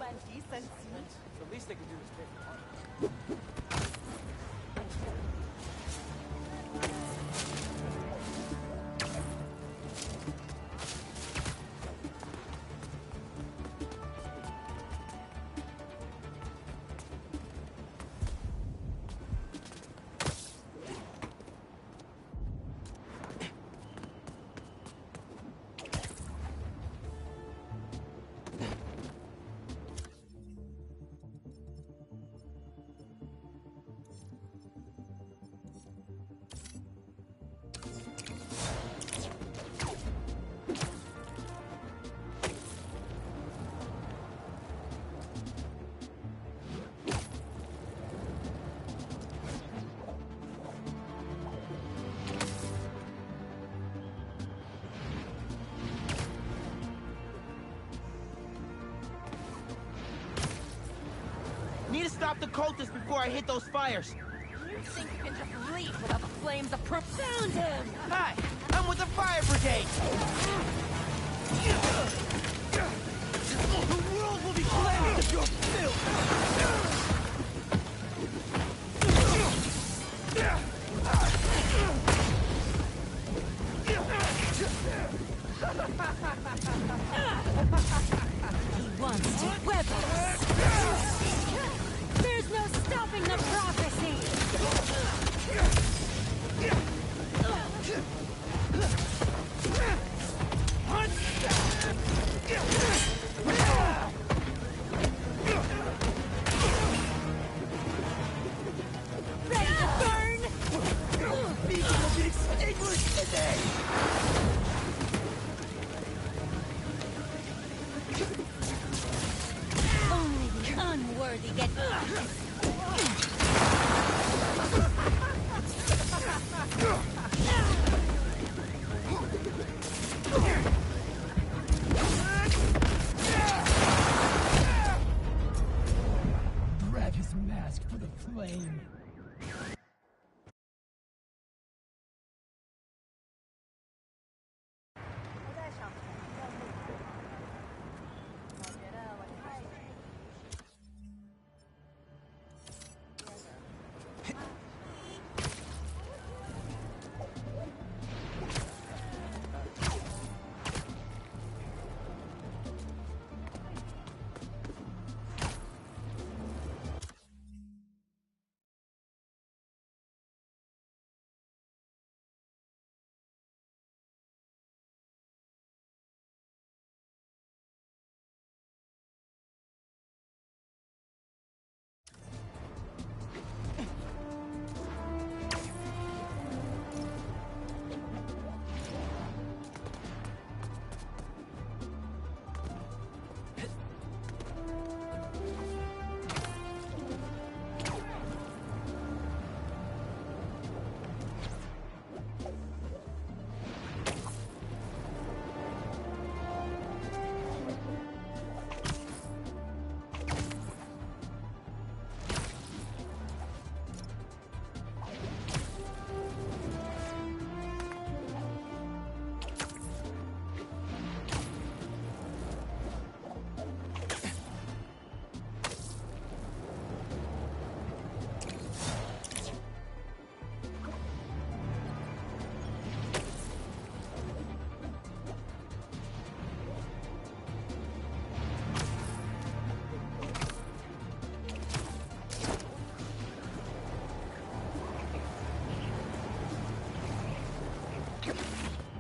gentleman decency. The least they could do is pay for money. Need to stop the cultists before I hit those fires. You think you can just leave without the flames of proof? Found him! Hi, I'm with the fire brigade. The world will be cleansed of your filth. He wants to whip us. There's no stopping the prophecy! Ready to burn? People will be extinguished today. Only the unworthy get... Drag his mask for the flame.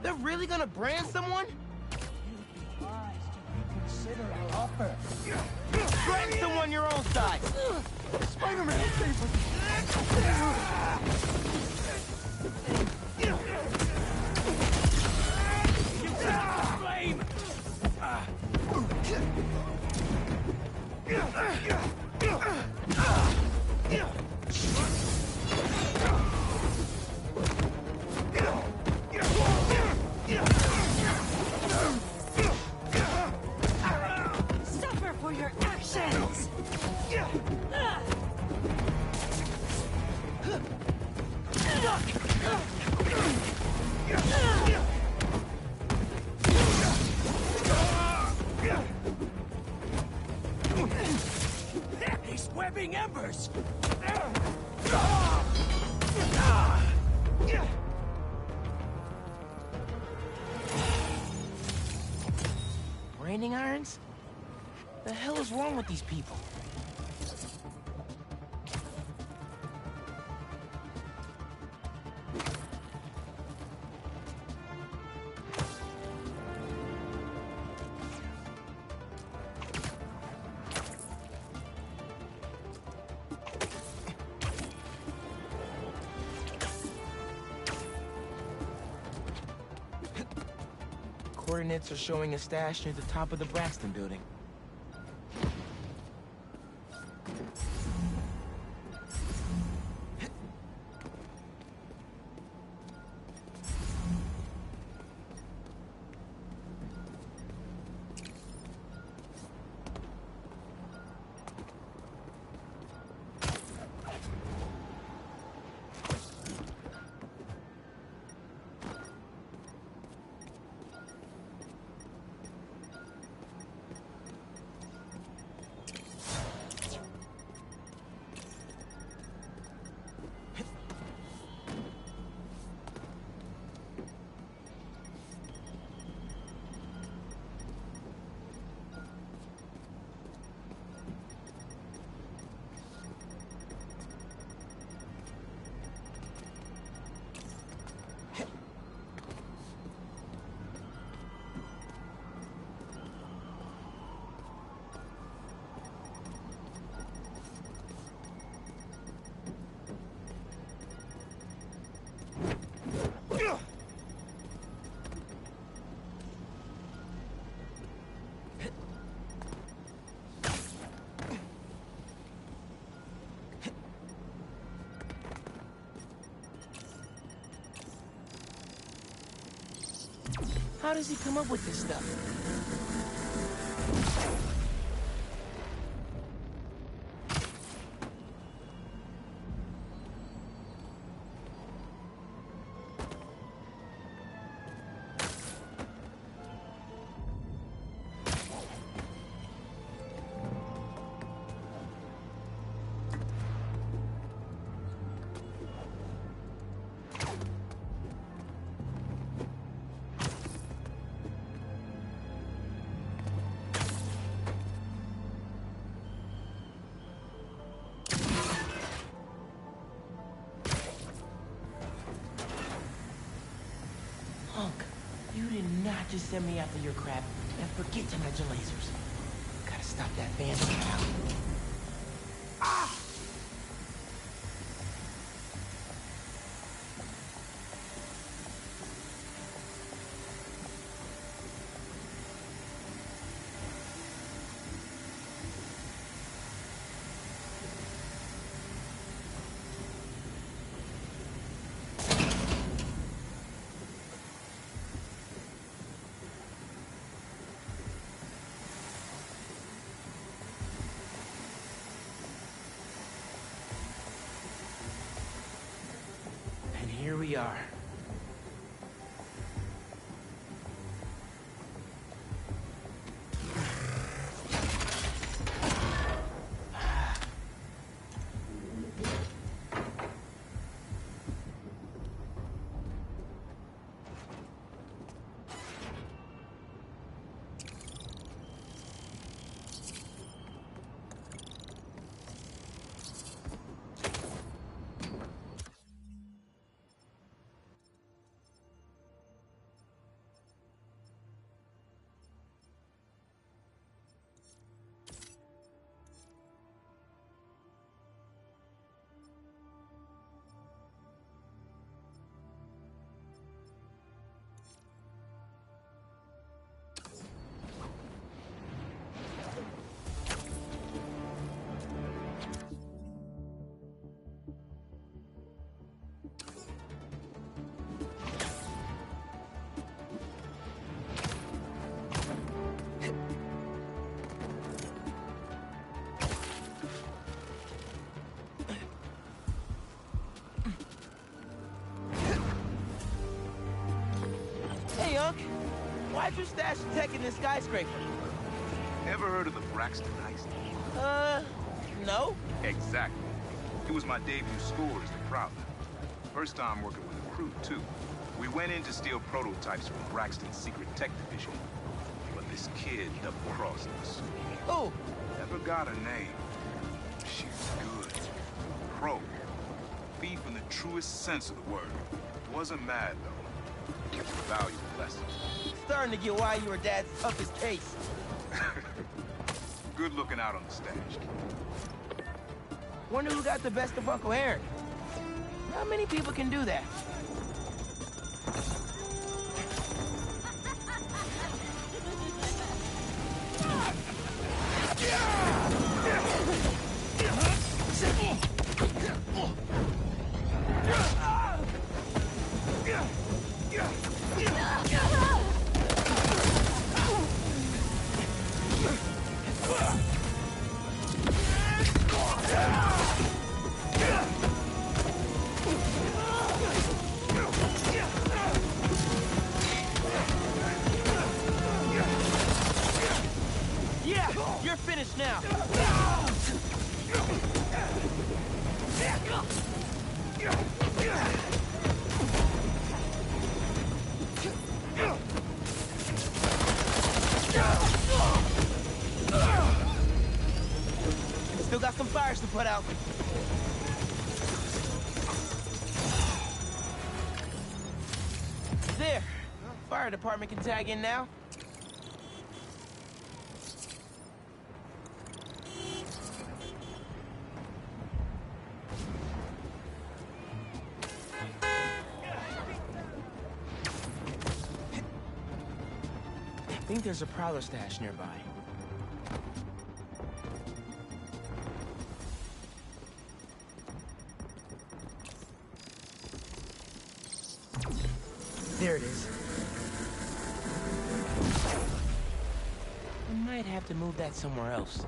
They're really gonna brand someone? You'd be wise to reconsider our offer. Brand someone your own size. Spiderman will save us. Flame! Suffer for your actions! webbing embers! Branding irons? The hell is wrong with these people? Coordinates are showing a stash near the top of the Braxton building. How does he come up with this stuff? You did not just send me after your crap and forget to mention lasers. Gotta stop that vandal now. Ah! Here we are. Hey, Unc. Why'd you stash the tech in this skyscraper? Ever heard of the Braxton heist? No? Exactly. It was my debut score as the Prowler. First time working with a crew, too. We went in to steal prototypes from Braxton's secret tech division. But this kid double-crossed us. Oh, Never got a name. She was good. Pro. Thief in the truest sense of the word. Wasn't mad, though. Valuable lessons. starting to get why you were Dad's toughest case. Good looking out on the stage. Wonder who got the best of Uncle Aaron. Not many people can do that. Yeah, you're finished now. Still got some fires to put out. There. Fire department can tag in now. I think there's a Prowler stash nearby. There it is. We might have to move that somewhere else.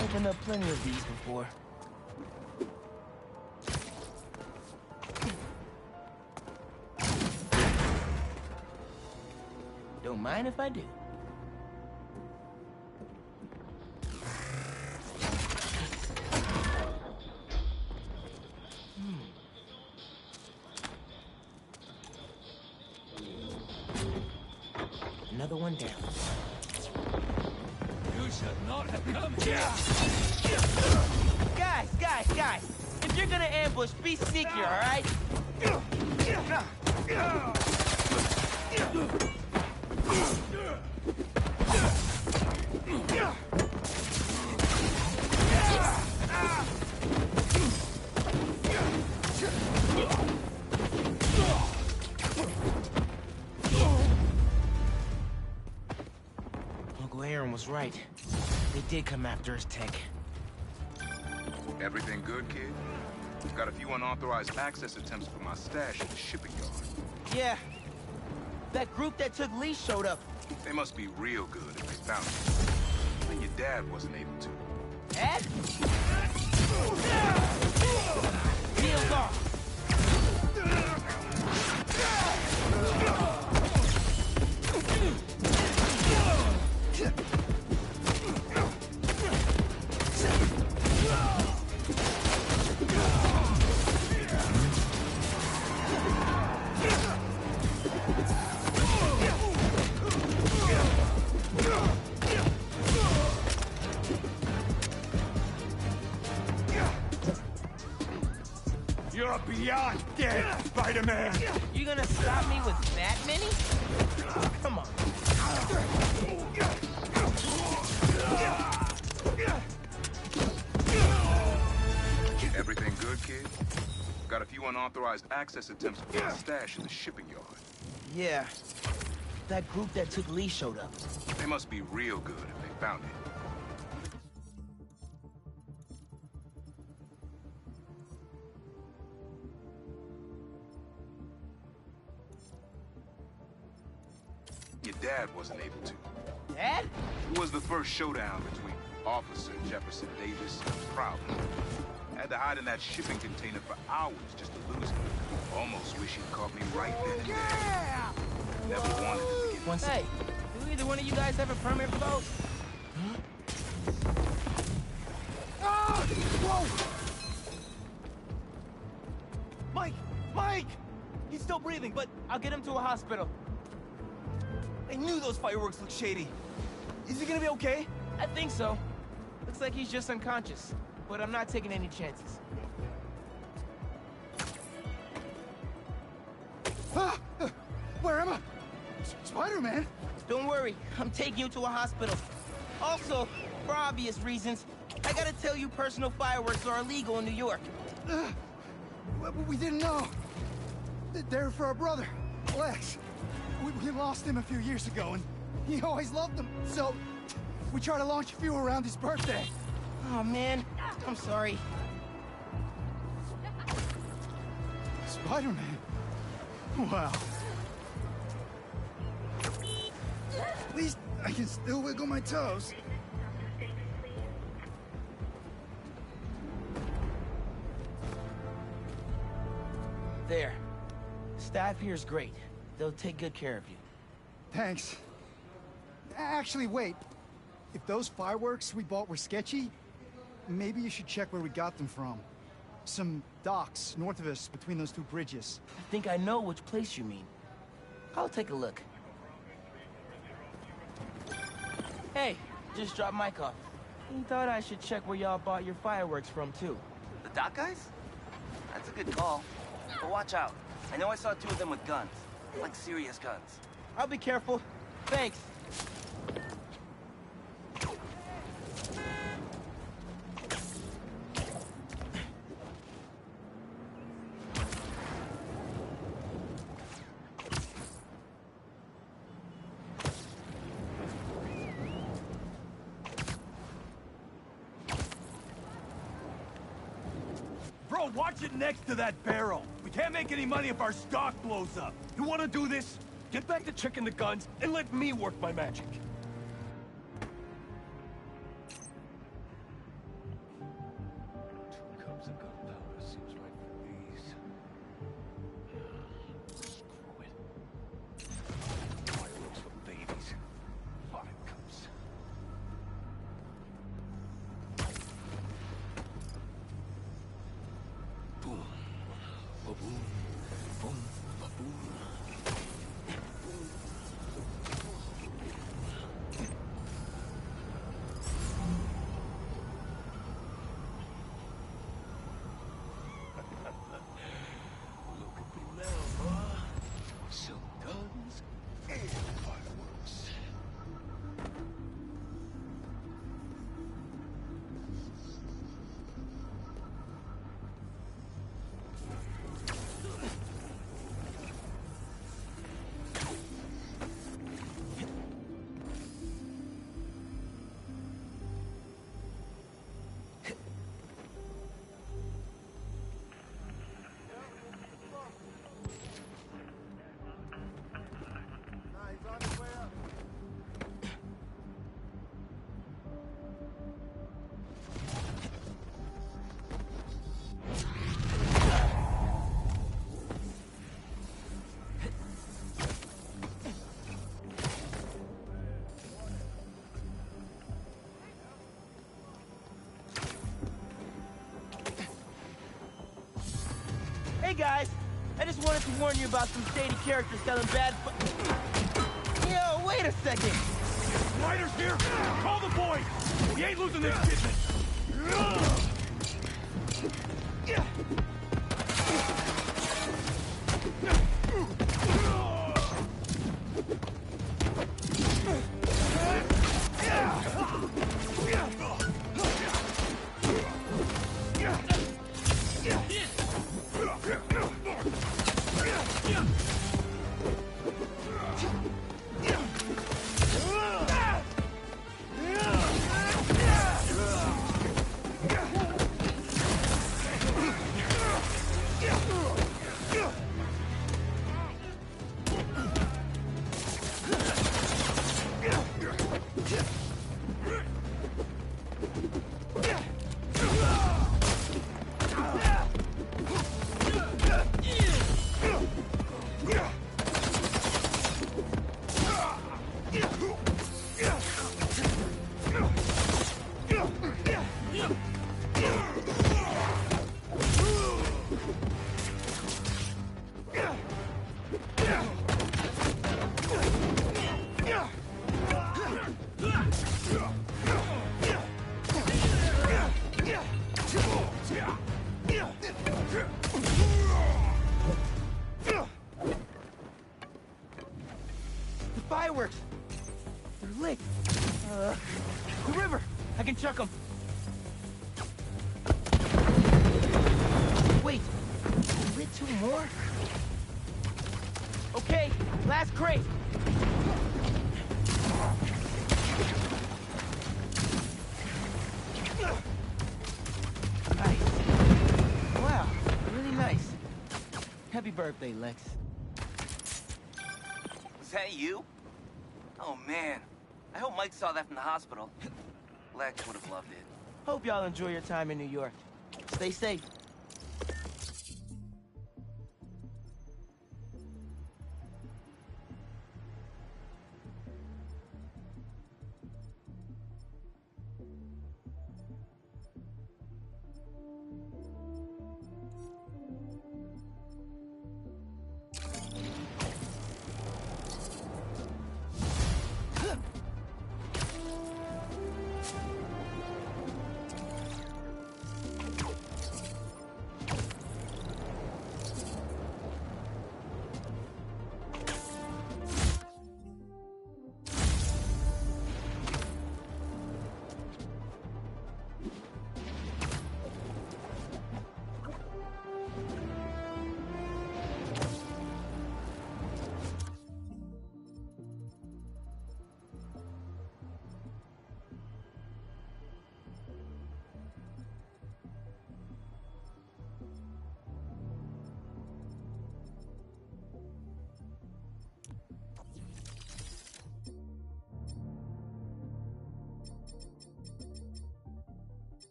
Opened up plenty of these before. Don't mind if I do. Another one down. You should not have come here! Guys! If you're gonna ambush, be secret, alright? Uncle Aaron was right. They did come after his tech. Everything good, kid? Got a few unauthorized access attempts for my stash at the shipping yard. Yeah. That group that took Lee showed up. They must be real good if they found it. Even your dad wasn't able to. Ed? Deals off. You're beyond dead, Spider-Man! You gonna stop me with that many? Come on. Everything good, kid? Got a few unauthorized access attempts for my stash in the shipping yard. Yeah. That group that took Lee showed up. They must be real good if they found it. Dad wasn't able to. Dad? It was the first showdown between Officer Jefferson Davis and Proudly. Had to hide in that shipping container for hours just to lose him. Almost wish he'd caught me right then and there. Never wanted to get One sec. Do either one of you guys have a permit for those? Ah! Whoa! Mike! Mike! He's still breathing, but I'll get him to a hospital. I knew those fireworks looked shady. Is he gonna be okay? I think so. Looks like he's just unconscious, but I'm not taking any chances. Ah! Where am I? Spider-Man? Don't worry, I'm taking you to a hospital. Also, for obvious reasons, I gotta tell you personal fireworks are illegal in New York. We didn't know. They're for our brother, Lex. We lost him a few years ago, and he always loved them. So, we try to launch a few around his birthday. Oh man, I'm sorry. Spider-Man? Wow. At least I can still wiggle my toes. There. The staff here is great. They'll take good care of you. Thanks. Actually, wait. If those fireworks we bought were sketchy, maybe you should check where we got them from. Some docks north of us between those two bridges. I think I know which place you mean. I'll take a look. Hey, just dropped Mike off. He thought I should check where y'all bought your fireworks from, too. The dock guys? That's a good call. But watch out. I know I saw two of them with guns. Like serious guns. I'll be careful. Thanks. Bro, watch it next to that barrel. We can't make any money if our stock blows up. You want to do this? Get back to checking the guns and let me work my magic. Two cups of gunpowder seems right for these. Screw it. Fireworks for babies. 5 cups. Boom. Ba-boom. Boom. Ba-boom. Look at me now, ma. Some guns and fireworks. Hey guys, I just wanted to warn you about some shady characters selling bad Yo, wait a second! Ryder's here! Call the boys! We ain't losing this business! The river! I can chuck him. Wait, lit two more? Okay, last crate. Nice. Wow, really nice. Happy birthday, Lex. Was that you? Oh, man. I hope Mike saw that from the hospital. Lex would have loved it. Hope y'all enjoy your time in New York. Stay safe.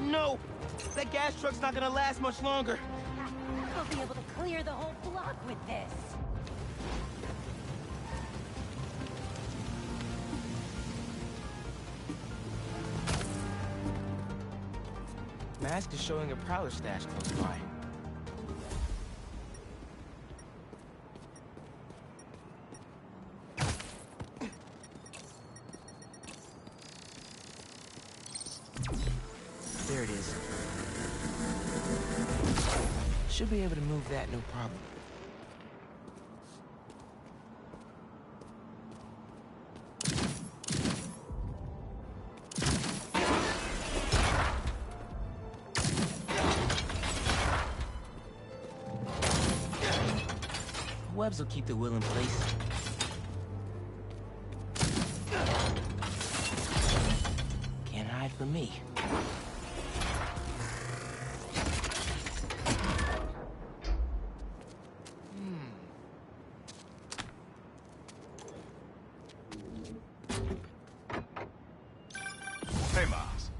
No! That gas truck's not gonna last much longer. We'll be able to clear the whole block with this. Mask is showing a prowler stash close by. There it is. Should be able to move that, no problem. Webs will keep the wheel in place. Can't hide from me. Hey, Miles.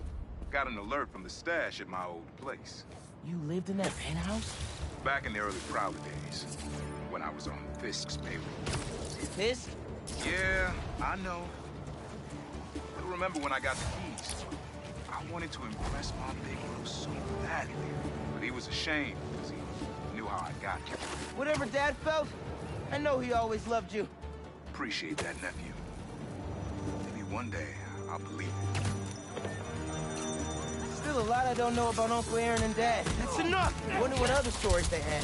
Got an alert from the stash at my old place. You lived in that penthouse? Back in the early Prowler days, when I was on Fisk's payroll. Fisk? Yeah, I know. You'll remember when I got the keys. I wanted to impress my big bro so badly, but he was ashamed because he knew how I got here. Whatever Dad felt, I know he always loved you. Appreciate that, nephew. Maybe one day I'll believe it. Still a lot I don't know about Uncle Aaron and Dad. That's enough! Wonder what other stories they had.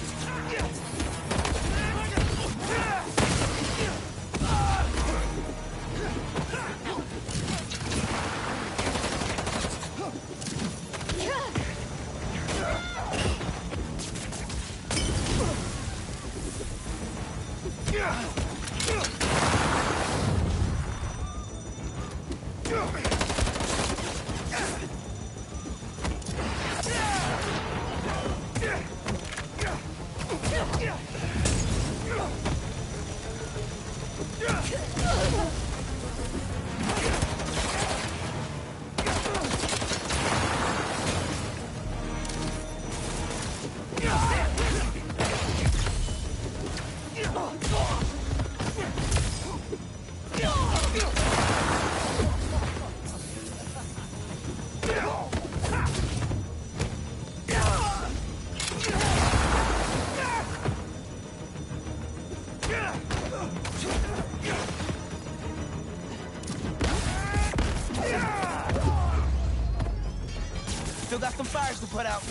Still got some fires to put out.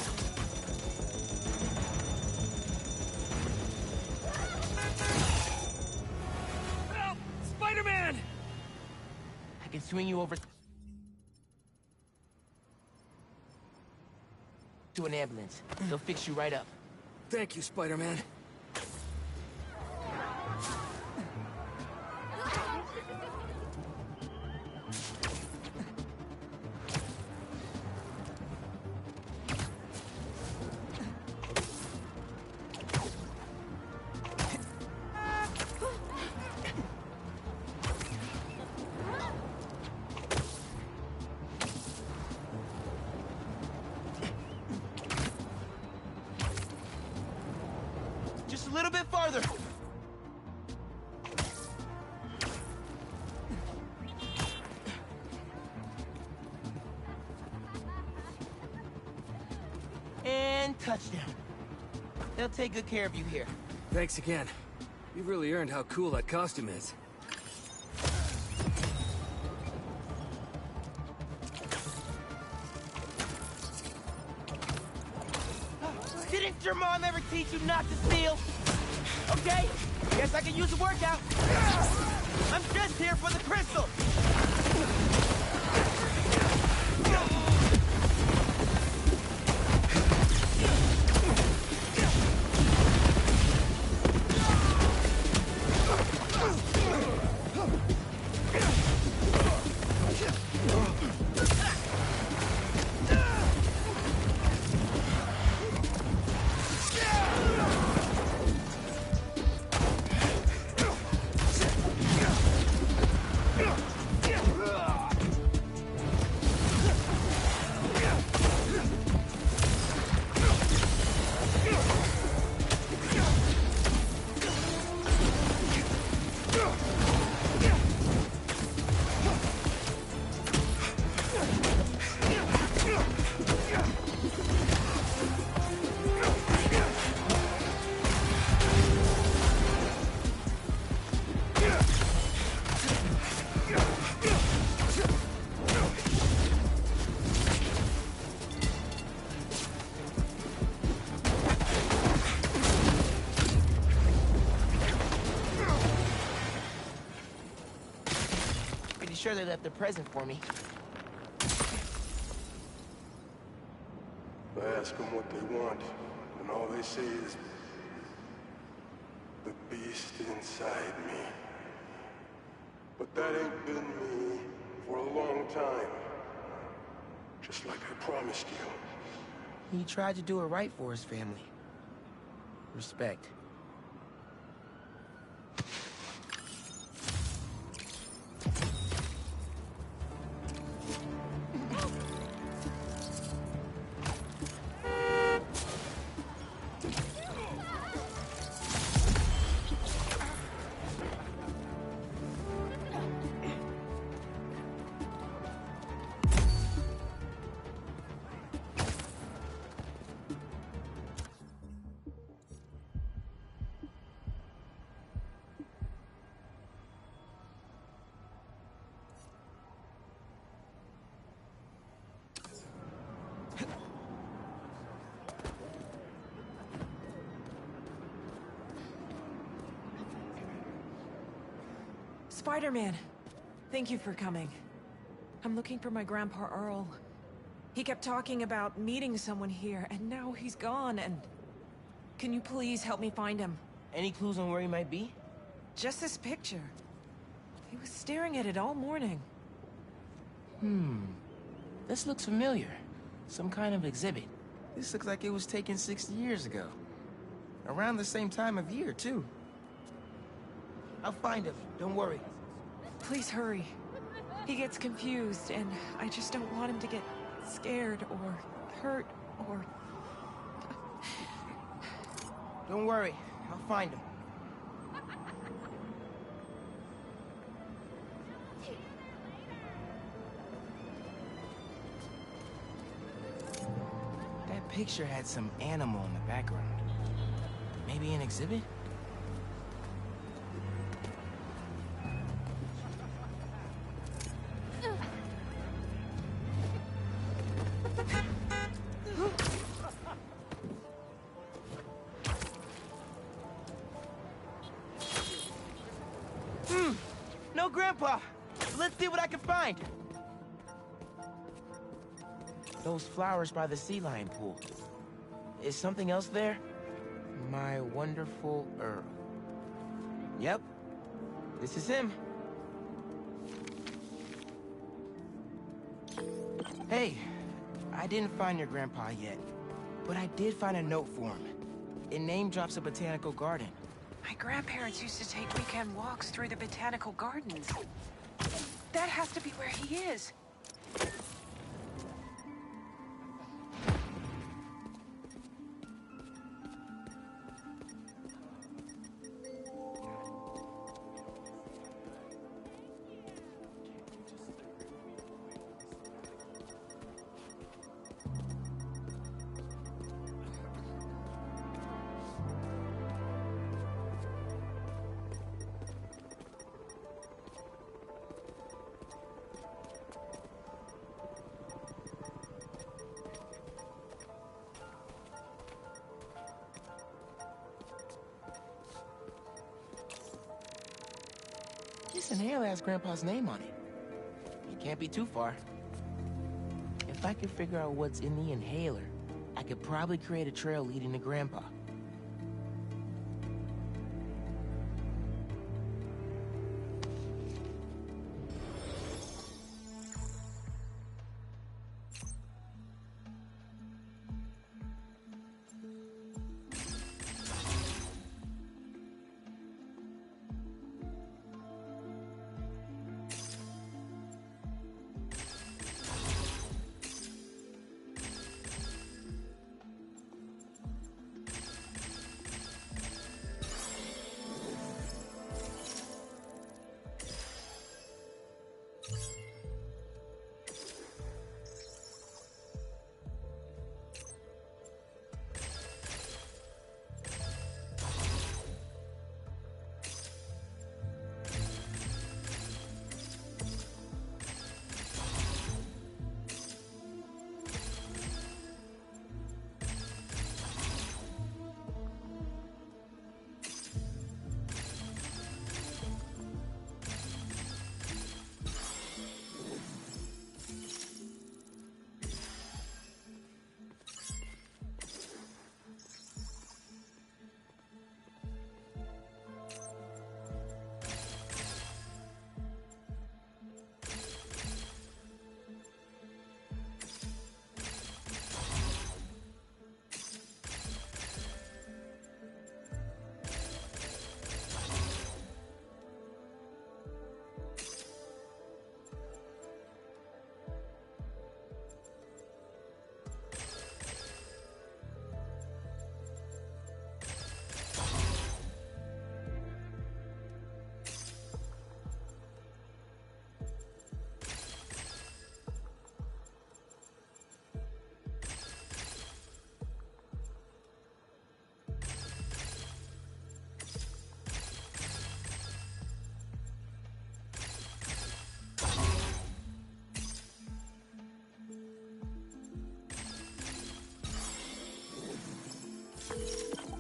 Help! Spider-Man! I can swing you over to an ambulance. They'll fix you right up. Thank you, Spider-Man. Just a little bit farther. And touchdown. They'll take good care of you here. Thanks again. You've really earned how cool that costume is. Didn't your mom ever teach you not to steal? Okay, guess I can use a workout. I'm just here for the crystal. Sure they left a present for me. I ask them what they want, and all they say is, the beast inside me. But that ain't been me for a long time. Just like I promised you. He tried to do it right for his family. Respect. Spiderman, thank you for coming. I'm looking for my Grandpa Earl. He kept talking about meeting someone here, and now he's gone, and... Can you please help me find him? Any clues on where he might be? Just this picture. He was staring at it all morning. This looks familiar. Some kind of exhibit. This looks like it was taken 60 years ago. Around the same time of year, too. I'll find him, don't worry. Please hurry. He gets confused, and I just don't want him to get scared or hurt or... Don't worry, I'll find him. That picture had some animal in the background. Maybe an exhibit? No Grandpa! Let's see what I can find! Those flowers by the sea lion pool. Is something else there? My wonderful Earl. Yep. This is him. Hey, I didn't find your grandpa yet, but I did find a note for him. It name drops a botanical garden. My grandparents used to take weekend walks through the botanical gardens. That has to be where he is. This inhaler has Grandpa's name on it. It can't be too far. If I could figure out what's in the inhaler, I could probably create a trail leading to Grandpa.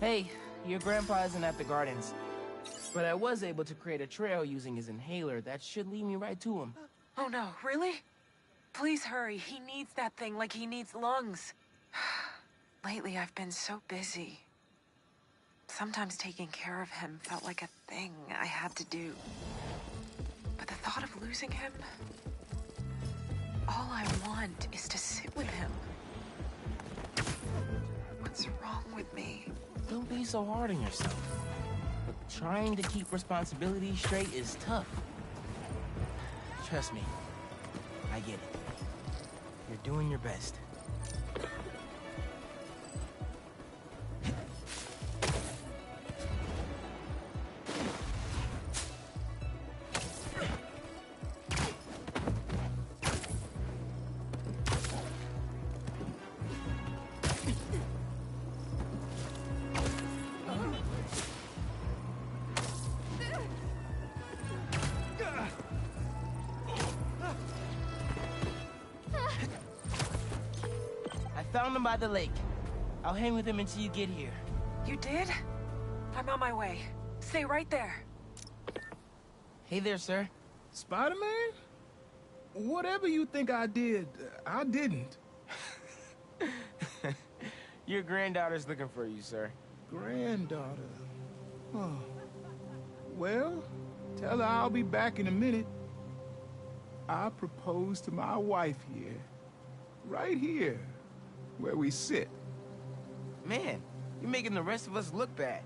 Hey, your grandpa isn't at the gardens. But I was able to create a trail using his inhaler that should lead me right to him. Oh no, really? Please hurry. He needs that thing like he needs lungs. Lately, I've been so busy. Sometimes taking care of him felt like a thing I had to do. But the thought of losing him... All I want is to sit with him. What's wrong with me? Don't be so hard on yourself. Trying to keep responsibilities straight is tough. Trust me, I get it. You're doing your best. Found him by the lake. I'll hang with him until you get here. You did? I'm on my way. Stay right there. Hey there, sir. Spider-Man? Whatever you think I did, I didn't. Your granddaughter's looking for you, sir. Granddaughter? Oh. Well, tell her I'll be back in a minute. I proposed to my wife here. Right here. Where we sit. Man, you're making the rest of us look bad.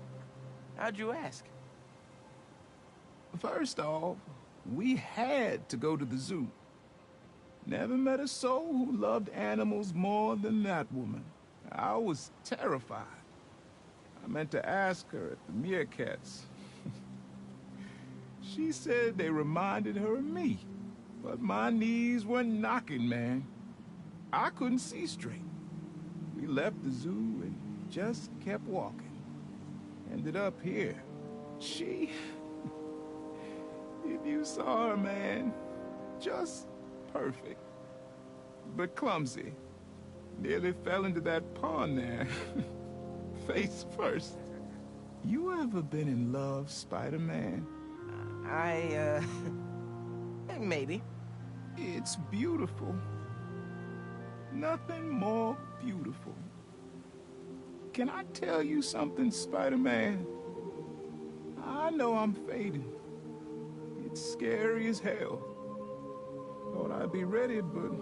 How'd you ask? First off, we had to go to the zoo. Never met a soul who loved animals more than that woman. I was terrified. I meant to ask her at the meerkats. She said they reminded her of me, but my knees were knocking, man. I couldn't see straight. We left the zoo and just kept walking. Ended up here. She... If you saw her, man, just perfect. But clumsy. Nearly fell into that pond there. Face first. You ever been in love, Spider-Man? Maybe. It's beautiful. Nothing more beautiful. Can I tell you something, Spider-Man? I know I'm fading. It's scary as hell. Thought I'd be ready, but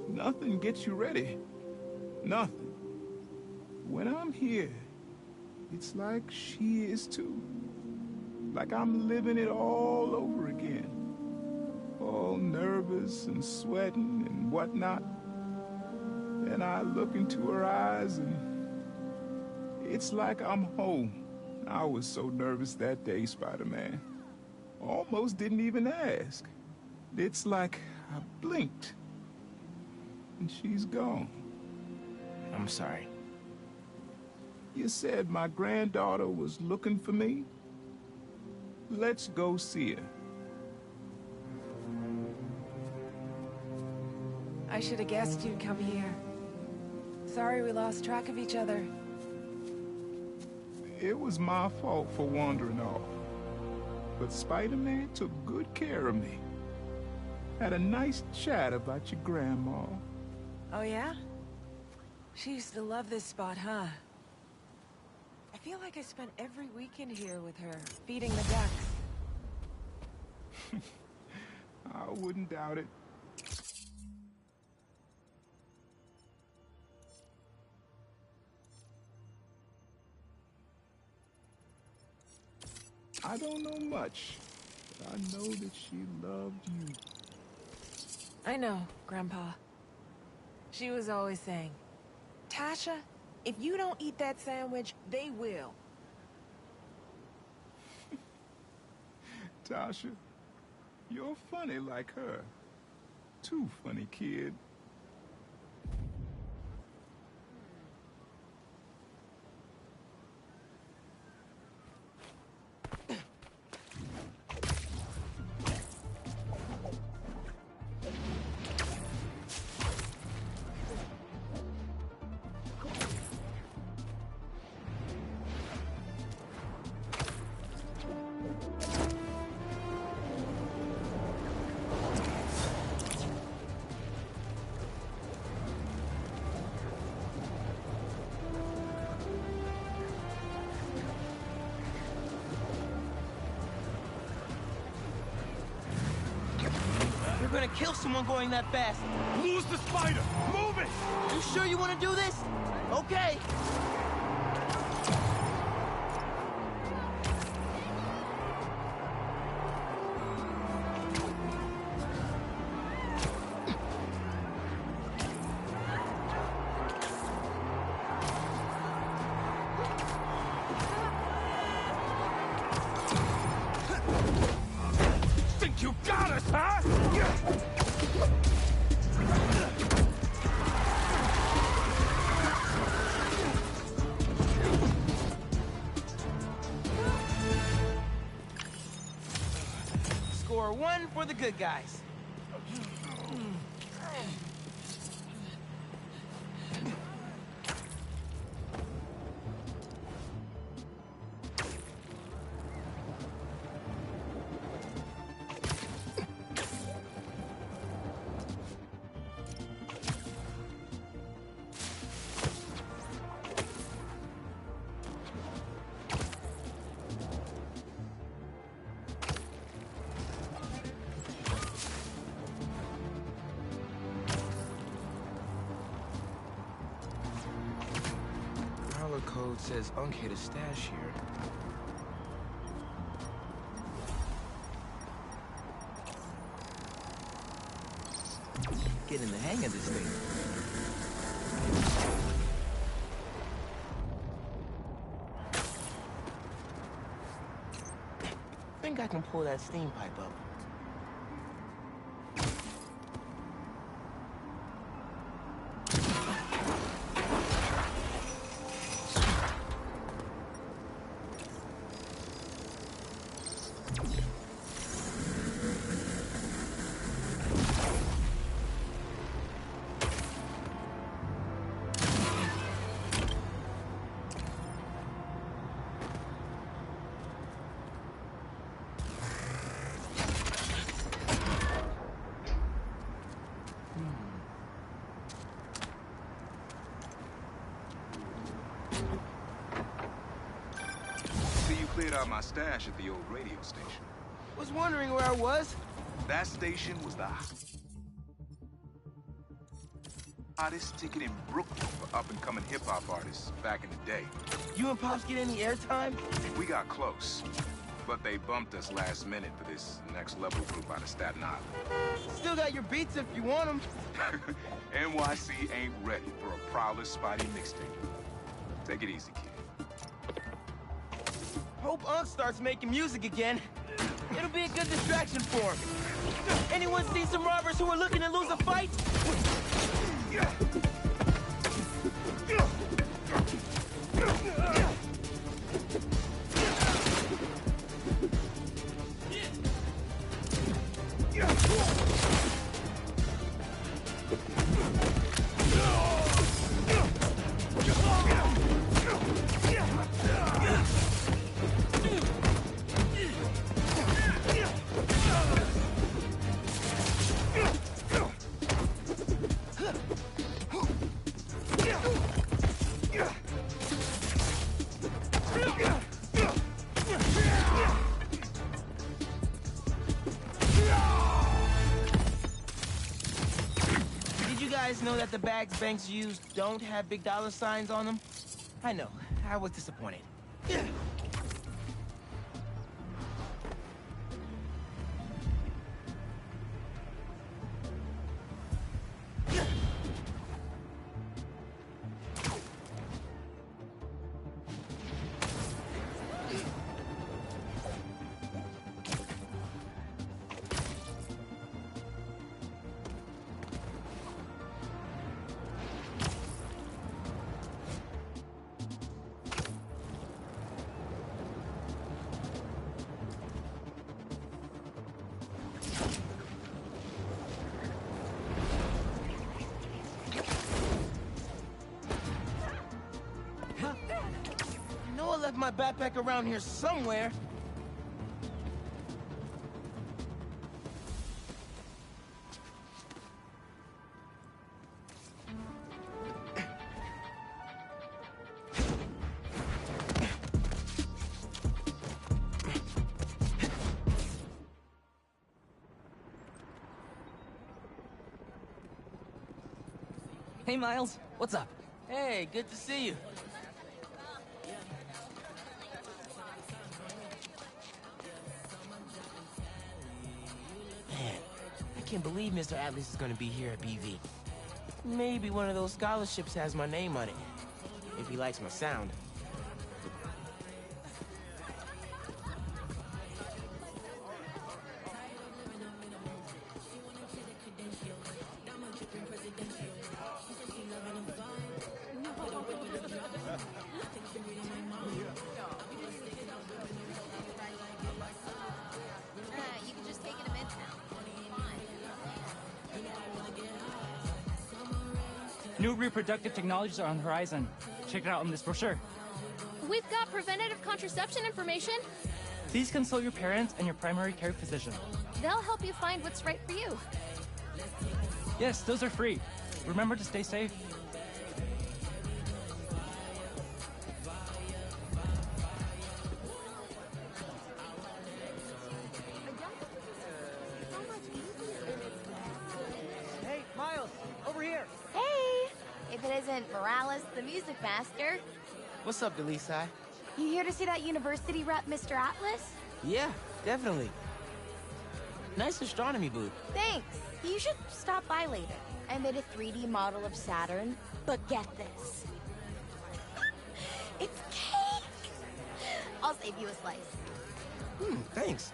nothing gets you ready. Nothing. When I'm here, it's like she is too. Like I'm living it all over again. All nervous and sweating and whatnot. Then I look into her eyes and it's like I'm home. I was so nervous that day, Spider-Man. Almost didn't even ask. It's like I blinked and she's gone. I'm sorry. You said my granddaughter was looking for me? Let's go see her. I should have guessed you'd come here. Sorry we lost track of each other. It was my fault for wandering off. But Spider-Man took good care of me. Had a nice chat about your grandma. Oh yeah? She used to love this spot, huh? I feel like I spent every weekend here with her, feeding the ducks. I wouldn't doubt it. I don't know much, but I know that she loved you. I know, Grandpa. She was always saying, Tasha, if you don't eat that sandwich, they will. Tasha, you're funny like her. Too funny, kid. gonna kill someone going that fast. Lose the spider! Move it! You sure you want to do this? Okay. Think you got us, huh? Score 1 for the good guys. Prowler code says Unc hid a stash here. Getting the hang of this thing. Think I can pull that steam pipe up. Cleared out my stash at the old radio station. Was wondering where I was. That station was the hottest ticket in Brooklyn for up-and-coming hip-hop artists back in the day. You and Pops get any airtime? We got close, but they bumped us last minute for this next-level group out of Staten Island. Still got your beats if you want them. NYC ain't ready for a Prowler Spidey mixtape. Take it easy, kid. Hope Unc starts making music again. It'll be a good distraction for him. Anyone see some robbers who are looking to lose a fight? Know that the bags banks use don't have big dollar signs on them? I know. I was disappointed. I left my backpack around here somewhere. Hey, Miles. What's up? Hey, good to see you. Man, I can't believe Mr. Atlas is gonna be here at BV. Maybe one of those scholarships has my name on it. If he likes my sound. You can just take it a midtown. New reproductive technologies are on the horizon. Check it out in this brochure. We've got preventative contraception information. Please consult your parents and your primary care physician. They'll help you find what's right for you. Yes, those are free. Remember to stay safe. Hey, Miles, over here. Hey! If it isn't Morales, the music master. What's up, Delisai? You here to see that university rep, Mr. Atlas? Yeah, definitely. Nice astronomy booth. Thanks. You should stop by later. I made a 3D model of Saturn, but get this. It's cake! I'll save you a slice. Thanks.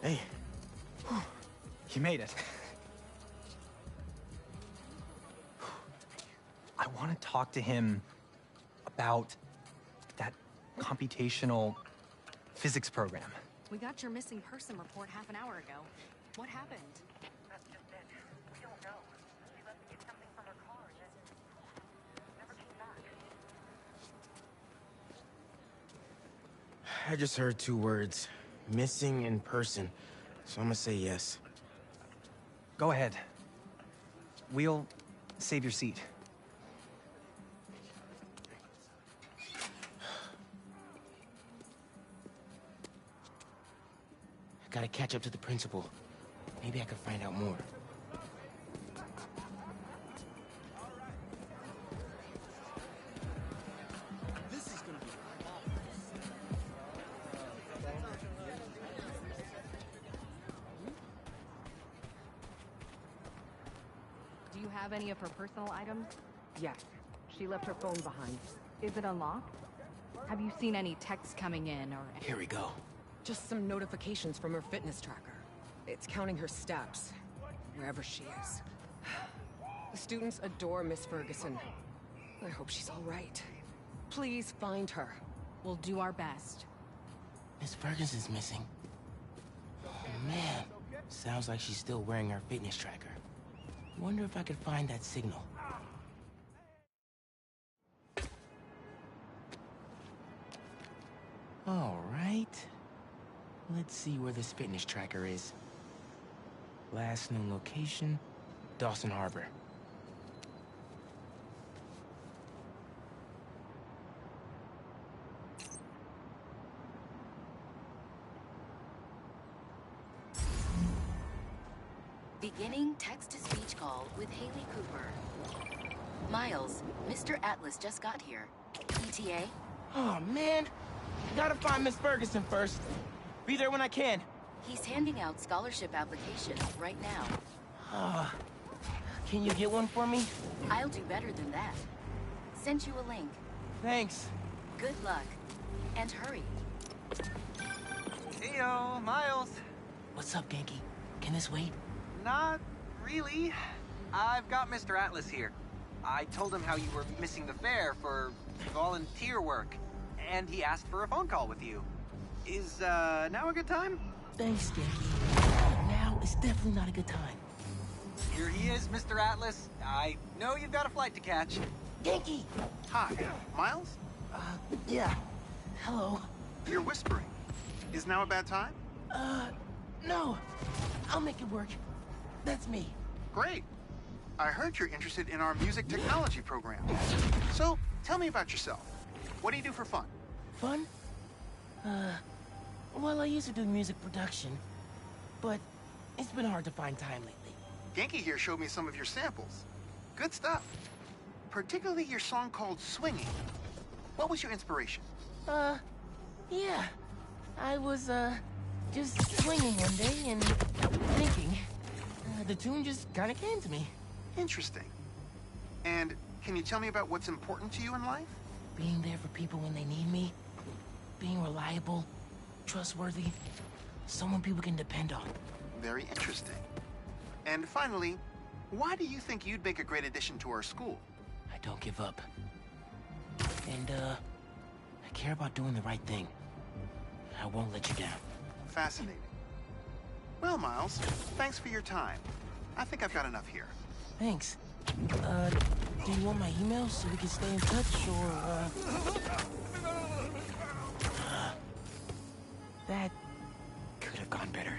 Hey. You made it. I want to talk to him about that computational physics program. We got your missing person report half an hour ago. What happened? That's just it. We don't know. She left to get something from her car and then never came back. I just heard 2 words. Missing in person. So I'm gonna say yes. Go ahead. We'll save your seat. Gotta catch up to the principal. Maybe I can find out more. Do you have any of her personal items? Yes. She left her phone behind. Is it unlocked? Have you seen any texts coming in or... Here we go. Just some notifications from her fitness tracker. It's counting her steps, wherever she is. The students adore Miss Ferguson. I hope she's all right. Please find her. We'll do our best. Miss Ferguson's missing. Oh, man. Sounds like she's still wearing her fitness tracker. Wonder if I could find that signal. All right. Let's see where this fitness tracker is. Last known location, Dawson Harbor. Beginning text-to-speech call with Haley Cooper. Miles, Mr. Atlas just got here. ETA? Oh, man. Gotta find Miss Ferguson first. Be there when I can. He's handing out scholarship applications right now. Can you get one for me? I'll do better than that. Sent you a link. Thanks. Good luck. And hurry. Heyo, Miles. What's up, Genki? Can this wait? Not really. I've got Mr. Atlas here. I told him how you were missing the fair for volunteer work, and he asked for a phone call with you. Is, now a good time? Thanks, Genki. Now is definitely not a good time. Here he is, Mr. Atlas. I know you've got a flight to catch. Genki! Hi, Miles? Yeah. Hello. You're whispering. Is now a bad time? No. I'll make it work. That's me. Great. I heard you're interested in our music technology program. So, tell me about yourself. What do you do for fun? Fun? Well, I used to do music production, but it's been hard to find time lately. Genki here showed me some of your samples. Good stuff. Particularly your song called Swinging. What was your inspiration? Yeah. I was, just swinging one day and thinking. The tune just kinda came to me. Interesting. And can you tell me about what's important to you in life? Being there for people when they need me. Being reliable, trustworthy, someone people can depend on. Very interesting. And finally, why do you think you'd make a great addition to our school? I don't give up. And, I care about doing the right thing. I won't let you down. Fascinating. Well, Miles, thanks for your time. I think I've got enough here. Thanks. Do you want my email so we can stay in touch, or, That could have gone better.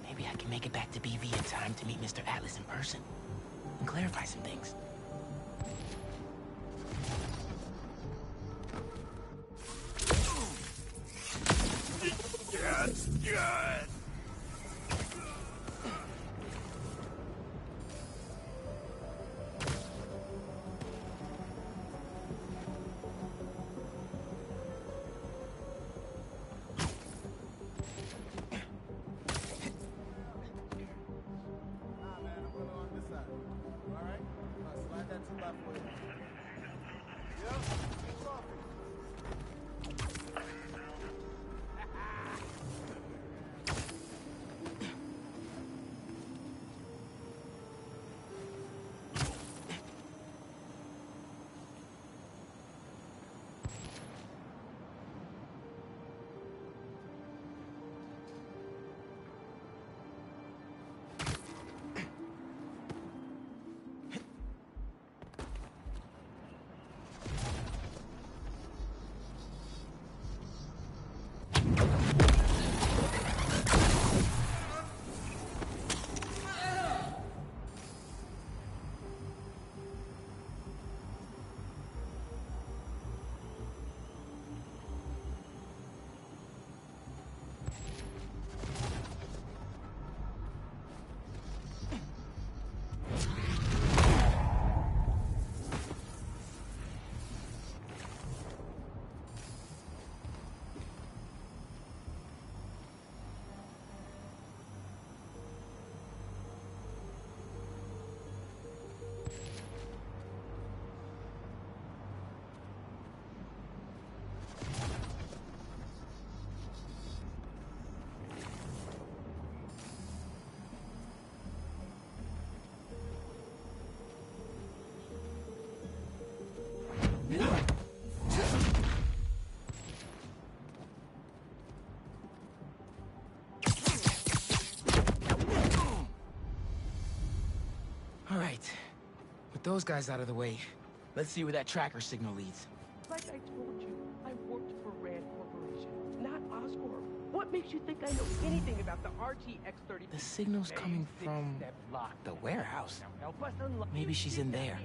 Maybe I can make it back to BV in time to meet Mr. Atlas in person and clarify some things. Yes! All right. With those guys out of the way, let's see where that tracker signal leads. Like I told you, I worked for Rand Corporation, not Oscorp. What makes you think I know anything about the RTX-30? The signal's coming from the warehouse. Maybe she's in there.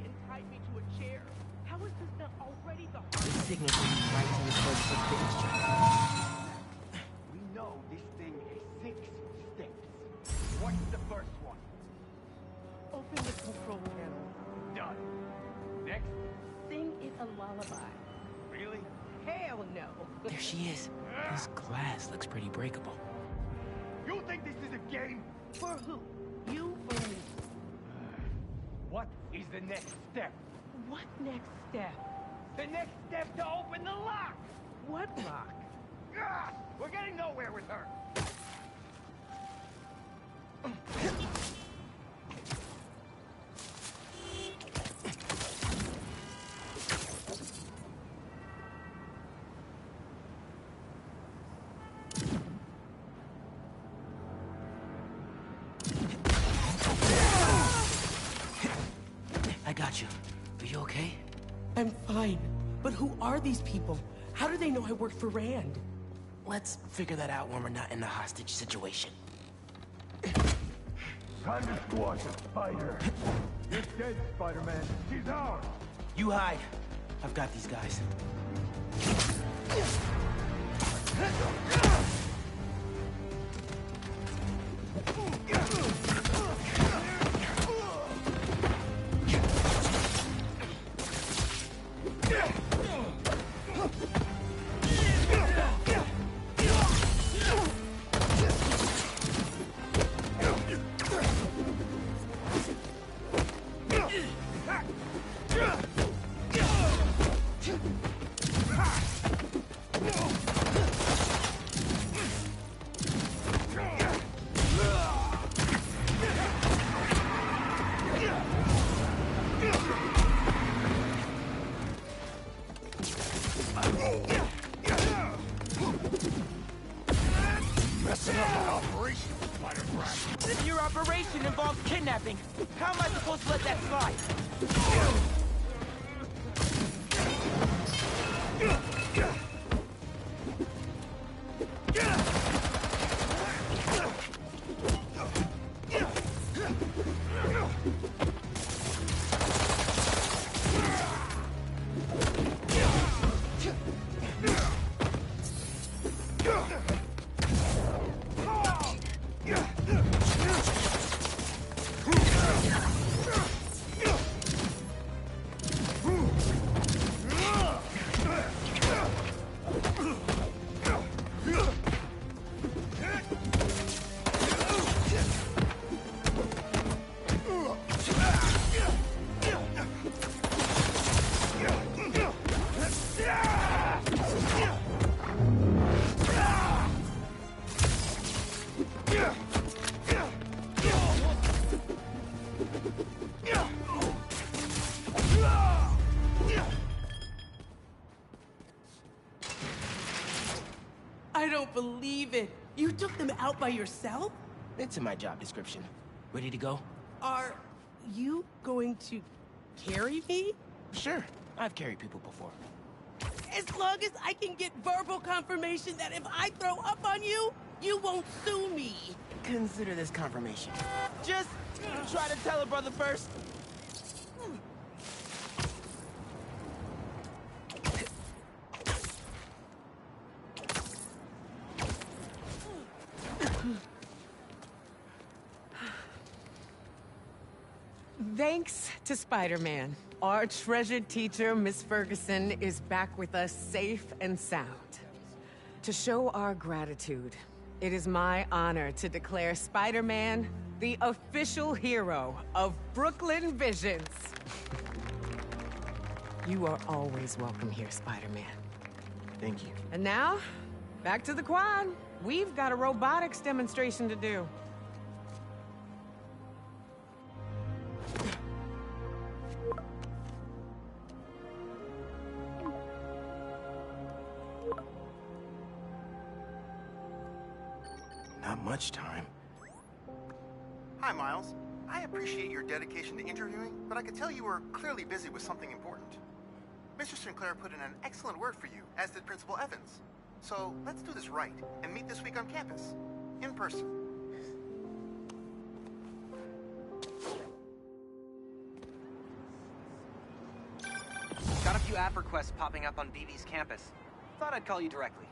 How is this not already the The signal's coming right to the Spiderman fitness tracker. We know this thing is 6 steps. What's the first one? Open the control panel. Done. Next. Sing it a lullaby. Really? Hell no. There she is. This glass looks pretty breakable. You think this is a game? For who? You or me? What is the next step? What next step? The next step to open the lock! What lock? Ah, we're getting nowhere with her. I got you. Are you okay? I'm fine. But who are these people? How do they know I work for Rand? Let's figure that out when we're not in a hostage situation. Time to squash a spider. You're dead, Spider-Man. She's ours. You hide. I've got these guys. Messing up my operation, Spider-Man. If your operation involves kidnapping, how am I supposed to let that slide? I don't believe it. You took them out by yourself? It's in my job description. Ready to go? Are you going to carry me? Sure. I've carried people before. As long as I can get verbal confirmation that if I throw up on you, you won't sue me. Consider this confirmation. Just try to tell a brother first. Thanks to Spider-Man, our treasured teacher, Miss Ferguson, is back with us safe and sound. To show our gratitude, it is my honor to declare Spider-Man the official hero of Brooklyn Visions. You are always welcome here, Spider-Man. Thank you. And now, back to the quad. We've got a robotics demonstration to do. Not much time. Hi, Miles. I appreciate your dedication to interviewing, but I could tell you were clearly busy with something important. Mr. Sinclair put in an excellent word for you, as did Principal Evans. So let's do this right and meet this week on campus, in person. Got a few app requests popping up on BB's campus. Thought I'd call you directly.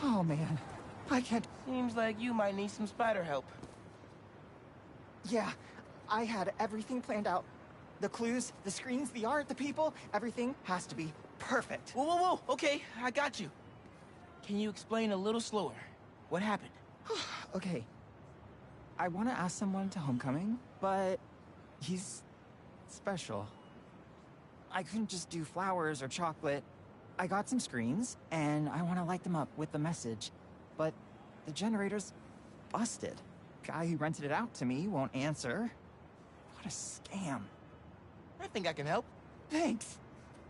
Oh, man. I can't... Seems like you might need some spider help. Yeah, I had everything planned out. The clues, the screens, the art, the people, everything has to be perfect. Whoa, whoa, whoa! Okay, I got you. Can you explain a little slower? What happened? Okay. I want to ask someone to homecoming, but he's special. I couldn't just do flowers or chocolate. I got some screens, and I want to light them up with the message. But the generator's busted. Guy who rented it out to me won't answer. What a scam. I think I can help. Thanks.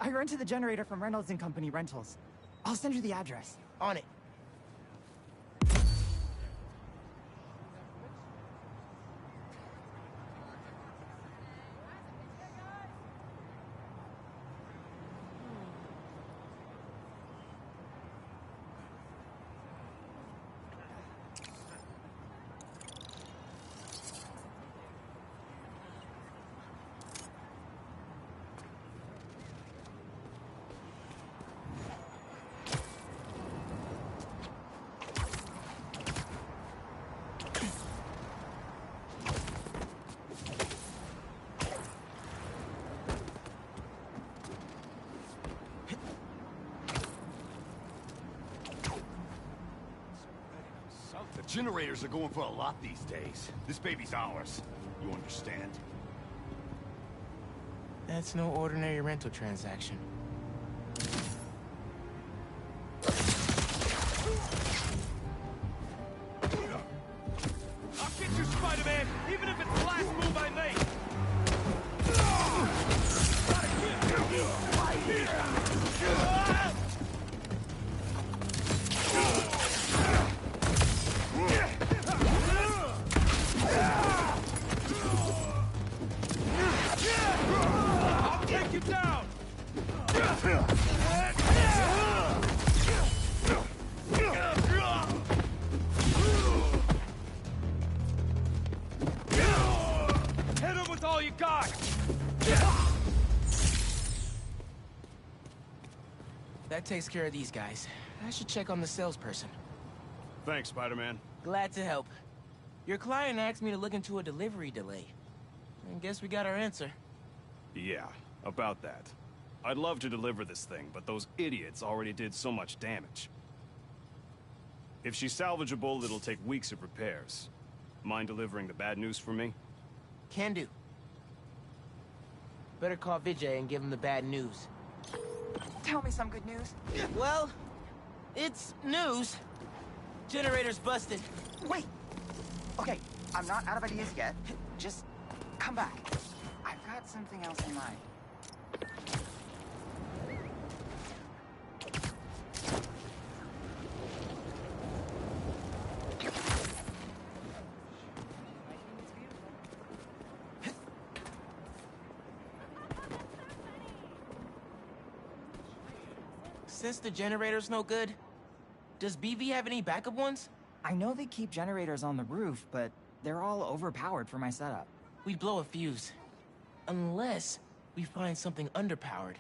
I rented the generator from Reynolds and Company Rentals. I'll send you the address. On it. Generators are going for a lot these days. This baby's ours. You understand? That's no ordinary rental transaction. I'll get you, Spider-Man, even if it's the last move I make! Gotta get you! Right here! I'll take you down! Hit him with all you got! That takes care of these guys. I should check on the salesperson. Thanks, Spider-Man. Glad to help. Your client asked me to look into a delivery delay. I guess we got our answer. Yeah, about that. I'd love to deliver this thing, but those idiots already did so much damage. If she's salvageable, it'll take weeks of repairs. Mind delivering the bad news for me? Can do. Better call Vijay and give him the bad news. Tell me some good news. Well, it's news. Generator's busted. Wait! Okay, I'm not out of ideas yet. Just come back. I've got something else in mind. Since the generator's no good, does BV have any backup ones? I know they keep generators on the roof, but they're all overpowered for my setup. We'd blow a fuse. Unless we find something underpowered.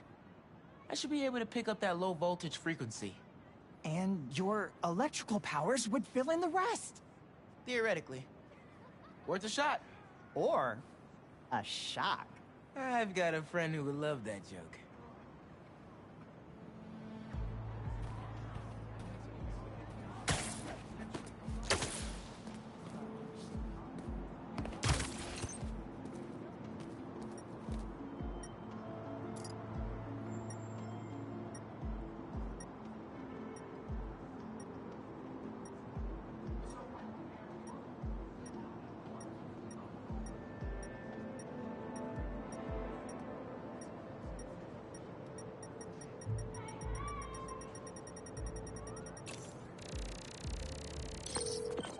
I should be able to pick up that low voltage frequency. And your electrical powers would fill in the rest. Theoretically. Worth a shot. Or a shock. I've got a friend who would love that joke.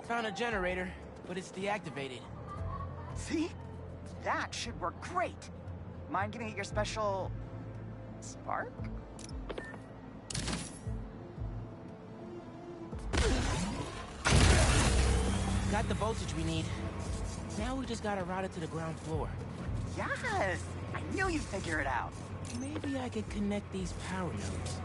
Found a generator, but it's deactivated. See? That should work great. Mind giving it your special... spark? Got the voltage we need. Now we just gotta route it to the ground floor. Yes! I knew you'd figure it out. Maybe I could connect these power nodes.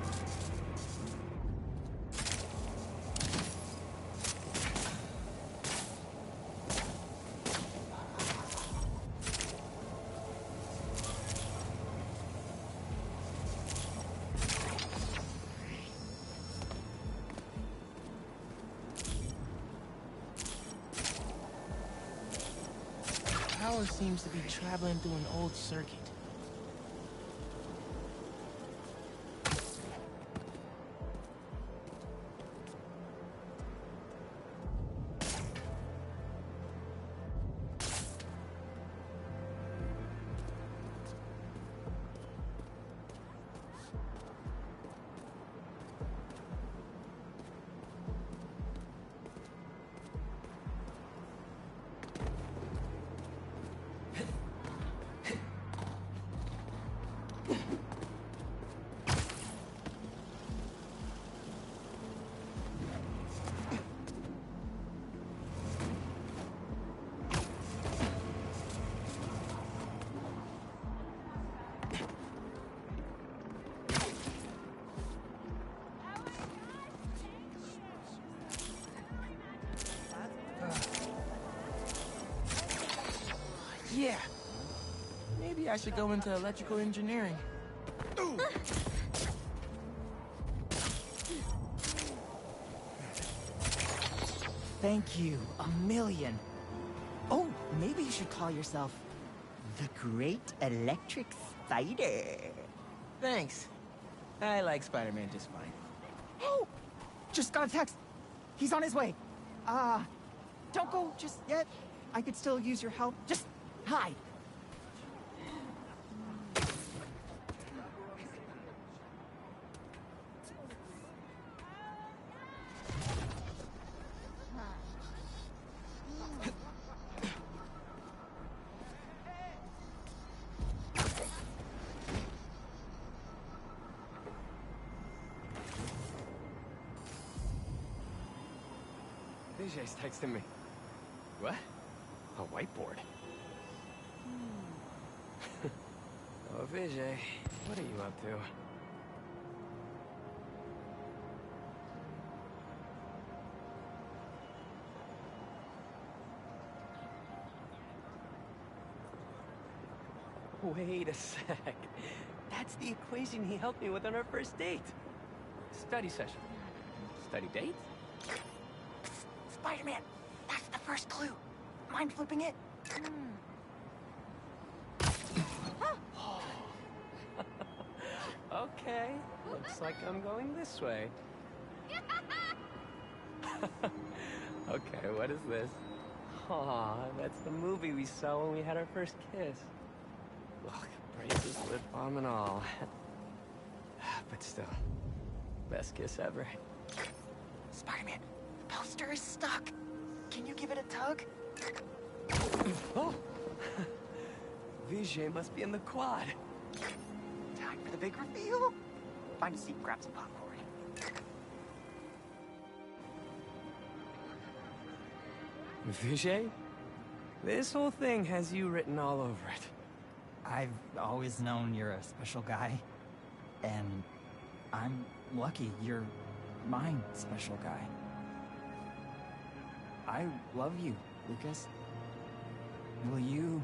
Power seems to be traveling through an old circuit. Yeah. Maybe I should go into electrical engineering. Thank you, a million. Oh, maybe you should call yourself the Great Electric Spider. Thanks. I like Spider-Man just fine. Oh! Just got a text. He's on his way. Don't go just yet. I could still use your help. Just hide. Vijay's texting me. What? A whiteboard? Oh, Vijay, what are you up to? Wait a sec. That's the equation he helped me with on our first date. Study session. Study date? Spider-Man, that's the first clue. Mind flipping it? Okay, looks like I'm going this way. Okay, what is this? Aw, that's the movie we saw when we had our first kiss. Look, braces, lip balm and all. But still, best kiss ever. Spider-Man, the poster is stuck. Can you give it a tug? Oh! Vijay must be in the quad. Time for the big reveal. Find a seat, grab some popcorn. Vijay? This whole thing has you written all over it. I've always known you're a special guy. And I'm lucky you're my special guy. I love you, Lucas. Will you...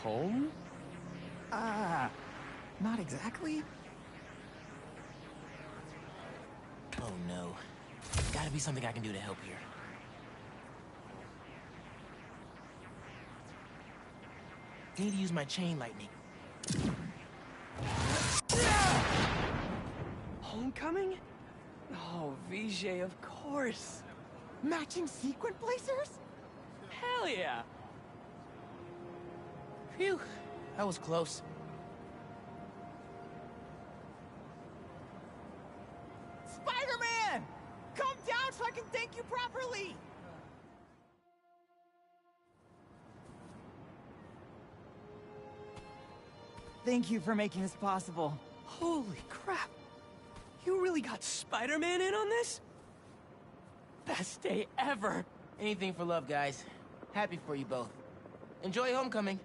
Home? Not exactly. Oh no. Gotta be something I can do to help here. Need to use my chain lightning. Homecoming? Oh, Vijay, of course. Matching sequin blazers? Hell yeah. Phew, that was close. Spider-Man! Come down so I can thank you properly! Thank you for making this possible. Holy crap. You really got Spider-Man in on this? Best day ever. Anything for love, guys. Happy for you both. Enjoy homecoming.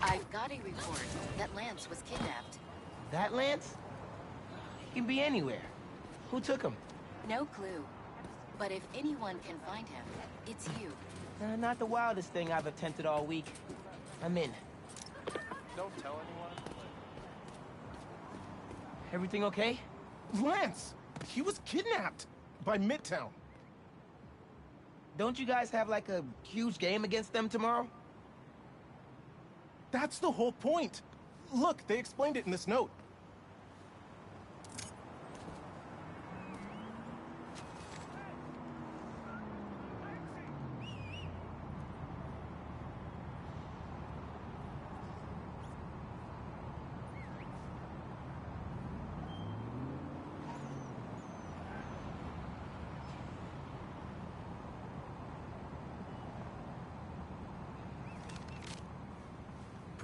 I've got a report that Lance was kidnapped. That Lance? He can be anywhere. Who took him? No clue. But if anyone can find him, it's you. Not the wildest thing I've attempted all week. I'm in. Don't tell anyone. Everything okay? Lance! He was kidnapped by Midtown. Don't you guys have like a huge game against them tomorrow? That's the whole point. Look, they explained it in this note.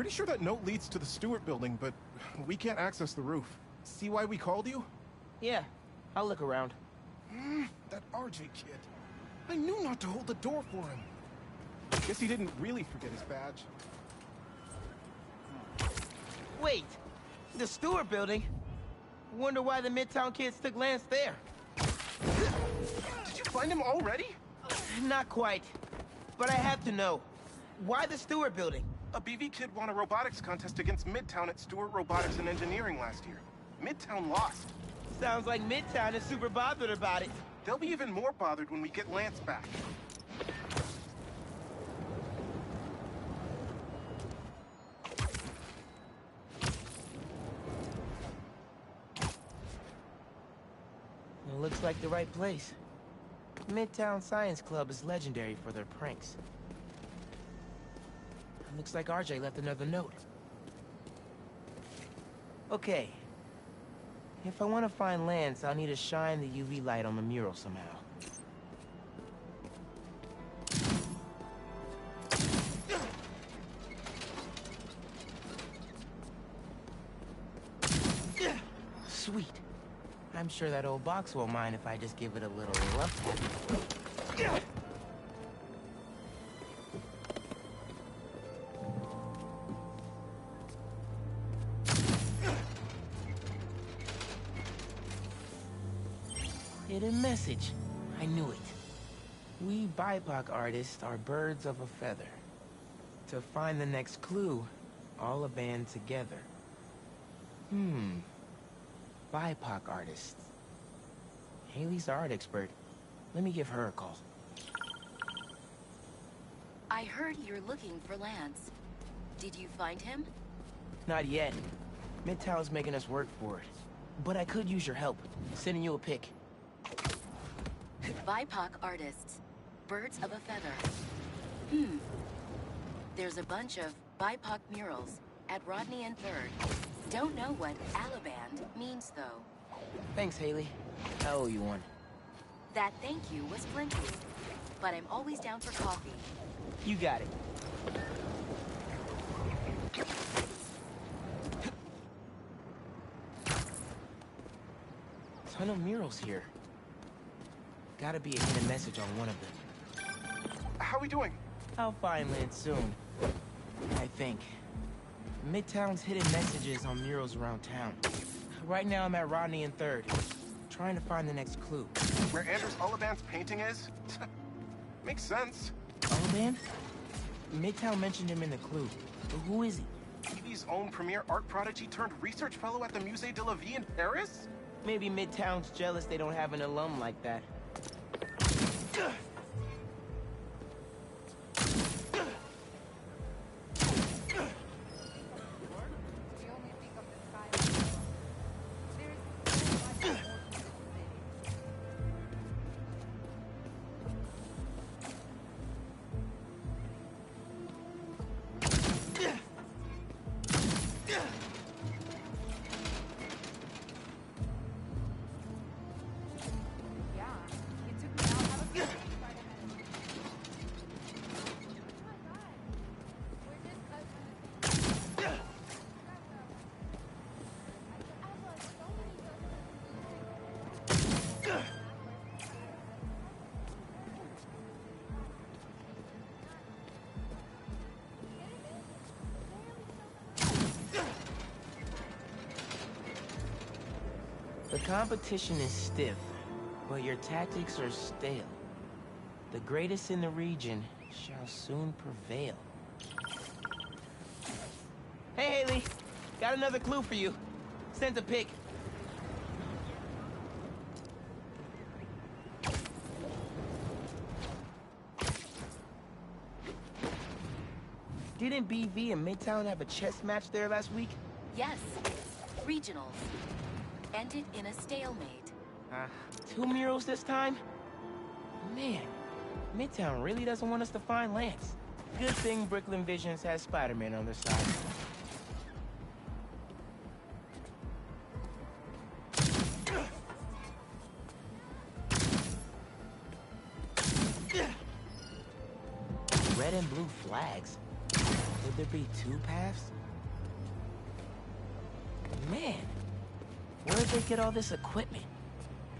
Pretty sure that note leads to the Stewart building, but we can't access the roof. See why we called you? Yeah, I'll look around. That RJ kid. I knew not to hold the door for him. Guess he didn't really forget his badge. Wait, the Stewart building? Wonder why the Midtown kids took Lance there. Did you find him already? Not quite, but I have to know. Why the Stewart building? A BV kid won a robotics contest against Midtown at Stewart Robotics and Engineering last year. Midtown lost. Sounds like Midtown is super bothered about it. They'll be even more bothered when we get Lance back. It looks like the right place. Midtown Science Club is legendary for their pranks. It looks like RJ left another note. Okay. If I want to find Lance, I'll need to shine the UV light on the mural somehow. Sweet. I'm sure that old box won't mind if I just give it a little rough tap. Hidden message. I knew it. We BIPOC artists are birds of a feather. To find the next clue, all a band together. BIPOC artists. Haley's the art expert. Let me give her a call. I heard you're looking for Lance. Did you find him? Not yet. Midtown's making us work for it. But I could use your help. Sending you a pic. BIPOC artists. Birds of a feather. There's a bunch of BIPOC murals at Rodney and 3rd. Don't know what Alaband means, though. Thanks, Haley. I owe you one. That thank you was plenty. But I'm always down for coffee. You got it. Ton of murals here. Gotta be a hidden message on one of them. How we doing? I'll find Lance soon. I think. Midtown's hidden messages on murals around town. Right now I'm at Rodney and 3rd. Trying to find the next clue. Where Anders Ullaband's painting is? Makes sense. Ullaband? Midtown mentioned him in the clue. But who is he? TV's own premier art prodigy turned research fellow at the Musée de la Vie in Paris? Maybe Midtown's jealous they don't have an alum like that. The competition is stiff, but your tactics are stale. The greatest in the region shall soon prevail. Hey, Haley! Got another clue for you. Sent a pic. Didn't BV and Midtown have a chess match there last week? Yes. Regionals. Ended in a stalemate. 2 murals this time? Man, Midtown really doesn't want us to find Lance. Good thing Brooklyn Visions has Spiderman on their side. Red and blue flags. Could there be two paths? Man, where'd they get all this equipment?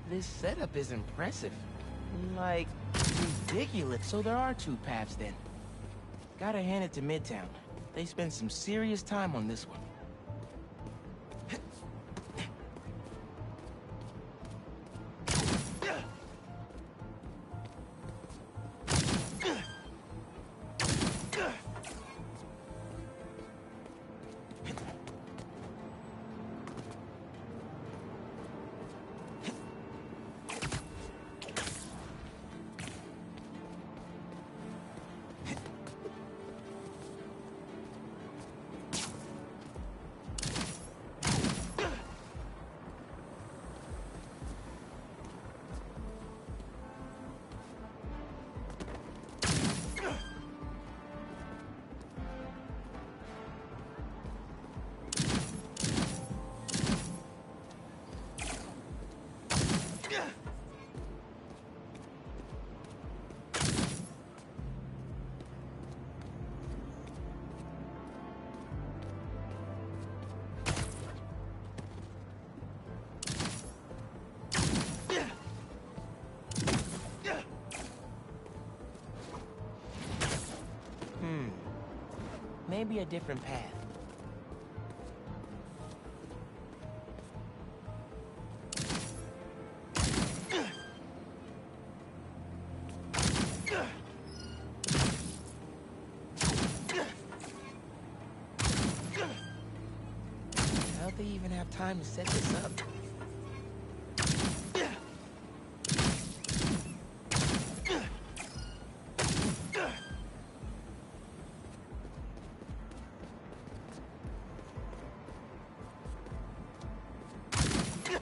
This setup is impressive. Like, ridiculous. So there are two paths then. Gotta hand it to Midtown. They spent some serious time on this one. Maybe a different path. How'd they even have time to set this up?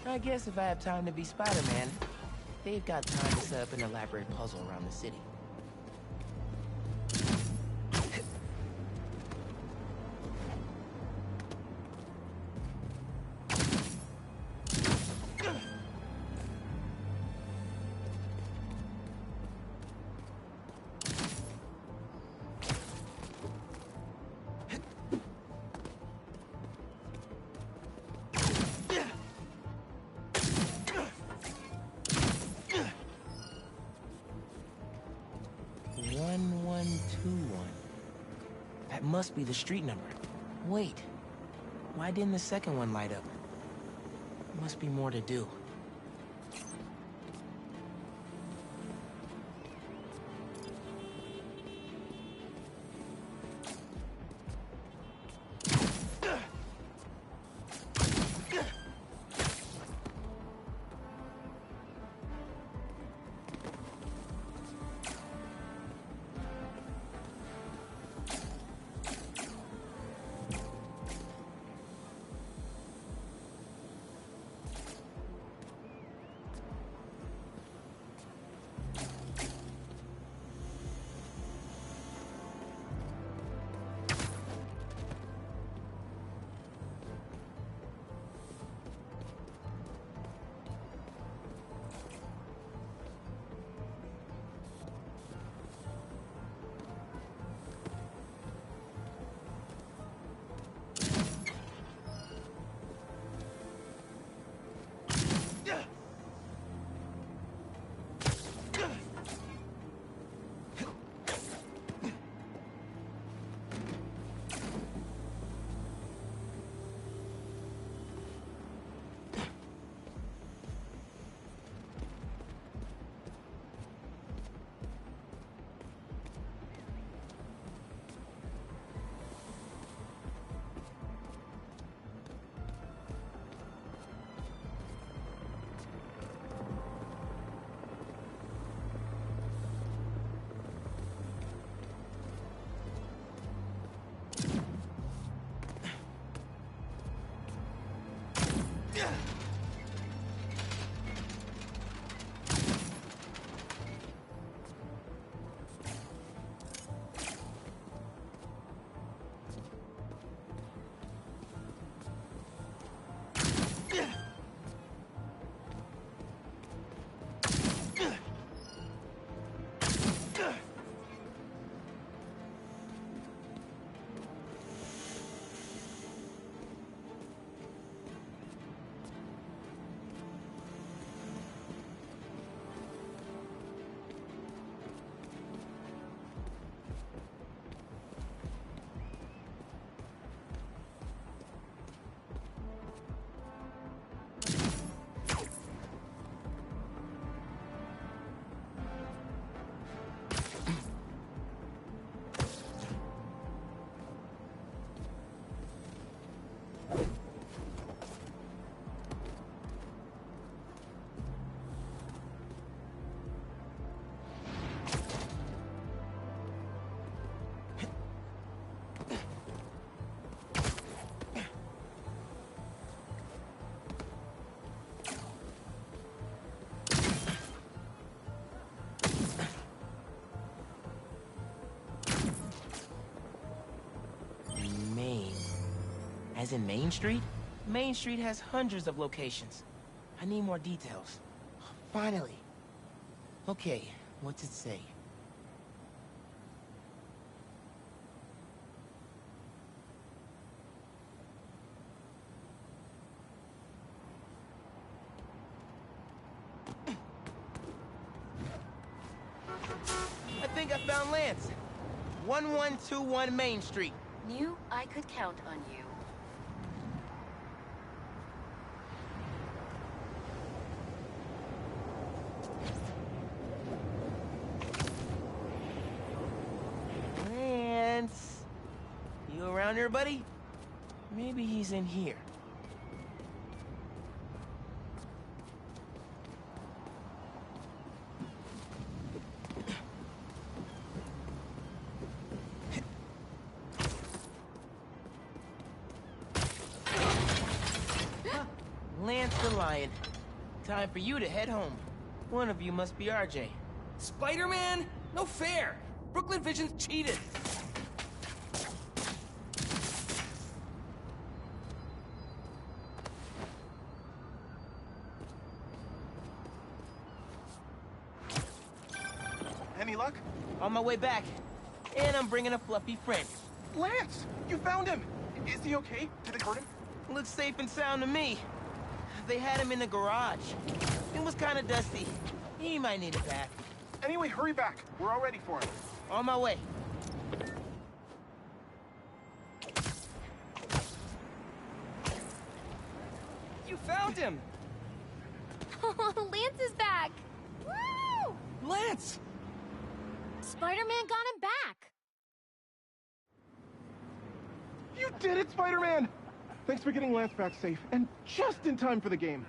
I guess if I have time to be Spider-Man, they've got time to set up an elaborate puzzle around the city. That must be the street number. Wait, why didn't the second one light up? Must be more to do. As in Main Street? Main Street has hundreds of locations. I need more details. Finally. Okay, what's it say? I think I found Lance. 1121 Main Street. Knew I could count on you. Lance. You around here, buddy? Maybe he's in here. Lance the Lion. Time for you to head home. One of you must be RJ. Spider-Man? No fair! Brooklyn Vision's cheated! Any luck? On my way back. And I'm bringing a fluffy friend. Lance! You found him! Is he okay? Did they hurt him? Looks safe and sound to me. They had him in the garage. It was kind of dusty. He might need a bath. Anyway, hurry back. We're all ready for him. On my way. You found him! Lance is back! Woo! Lance! Spider-Man got him back! You did it, Spider-Man! Thanks for getting Lance back safe, and just in time for the game.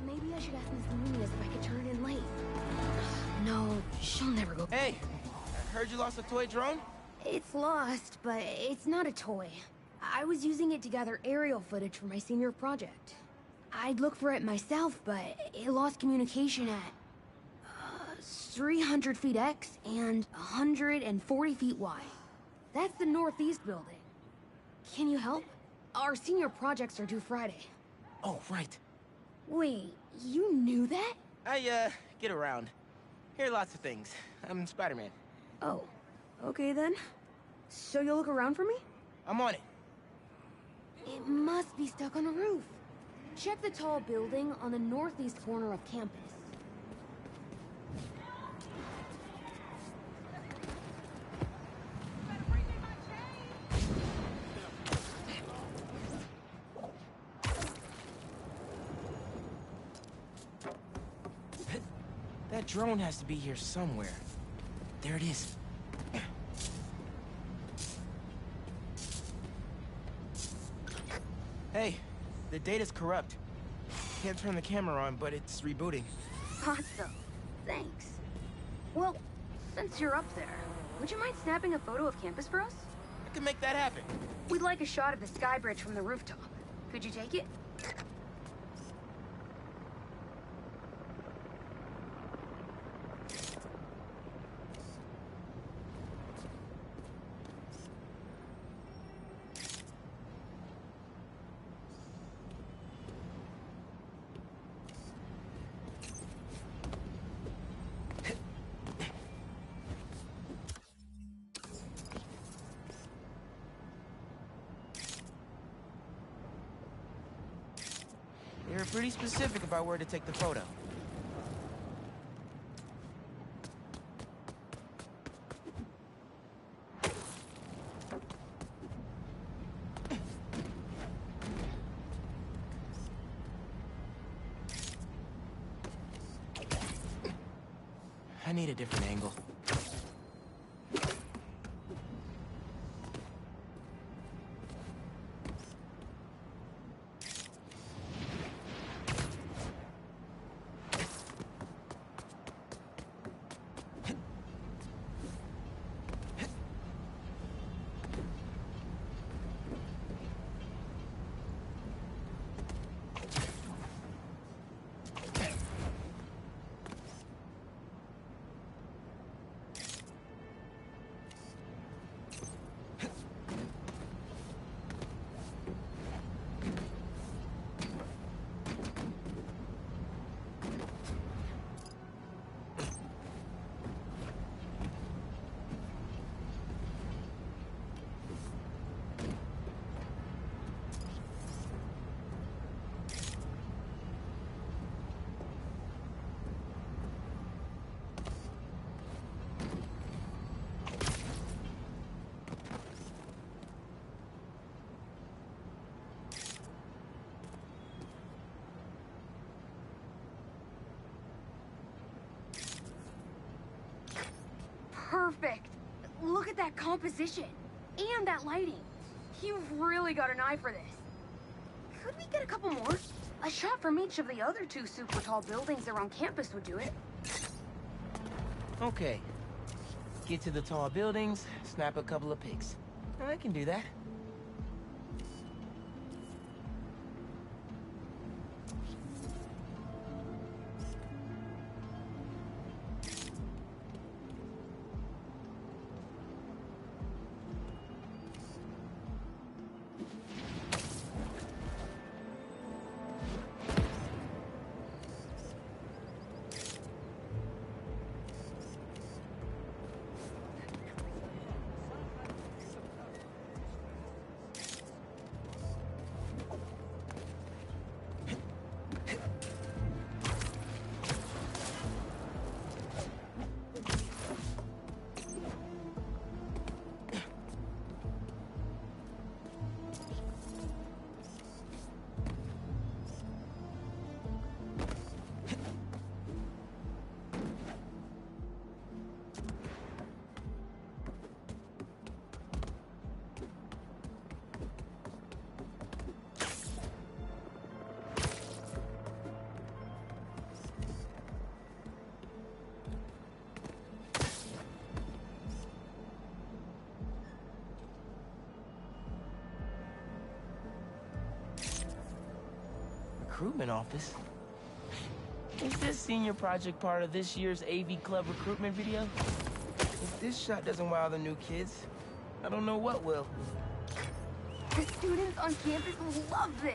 Maybe I should ask Miss Lumias if I could turn it in late. No, she'll never go. Hey, I heard you lost a toy drone? It's lost, but it's not a toy. I was using it to gather aerial footage for my senior project. I'd look for it myself, but it lost communication at 300 feet X and 140 feet Y. That's the northeast building. Can you help? Our senior projects are due Friday. Oh, right. Wait, you knew that? I, get around. Hear lots of things. I'm Spider-Man. Oh, okay then. So you'll look around for me? I'm on it. It must be stuck on a roof. Check the tall building on the northeast corner of campus. That drone has to be here somewhere. There it is. Hey, the data's corrupt. Can't turn the camera on, but it's rebooting. Awesome. Thanks. Well, since you're up there, would you mind snapping a photo of campus for us? I can make that happen. We'd like a shot of the sky bridge from the rooftop. Could you take it? They were pretty specific about where to take the photo. need a different angle. Perfect. Look at that composition. And that lighting. You've really got an eye for this. Could we get a couple more? A shot from each of the other 2 super tall buildings around campus would do it. Okay. Get to the tall buildings, snap a couple of pics. I can do that. Recruitment office? Is this senior project part of this year's AV Club recruitment video? If this shot doesn't wow the new kids, I don't know what will. The students on campus will love this.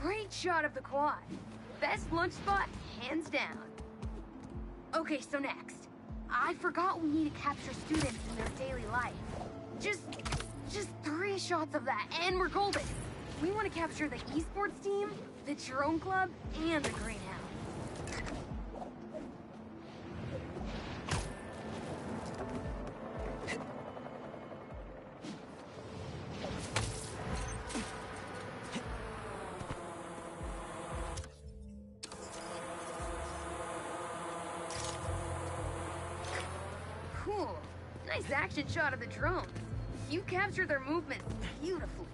Great shot of the quad. Best lunch spot, hands down. Okay, so next. I forgot we need to capture students in their daily life. Just 3 shots of that, and we're golden. We want to capture the esports team, the drone club, and the greenhouse. Cool. Nice action shot of the drones. You captured their movements beautifully.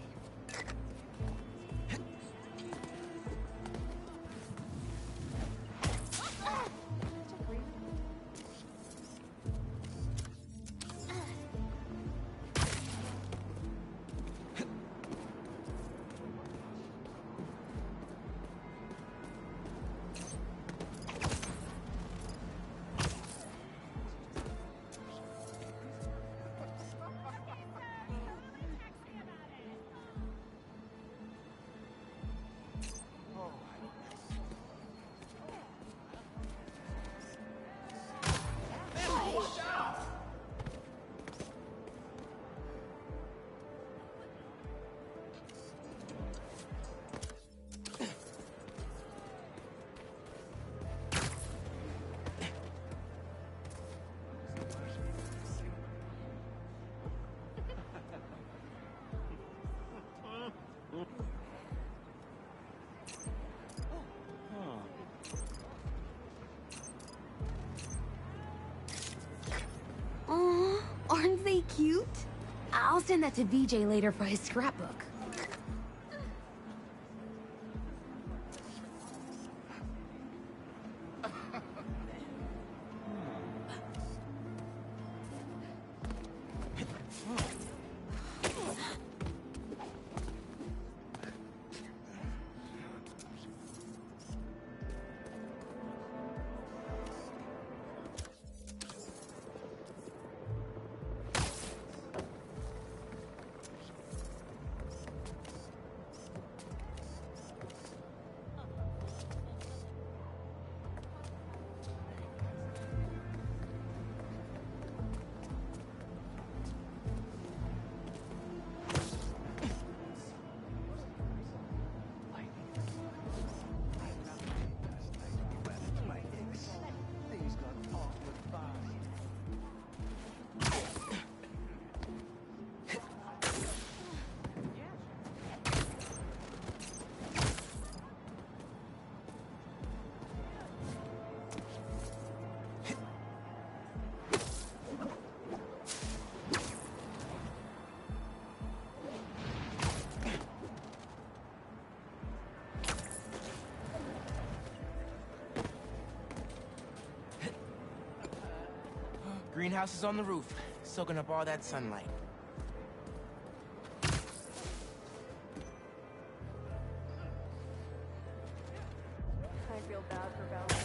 cute? I'll send that to VJ later for his scrapbook. Greenhouse is on the roof, soaking up all that sunlight. I feel bad for Bella.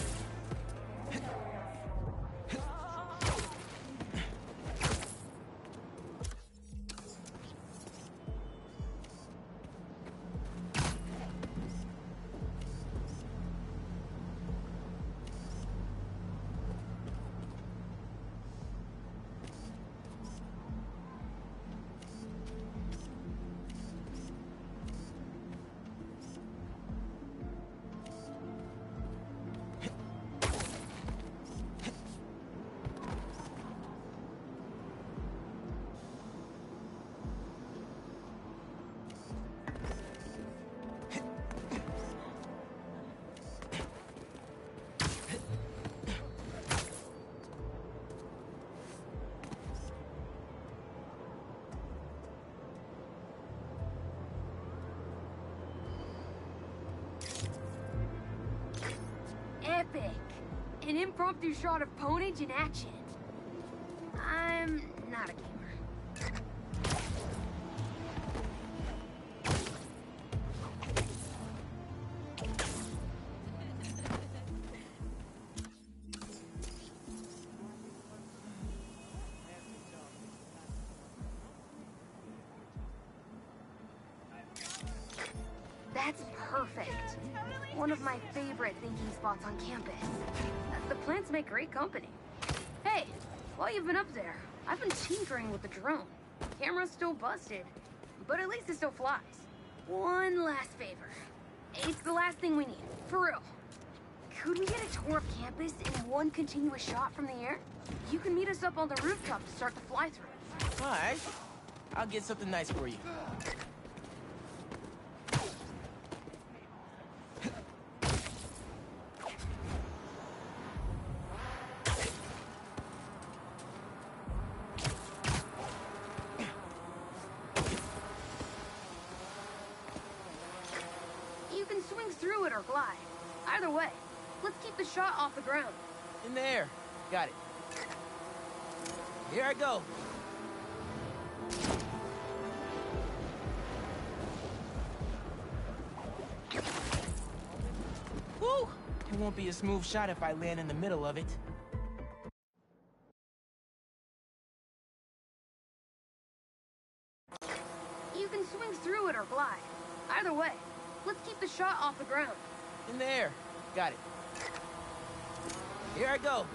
Epic! An impromptu shot of Ponage in action. I'm not a gamer. That's perfect. One of my favorite thinking spots on campus. The plants make great company. Hey, while you've been up there, I've been tinkering with the drone. Camera's still busted, but at least it still flies. One last favor. It's the last thing we need, for real. Could we get a tour of campus in one continuous shot from the air? You can meet us up on the rooftop to start the fly-through. All right. I'll get something nice for you. You can swing through it or glide. Either way, let's keep the shot off the ground. In the air. Got it. Here I go. Woo! It won't be a smooth shot if I land in the middle of it. You can swing through it or glide. Either way, let's keep the shot off the ground. In the air. Got it. Here I go.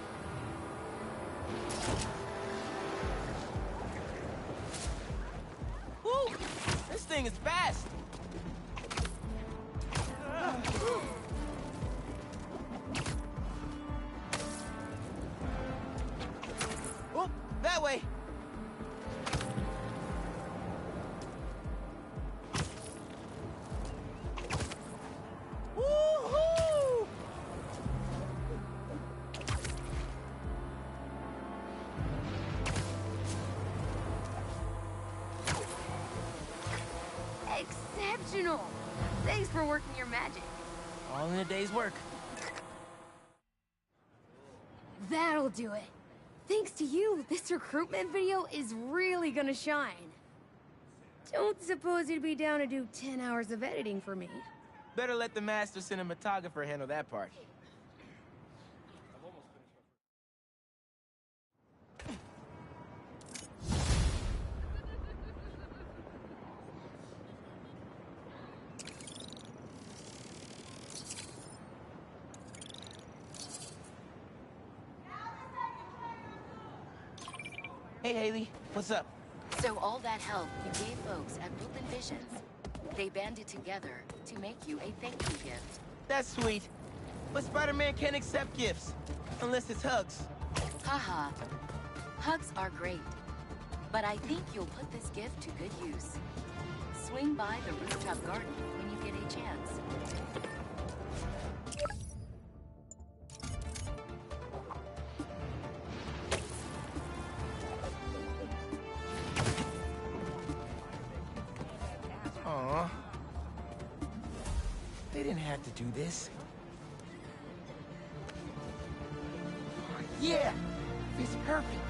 Woo! This thing is fast. Oh, that way. Woo-hoo! Exceptional! Thanks for working your magic. All in a day's work. That'll do it. Thanks to you, this recruitment video is really gonna shine. Don't suppose you'd be down to do 10 hours of editing for me. Better let the master cinematographer handle that part. Hey, Haley. What's up? So all that help you gave folks at Brooklyn Visions, they banded together to make you a thank you gift. That's sweet. But Spider-Man can't accept gifts. Unless it's hugs. Haha. Hugs are great. But I think you'll put this gift to good use. Swing by the rooftop garden when you get a chance. Aw. They didn't have to do this. Yeah! It's perfect.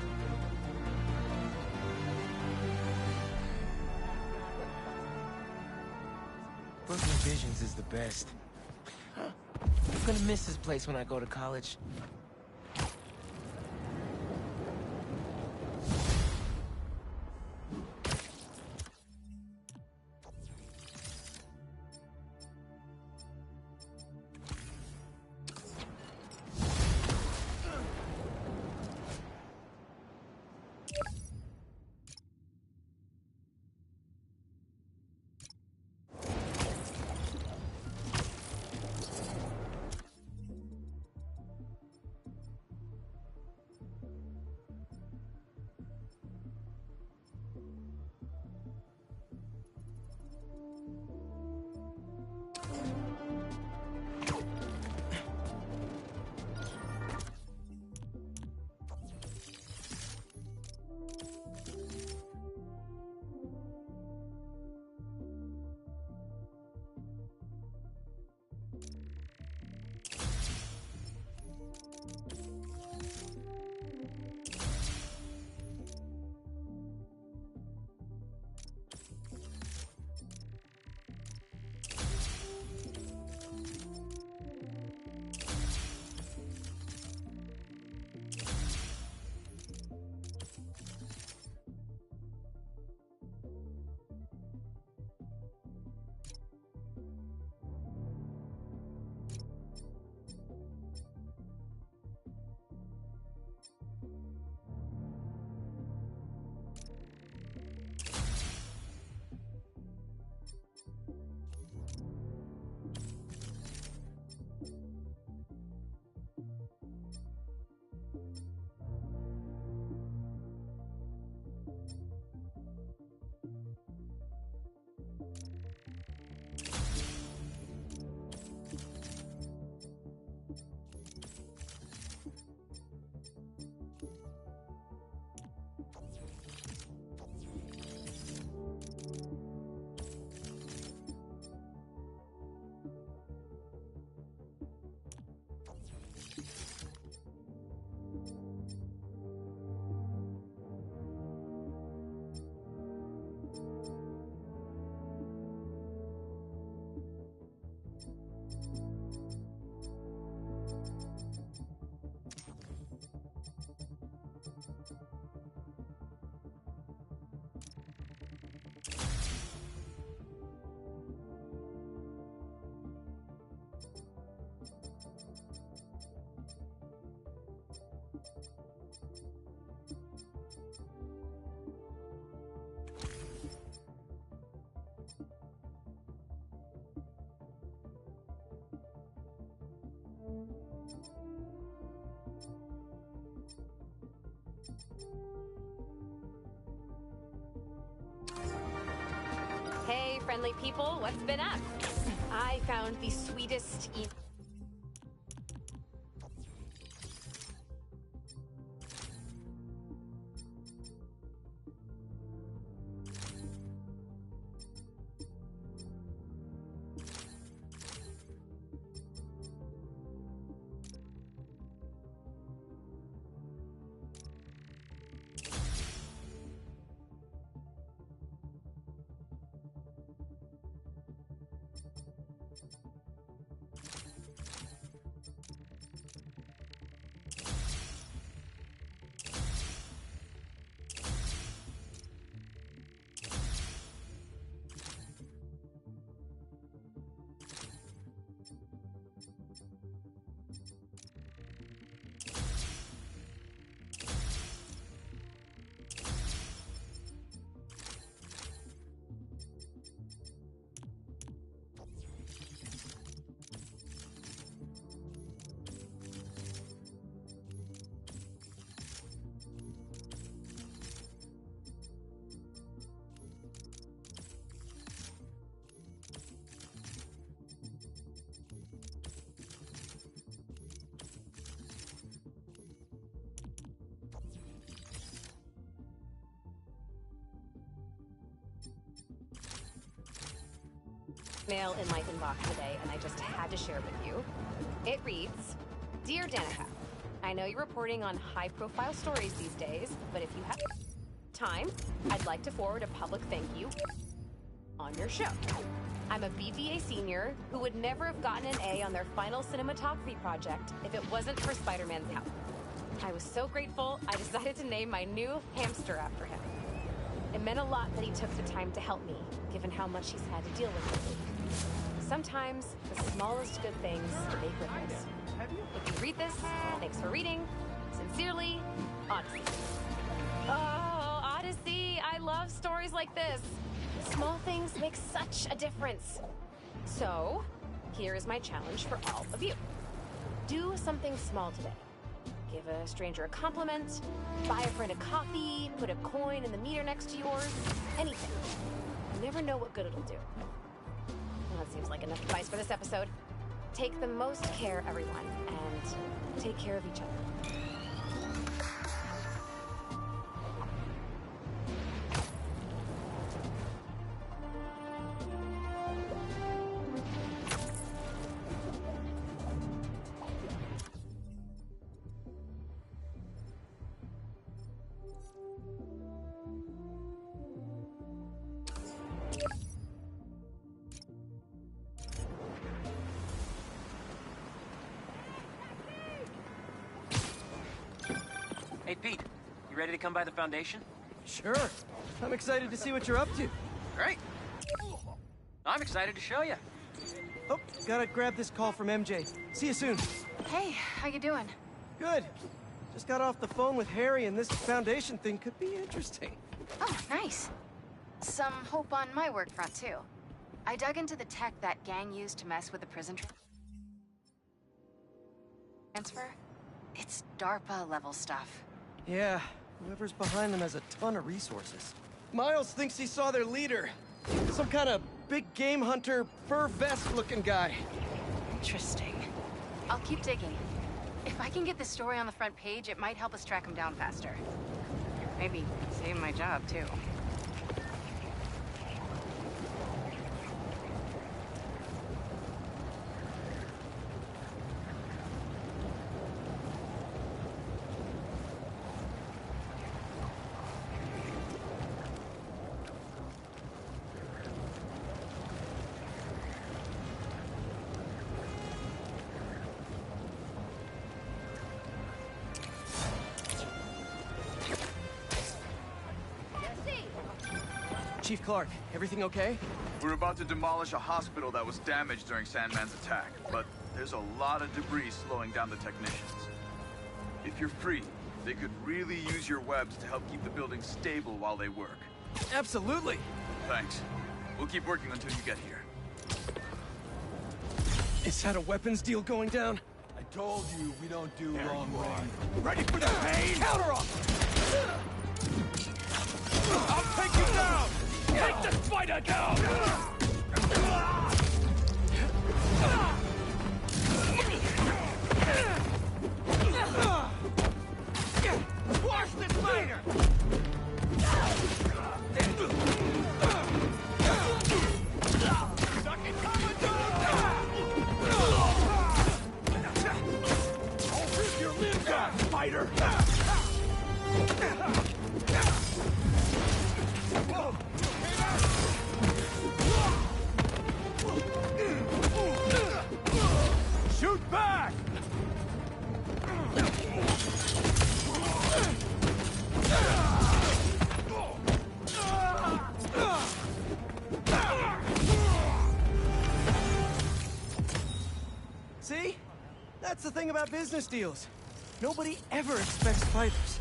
Brooklyn Visions is the best. I'm gonna miss this place when I go to college. Hey, friendly people, what's been up? I found the sweetest mail in my inbox today, and I just had to share it with you. It reads, Dear Danica, I know you're reporting on high-profile stories these days, but if you have time, I'd like to forward a public thank you on your show. I'm a BBA senior who would never have gotten an A on their final cinematography project if it wasn't for Spider-Man's help. I was so grateful, I decided to name my new hamster after him. It meant a lot that he took the time to help me, given how much he's had to deal with lately. Sometimes, the smallest good things make ripples. If you read this, thanks for reading. Sincerely, Odyssey. Oh, Odyssey, I love stories like this. Small things make such a difference. So, here is my challenge for all of you. Do something small today. Give a stranger a compliment, buy a friend a coffee, put a coin in the meter next to yours, anything. You never know what good it'll do. Well, that seems like enough advice for this episode. Take the most care, everyone, and take care of each other. Hey, Pete, you ready to come by the Foundation? Sure. I'm excited to see what you're up to. Great. I'm excited to show you. Oh, gotta grab this call from MJ. See you soon. Hey, how you doing? Good. Just got off the phone with Harry, and this Foundation thing could be interesting. Oh, nice. Some hope on my work front, too. I dug into the tech that gang used to mess with the prison transfer. It's DARPA-level stuff. Yeah, whoever's behind them has a ton of resources. Miles thinks he saw their leader. Some kind of big game hunter, fur vest-looking guy. Interesting. I'll keep digging. If I can get this story on the front page, it might help us track him down faster. Maybe save my job, too. Chief Clark, everything okay? We're about to demolish a hospital that was damaged during Sandman's attack, but there's a lot of debris slowing down the technicians. If you're free, they could really use your webs to help keep the building stable while they work. Absolutely! Thanks. We'll keep working until you get here. Is that a weapons deal going down? I told you we don't do long range. Ready for the pain? Counter off! I'll take you down! Take the spider down! Squash the spider! Suck it, I'll rip your limbs off, spider! Shoot back! See? That's the thing about business deals. Nobody ever expects fighters.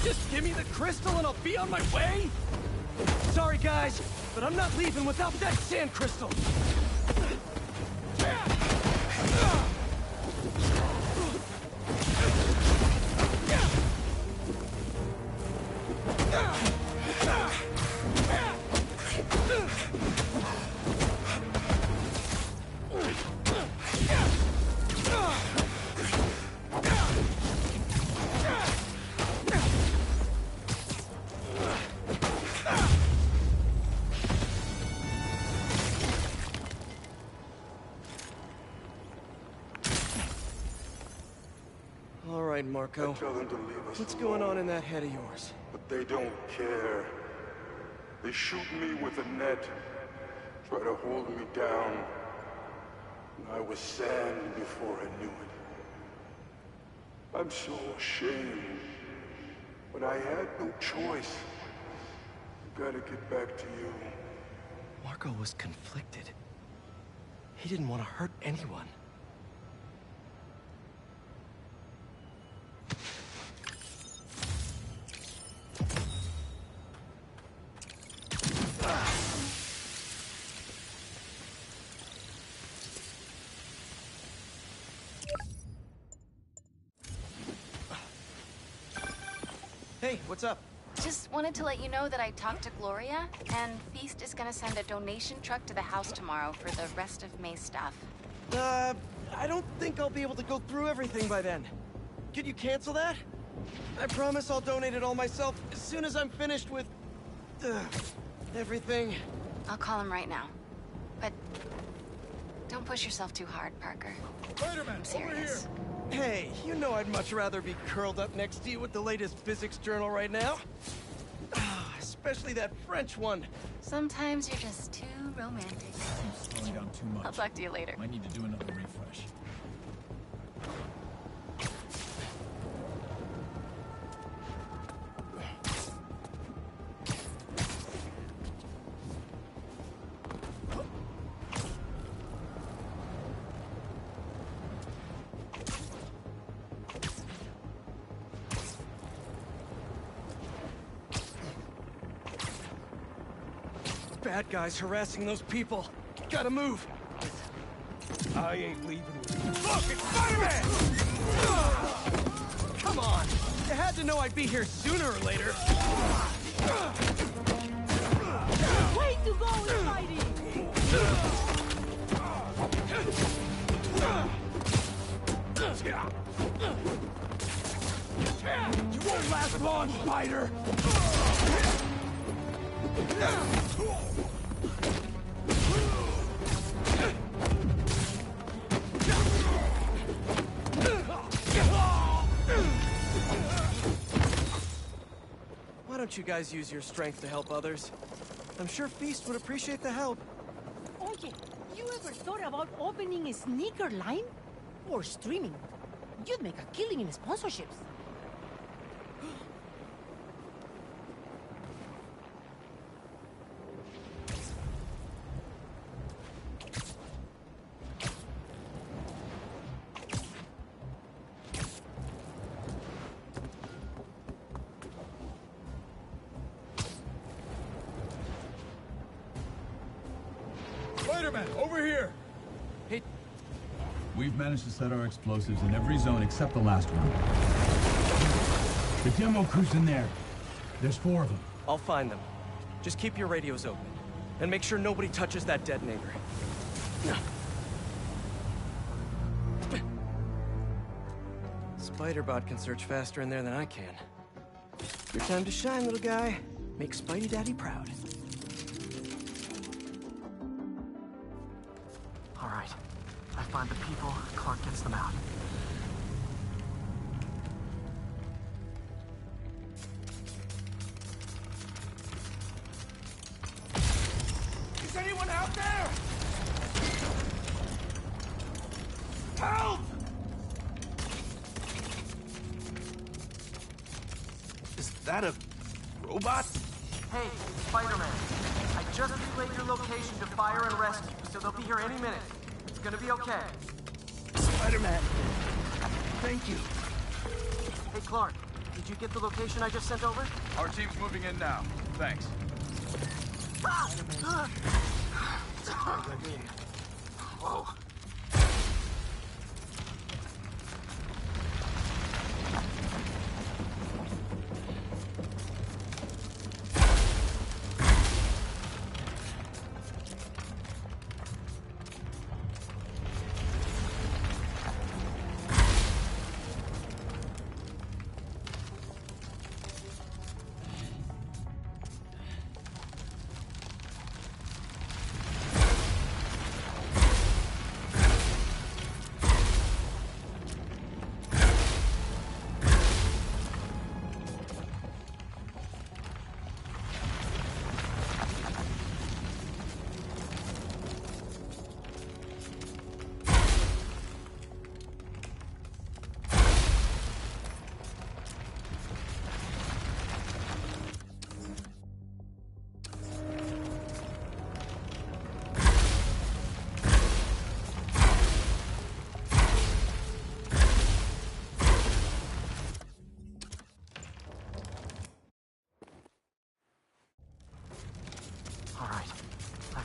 Just give me the crystal and I'll be on my way? Sorry, guys, but I'm not leaving without that sand crystal. All right, Marco. I tell them to leave us What's alone, going on in that head of yours? but they don't care. They shoot me with a net, try to hold me down. And I was sand before I knew it. I'm so ashamed, but I had no choice. I gotta get back to you. Marco was conflicted. He didn't want to hurt anyone. Hey, what's up? Just wanted to let you know that I talked to Gloria, and Feast is gonna send a donation truck to the house tomorrow for the rest of May's stuff. I don't think I'll be able to go through everything by then. Could you cancel that? I promise I'll donate it all myself as soon as I'm finished with... everything. I'll call him right now. But don't push yourself too hard, Parker. I'm serious. Hey, you know I'd much rather be curled up next to you with the latest physics journal right now. Especially that French one. Sometimes you're just too romantic. Slowing down too much. I'll talk to you later. Might need to do another refresh. Bad guys harassing those people. Gotta move. I ain't leaving with you. Look, it's Spiderman! Come on. You had to know I'd be here sooner or later. Way to go, Spidey! You won't last long, Spider! Why don't you guys use your strength to help others? I'm sure Feast would appreciate the help. Oye, you ever thought about opening a sneaker line? Or streaming? You'd make a killing in sponsorships. Spiderman, over here! Hey. We've managed to set our explosives in every zone except the last one. The demo crew's in there. There's 4 of them. I'll find them. Just keep your radios open. And make sure nobody touches that detonator. Spiderbot can search faster in there than I can. Your time to shine, little guy. Make Spidey Daddy proud. All right. I find the people, Clark gets them out. Is anyone out there? Help! Is that a robot? Hey, Spider-Man. I just relayed your location to fire and rescue, so they'll be here any minute. It's gonna be okay. Spider-Man. Thank you. Hey, Clark. did you get the location I just sent over? Our team's moving in now. Thanks. Whoa.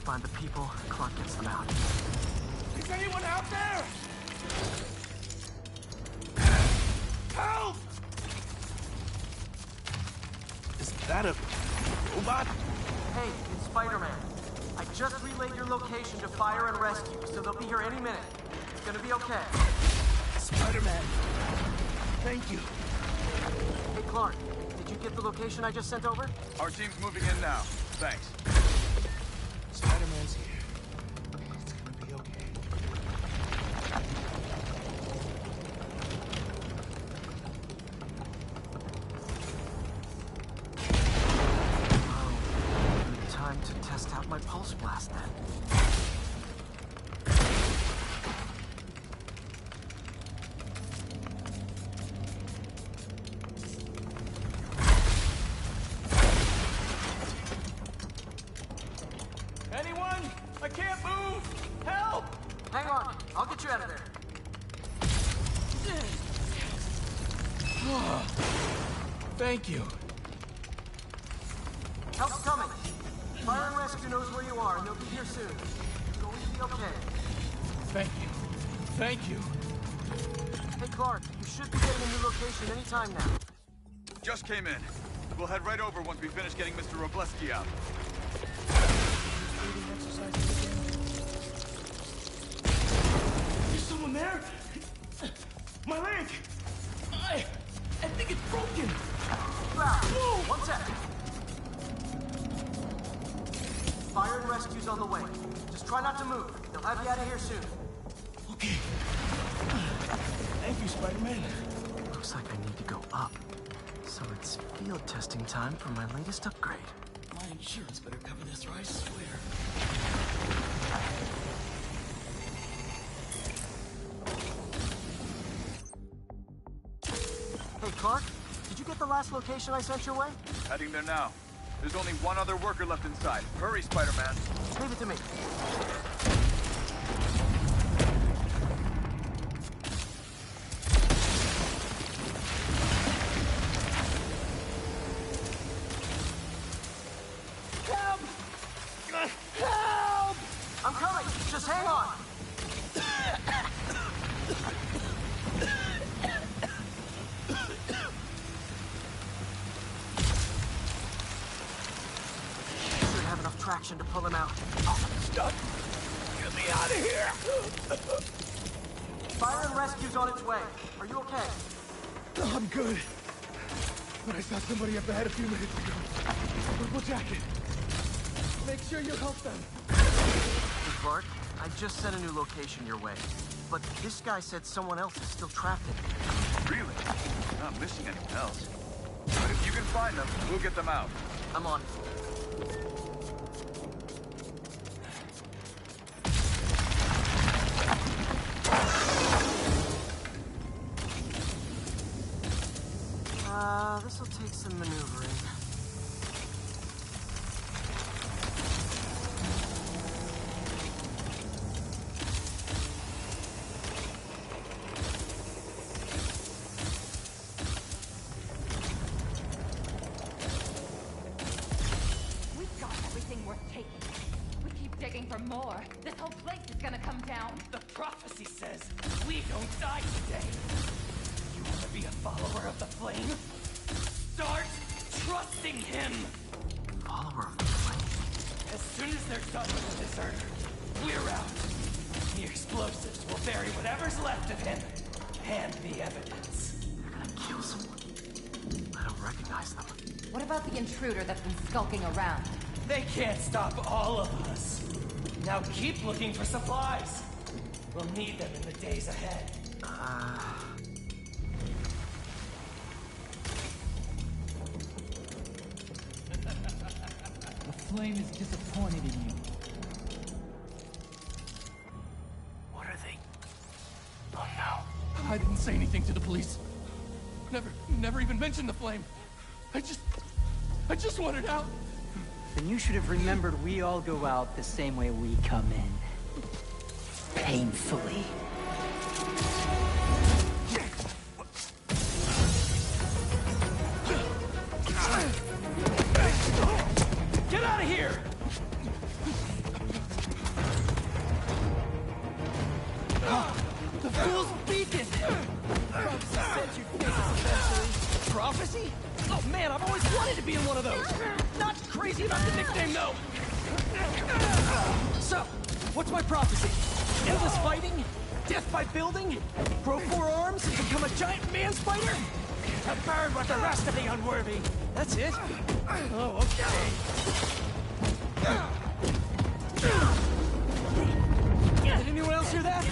Find the people, Clark gets them out. Is anyone out there? Help! Is that a robot? Hey, it's Spiderman. I just relayed your location to fire and rescue, so they'll be here any minute. It's gonna be okay. Spider-Man. Thank you. Hey, Clark, did you get the location I just sent over? Our team's moving in now. Thanks. Spider-Man's here. It's gonna be okay. Oh, good time to test out my pulse blast then. Anyone? I can't move! Help! Hang on, I'll get you out of there. Thank you. Help's coming. Fire and rescue knows where you are, and they'll be here soon. You'll always be okay. Thank you. Thank you. Hey, Clark, you should be getting a new location anytime now. Just came in. We'll head right over once we finish getting Mr. Robleski out. There's someone there? My leg! I think it's broken! Whoa! One sec. Fire and rescue's on the way. Just try not to move. They'll have you out of here soon. Okay. Thank you, Spider-Man. Looks like I need to go up. So it's field testing time for my latest upgrade. My insurance better cover this, or I swear. Hey, Clark, did you get the last location I sent your way? Heading there now. There's only one other worker left inside. Hurry, Spider-Man. Leave it to me. Help! Help! I'm coming! Just hang on! Should have enough traction to pull him out. Oh, stop! Get me out of here! Fire and rescue's on its way. Are you okay? I'm good. But I saw somebody up ahead a few minutes ago. Purple jacket. Make sure you help them. Hey, Clark, I just sent a new location your way. But this guy said someone else is still trapped in it. Really? You're not missing anyone else. But if you can find them, we'll get them out. I'm on it. This'll take some maneuvering. says we don't die today. You want to be a follower of the flame? Start trusting him! Follower of the flame? As soon as they're done with the deserter, we're out. The explosives will bury whatever's left of him, and the evidence. They're gonna kill someone. I don't recognize them. What about the intruder that's been skulking around? They can't stop all of us. Now keep looking for supplies. We'll need them in the days ahead. The flame is disappointed in you. What are they? Oh no. I didn't say anything to the police. Never even mentioned the flame. I just wanted out. Then you should have remembered we all go out the same way we come in. Painfully. Get out of here! The fool's beacon! Prophecy said you'd face us eventually. Prophecy? Oh man, I've always wanted to be in one of those! Not crazy about the nickname, though! So, what's my prophecy? Endless fighting? Death by building? Grow 4 arms and become a giant man-spider? To burn with the rest of the unworthy! That's it? Oh, okay. Did anyone else hear that?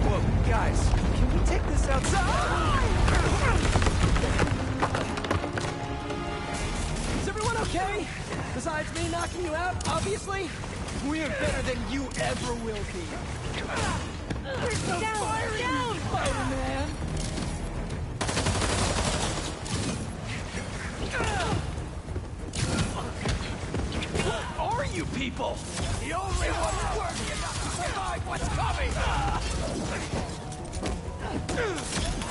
Whoa, guys, can we take this outside? Is everyone okay? Besides me knocking you out, obviously? We're better than you ever will be. There's no fire in you, Spider-Man! What are you people? The only one worthy enough to survive what's coming!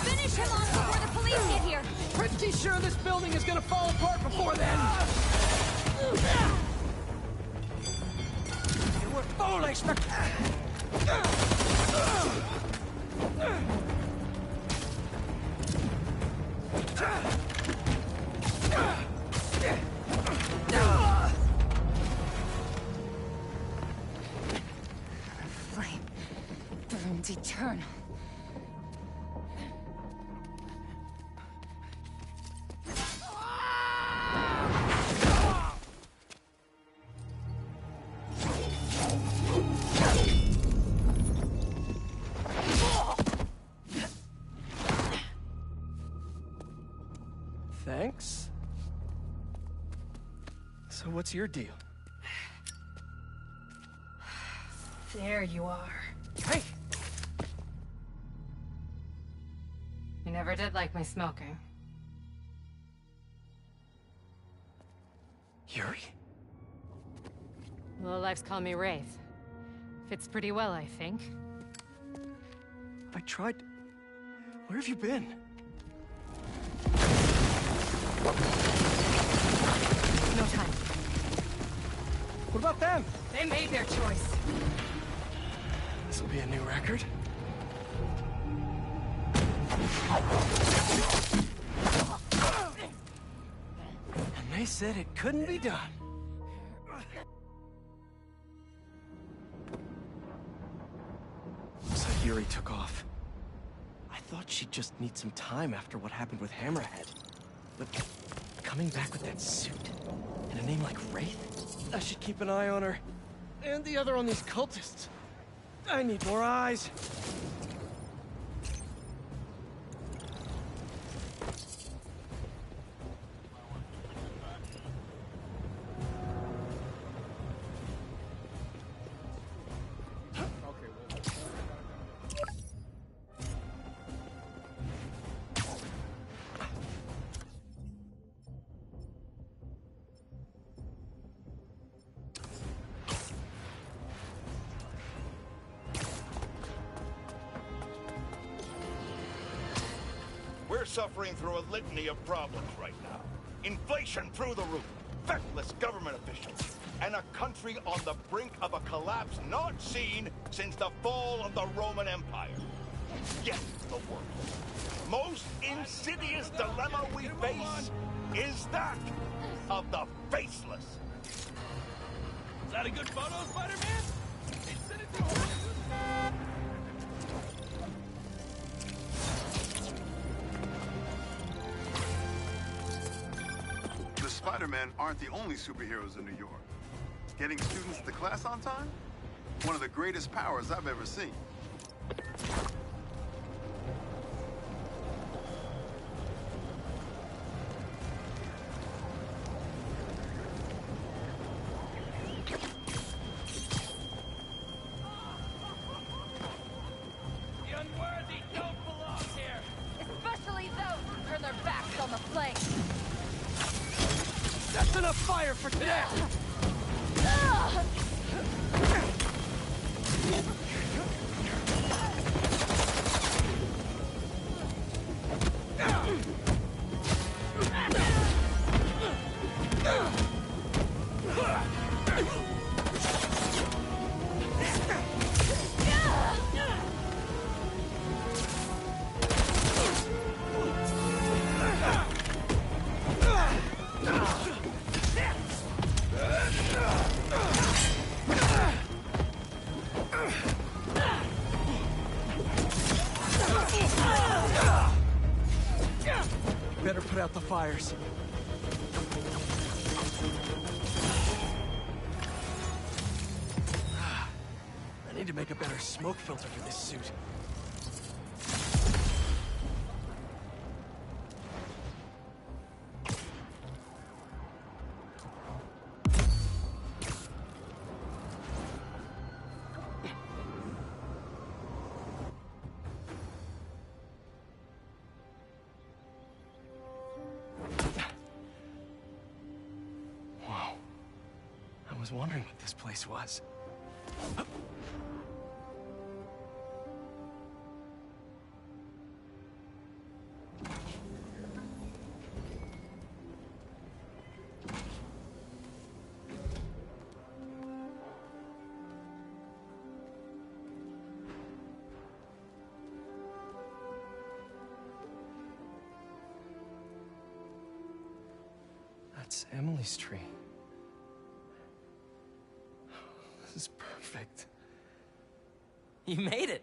Finish him off before the police get here! Pretty sure this building is gonna fall apart before then! You were foolish, but... Flame burns eternal. Thanks. So what's your deal? There you are. Hey! You never did like my smoking. Yuri? Lowlifes call me Wraith. Fits pretty well, I think. I tried... Where have you been? No time. What about them? They made their choice. This will be a new record. And they said it couldn't be done. So Yuri took off. I thought she'd just need some time after what happened with Hammerhead. But coming back with that suit and a name like Wraith? I should keep an eye on her. And the other on these cultists. I need more eyes. Suffering through a litany of problems right now. Inflation through the roof. Feckless government officials. and a country on the brink of a collapse not seen since the fall of the Roman Empire. Yet the worst, most insidious dilemma we face is that of the faceless. Is that a good photo, Spider-Man? Hey, send it to The Spider-Men aren't the only superheroes in New York. Getting students to class on time? One of the greatest powers I've ever seen. The unworthy don't belong here! Especially those who turn their backs on the flame. That's enough fire for today! Better put out the fires. I need to make a better smoke filter for this suit. I was wondering what this place was. That's Emily's tree. This is perfect. You made it.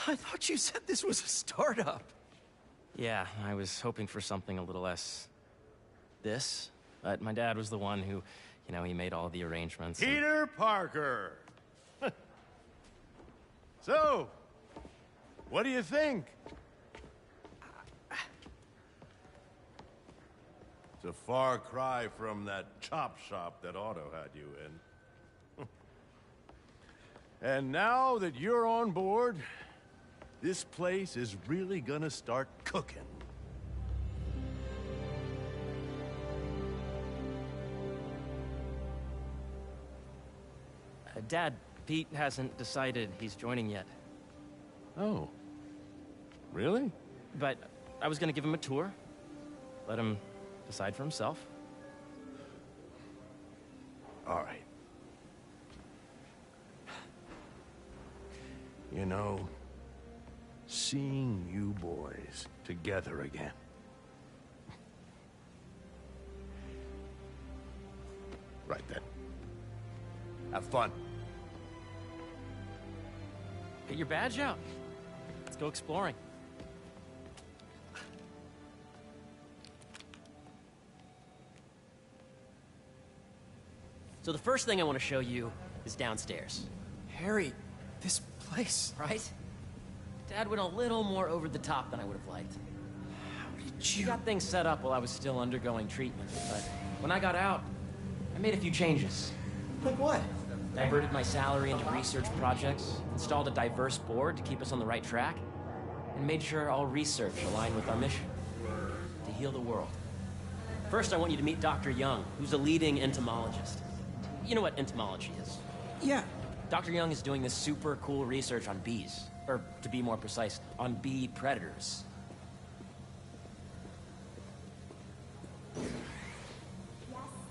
I thought you said this was a startup. Yeah, I was hoping for something a little less this, but my dad was the one who, he made all the arrangements. Peter Parker. So, what do you think? It's a far cry from that chop shop that Otto had you in. And now that you're on board, this place is really gonna start cooking. Dad, Pete hasn't decided he's joining yet. Oh. Really? But I was gonna give him a tour. Let him decide for himself. All right. You know, seeing you boys together again. Right then. Have fun. Get your badge out. Let's go exploring. So the first thing I want to show you is downstairs. Harry, this place. Right? Dad went a little more over the top than I would have liked. How did you... He got things set up while I was still undergoing treatment, but when I got out, I made a few changes. Like what? Diverted my salary into research projects, installed a diverse board to keep us on the right track, and made sure all research aligned with our mission, to heal the world. First, I want you to meet Dr. Young, who's a leading entomologist. You know what entomology is? Yeah. Dr. Young is doing this super cool research on bees, or to be more precise, on bee predators. Yes,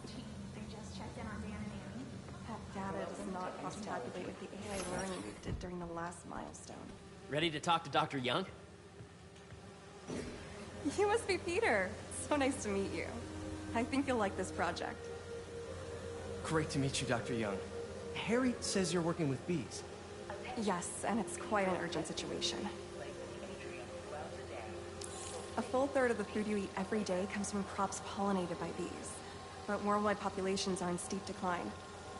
Chief. I just checked in on to tabulate with the AI learning we did during the last milestone. Ready to talk to Dr. Young? You must be Peter. So nice to meet you. I think you'll like this project. Great to meet you, Dr. Young. Harry says you're working with bees. Yes, and it's quite an urgent situation. A full third of the food you eat every day comes from crops pollinated by bees. But worldwide populations are in steep decline,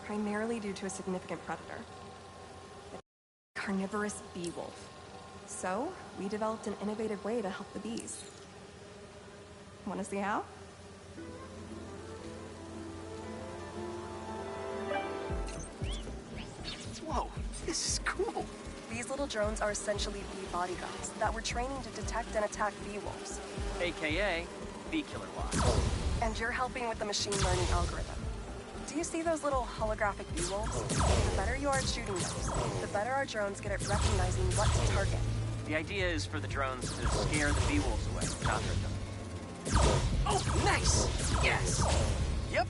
primarily due to a significant predator. The carnivorous bee wolf. So, we developed an innovative way to help the bees. Want to see how? Whoa, this is cool. These little drones are essentially bee bodyguards that we're training to detect and attack bee wolves. AKA, bee killer wasp. And you're helping with the machine learning algorithm. Do you see those little holographic bee wolves? The better you are at shooting those, the better our drones get at recognizing what to target. The idea is for the drones to scare the bee wolves away, not hurt them. Oh, nice! Yes! Yep.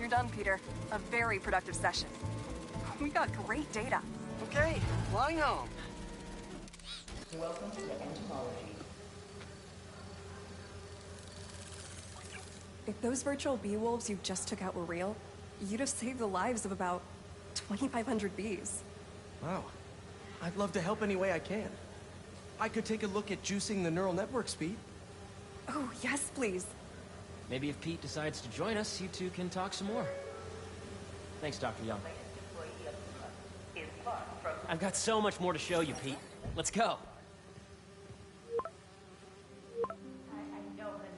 You're done, Peter. A very productive session. We got great data. Okay, flying home. Welcome to entomology. If those virtual bee wolves you just took out were real, you'd have saved the lives of about 2,500 bees. Wow. I'd love to help any way I can. I could take a look at juicing the neural network speed. Oh, yes, please. Maybe if Pete decides to join us, you two can talk some more. Thanks, Dr. Young. I've got so much more to show you, Pete. Let's go.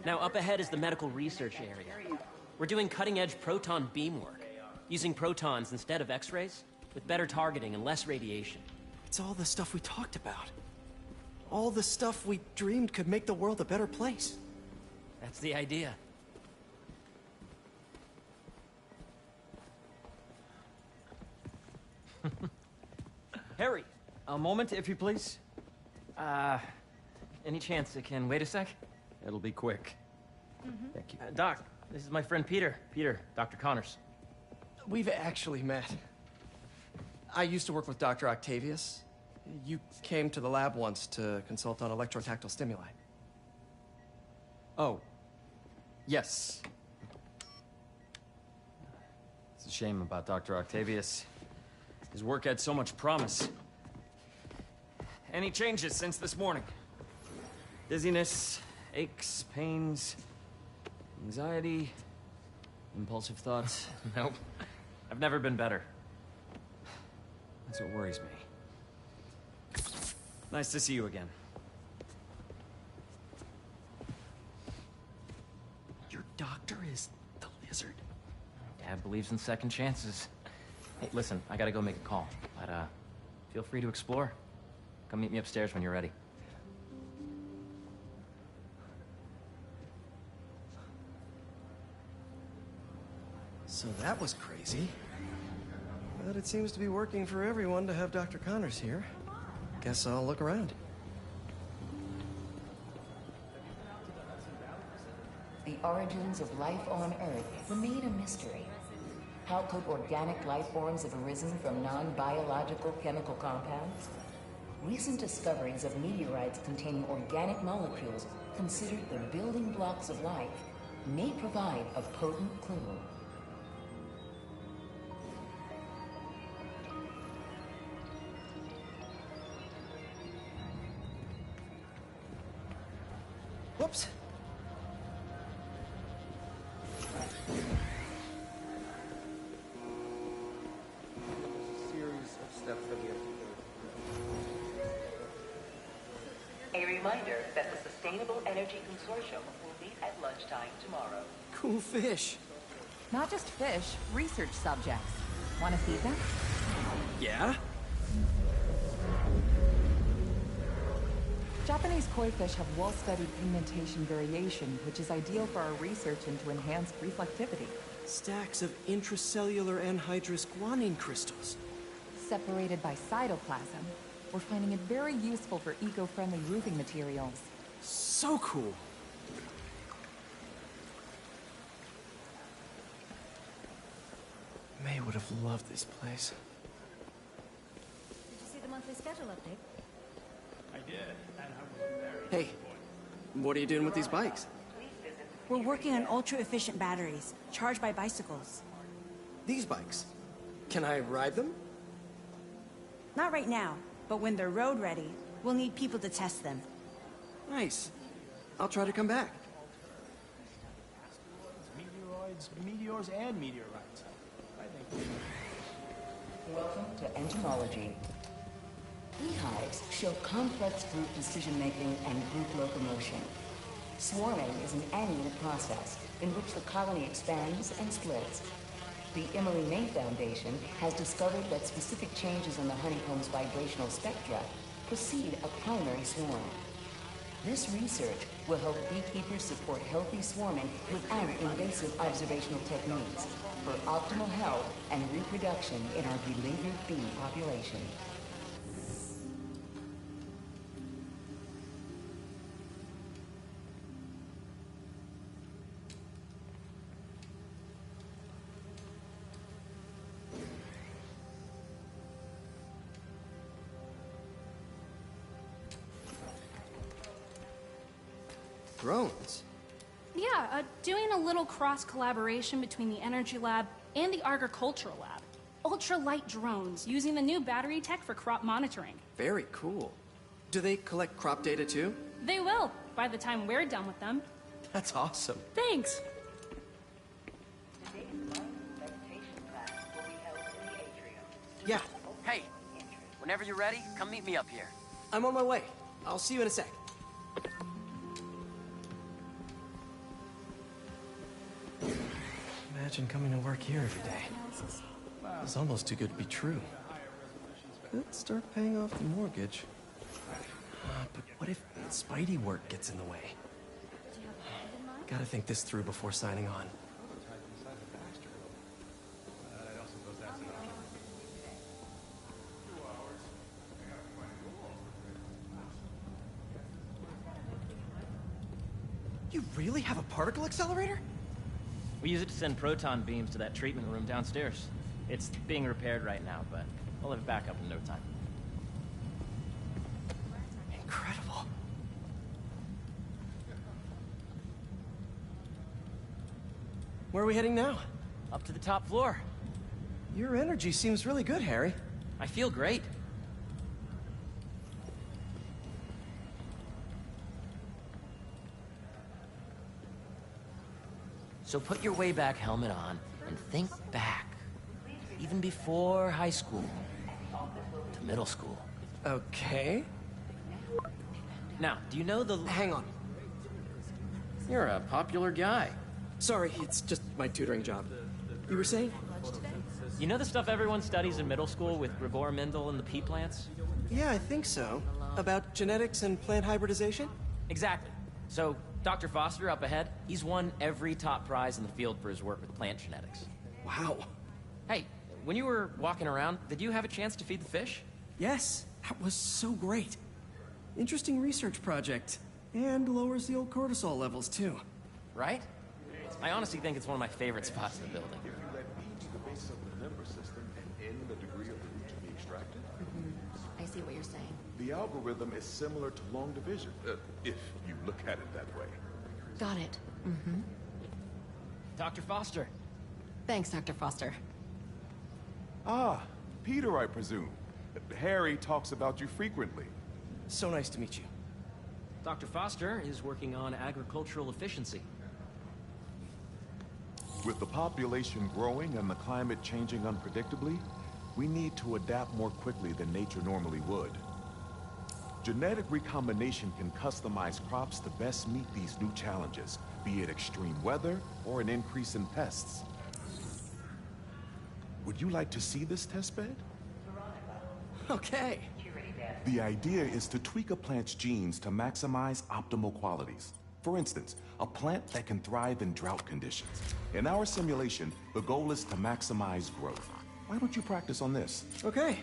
Now, up ahead is the medical research area. We're doing cutting-edge proton beam work, using protons instead of X-rays, with better targeting and less radiation. It's all the stuff we talked about. All the stuff we dreamed could make the world a better place. That's the idea. Harry, a moment, if you please. Any chance it can wait a sec? It'll be quick. Thank you. Doc, this is my friend Peter. Peter, Dr. Connors. We've actually met. I used to work with Dr. Octavius. You came to the lab once to consult on electrotactile stimuli. Oh. Yes. It's a shame about Dr. Octavius. His work had so much promise. Any changes since this morning? Dizziness, aches, pains, anxiety, impulsive thoughts? Nope. I've never been better. That's what worries me. Nice to see you again. Your doctor is the lizard. Dad believes in second chances. Hey, listen, I gotta go make a call, but feel free to explore. Come meet me upstairs when you're ready. So that was crazy. But it seems to be working for everyone to have Dr. Connors here. Guess I'll look around. The origins of life on Earth remain a mystery. How could organic life forms have arisen from non-biological chemical compounds? Recent discoveries of meteorites containing organic molecules considered the building blocks of life may provide a potent clue. Whoops. A reminder that the Sustainable Energy Consortium will meet at lunchtime tomorrow. Cool fish. Not just fish, research subjects. Want to feed them? Yeah? Japanese koi fish have well-studied pigmentation variation, which is ideal for our research into enhanced reflectivity. Stacks of intracellular anhydrous guanine crystals. Separated by cytoplasm, we're finding it very useful for eco-friendly roofing materials. So cool. I would have loved this place. Did you see the monthly schedule update? I did, and I was very Hey, what are you doing with these bikes? We're working on ultra-efficient batteries, charged by bicycles. These bikes? Can I ride them? Not right now, but when they're road ready, we'll need people to test them. Nice. I'll try to come back. meteors and meteorites. I think. Welcome to entomology. Beehives show complex group decision-making and group locomotion. Swarming is an annual process in which the colony expands and splits. The Emily May Foundation has discovered that specific changes in the honeycomb's vibrational spectra precede a primary swarm. This research will help beekeepers support healthy swarming without invasive observational techniques for optimal health and reproduction in our beleaguered bee population. Drones? Yeah, doing a little cross-collaboration between the Energy Lab and the Agricultural Lab. Ultra-light drones using the new battery tech for crop monitoring. Very cool. Do they collect crop data too? They will, by the time we're done with them. That's awesome. Thanks. Yeah. Hey, whenever you're ready, come meet me up here. I'm on my way. I'll see you in a sec. Imagine coming to work here every day. It's almost too good to be true. Could start paying off the mortgage. But what if Spidey work gets in the way? Gotta think this through before signing on. You really have a particle accelerator? We use it to send proton beams to that treatment room downstairs. It's being repaired right now, but we'll have it back up in no time. Incredible. Where are we heading now? Up to the top floor. Your energy seems really good, Harry. I feel great. So put your way-back helmet on and think back. Even before high school. To middle school. Okay. Now, do you know the... Hang on. You're a popular guy. Sorry, it's just my tutoring job. You were saying? You know the stuff everyone studies in middle school with Gregor Mendel and the pea plants? Yeah, I think so. About genetics and plant hybridization? Exactly. So, Dr. Foster up ahead, he's won every top prize in the field for his work with plant genetics. Wow. Hey, when you were walking around, did you have a chance to feed the fish? Yes, that was so great. Interesting research project. And lowers the old cortisol levels, too. Right? I honestly think it's one of my favorite spots in the building. If you let B to the base of the member system and N the degree of the root to be extracted, I see what you're saying. the algorithm is similar to long division, if you look at it that way. Got it. Dr. Foster. Thanks, Dr. Foster. Ah, Peter, I presume. Harry talks about you frequently. So nice to meet you. Dr. Foster is working on agricultural efficiency. With the population growing and the climate changing unpredictably, we need to adapt more quickly than nature normally would. Genetic recombination can customize crops to best meet these new challenges, be it extreme weather or an increase in pests. Would you like to see this testbed? Okay. The idea is to tweak a plant's genes to maximize optimal qualities. For instance, a plant that can thrive in drought conditions. In our simulation, the goal is to maximize growth. Why don't you practice on this? Okay.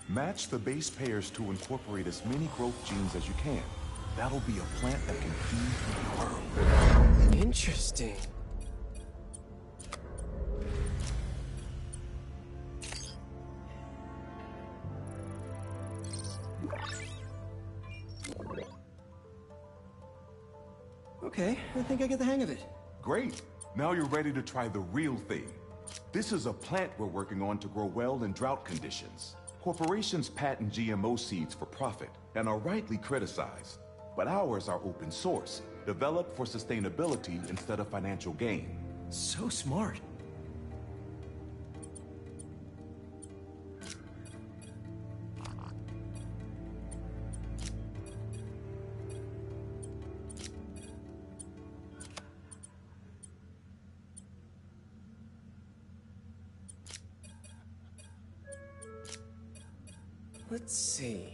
Match the base pairs to incorporate as many growth genes as you can. That'll be a plant that can feed the world. Interesting. Okay, I think I get the hang of it. Great. Now you're ready to try the real thing. This is a plant we're working on to grow well in drought conditions. Corporations patent GMO seeds for profit and are rightly criticized. But ours are open source, developed for sustainability instead of financial gain. So smart. Let's see.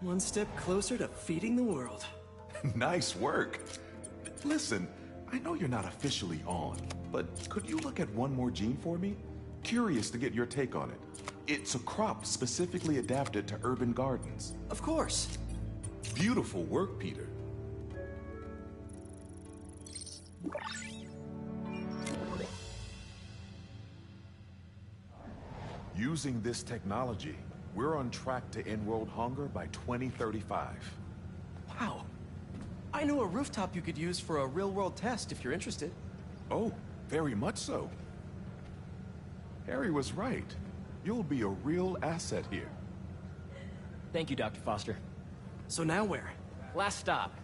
One step closer to feeding the world. Nice work. Listen, I know you're not officially on, but could you look at one more gene for me? Curious to get your take on it. It's a crop specifically adapted to urban gardens. Of course. Beautiful work, Peter. Using this technology, we're on track to end world hunger by 2035. Wow. I know a rooftop you could use for a real-world test if you're interested. Oh, very much so. Harry was right. You'll be a real asset here. Thank you, Dr. Foster. So now where? Last stop.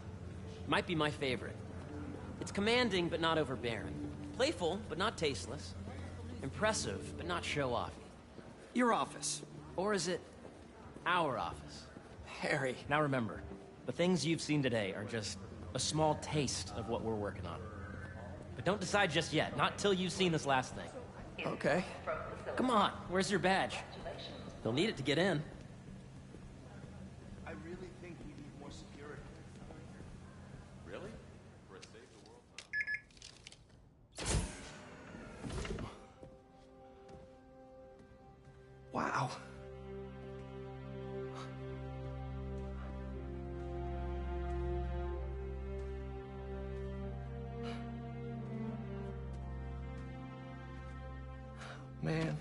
Might be my favorite. It's commanding, but not overbearing. Playful, but not tasteless. Impressive, but not show-off. Your office. Or is it our office? Harry. Now remember, the things you've seen today are just a small taste of what we're working on. But don't decide just yet, not till you've seen this last thing. Okay. Come on, where's your badge? They'll need it to get in. I really think we need more security. Really? For a save the world? Wow. Man.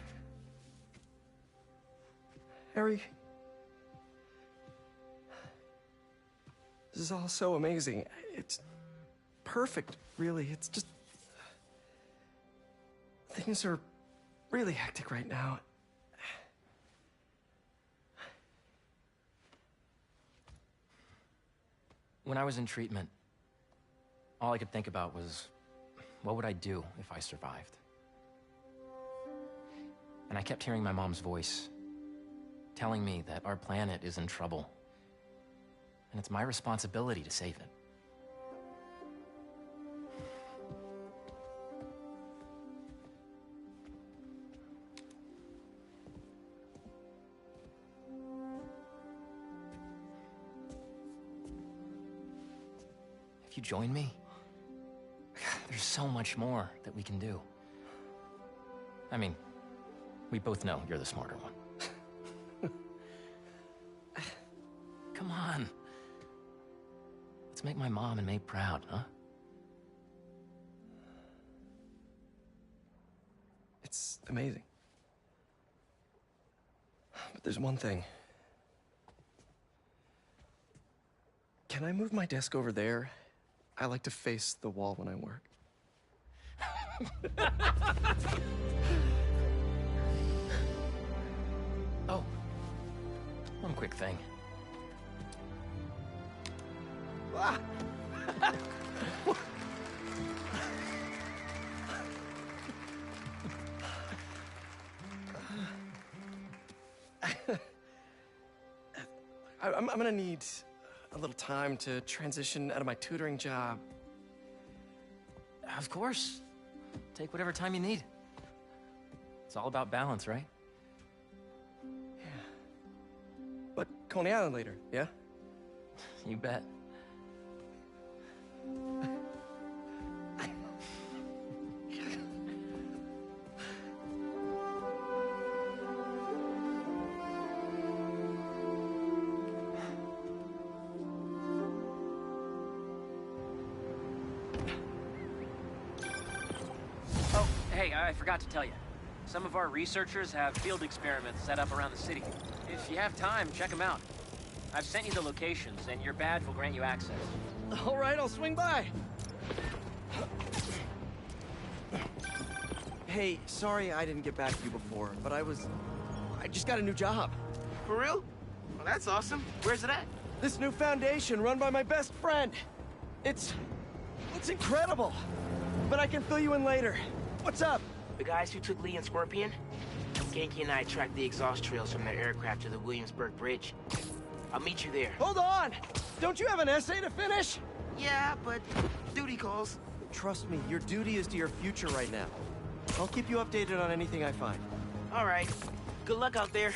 Harry. This is all so amazing. It's perfect, really. It's just... Things are really hectic right now. When I was in treatment, all I could think about was, what would I do if I survived? And I kept hearing my mom's voice, telling me that our planet is in trouble, and it's my responsibility to save it. If you join me, There's so much more that we can do. I mean, we both know you're the smarter one. Come on. Let's make my mom and May proud, huh? It's amazing. But there's one thing. Can I move my desk over there? I like to face the wall when I work. Oh, one quick thing. Ah! I'm gonna need a little time to transition out of my tutoring job. Of course. Take whatever time you need. It's all about balance, right? Yeah. But Coney Island later, yeah? You bet. Oh, hey, I forgot to tell you. Some of our researchers have field experiments set up around the city. If you have time, check them out. I've sent you the locations, and your badge will grant you access. All right, I'll swing by. Hey, sorry I didn't get back to you before, but I just got a new job. For real? Well, that's awesome. Where's it at? This new foundation run by my best friend. It's incredible. But I can fill you in later. What's up? The guys who took Lee and Scorpion? Genki and I tracked the exhaust trails from their aircraft to the Williamsburg Bridge. I'll meet you there. Hold on! Don't you have an essay to finish? Yeah, but duty calls. Trust me, your duty is to your future right now. I'll keep you updated on anything I find. All right. Good luck out there.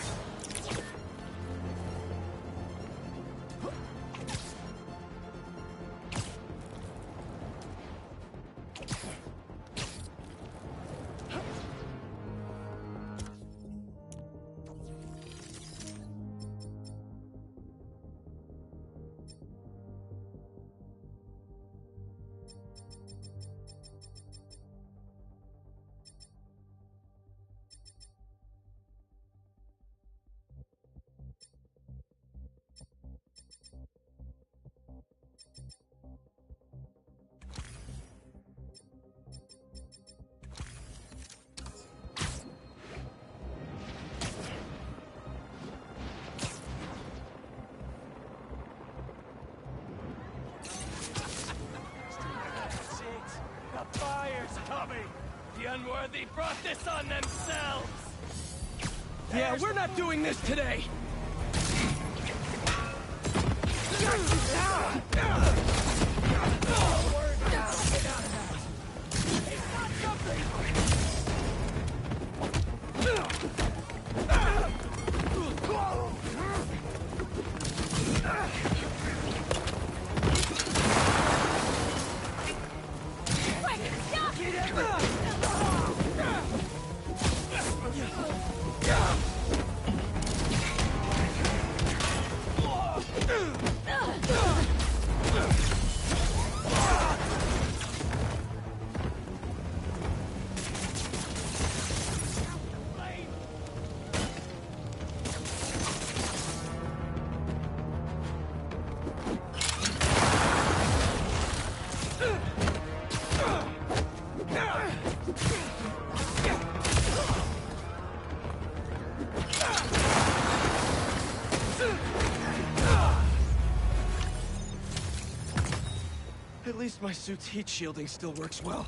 The fire's coming! The unworthy brought this on themselves! Yeah, we're not doing this today! At least my suit's heat shielding still works well.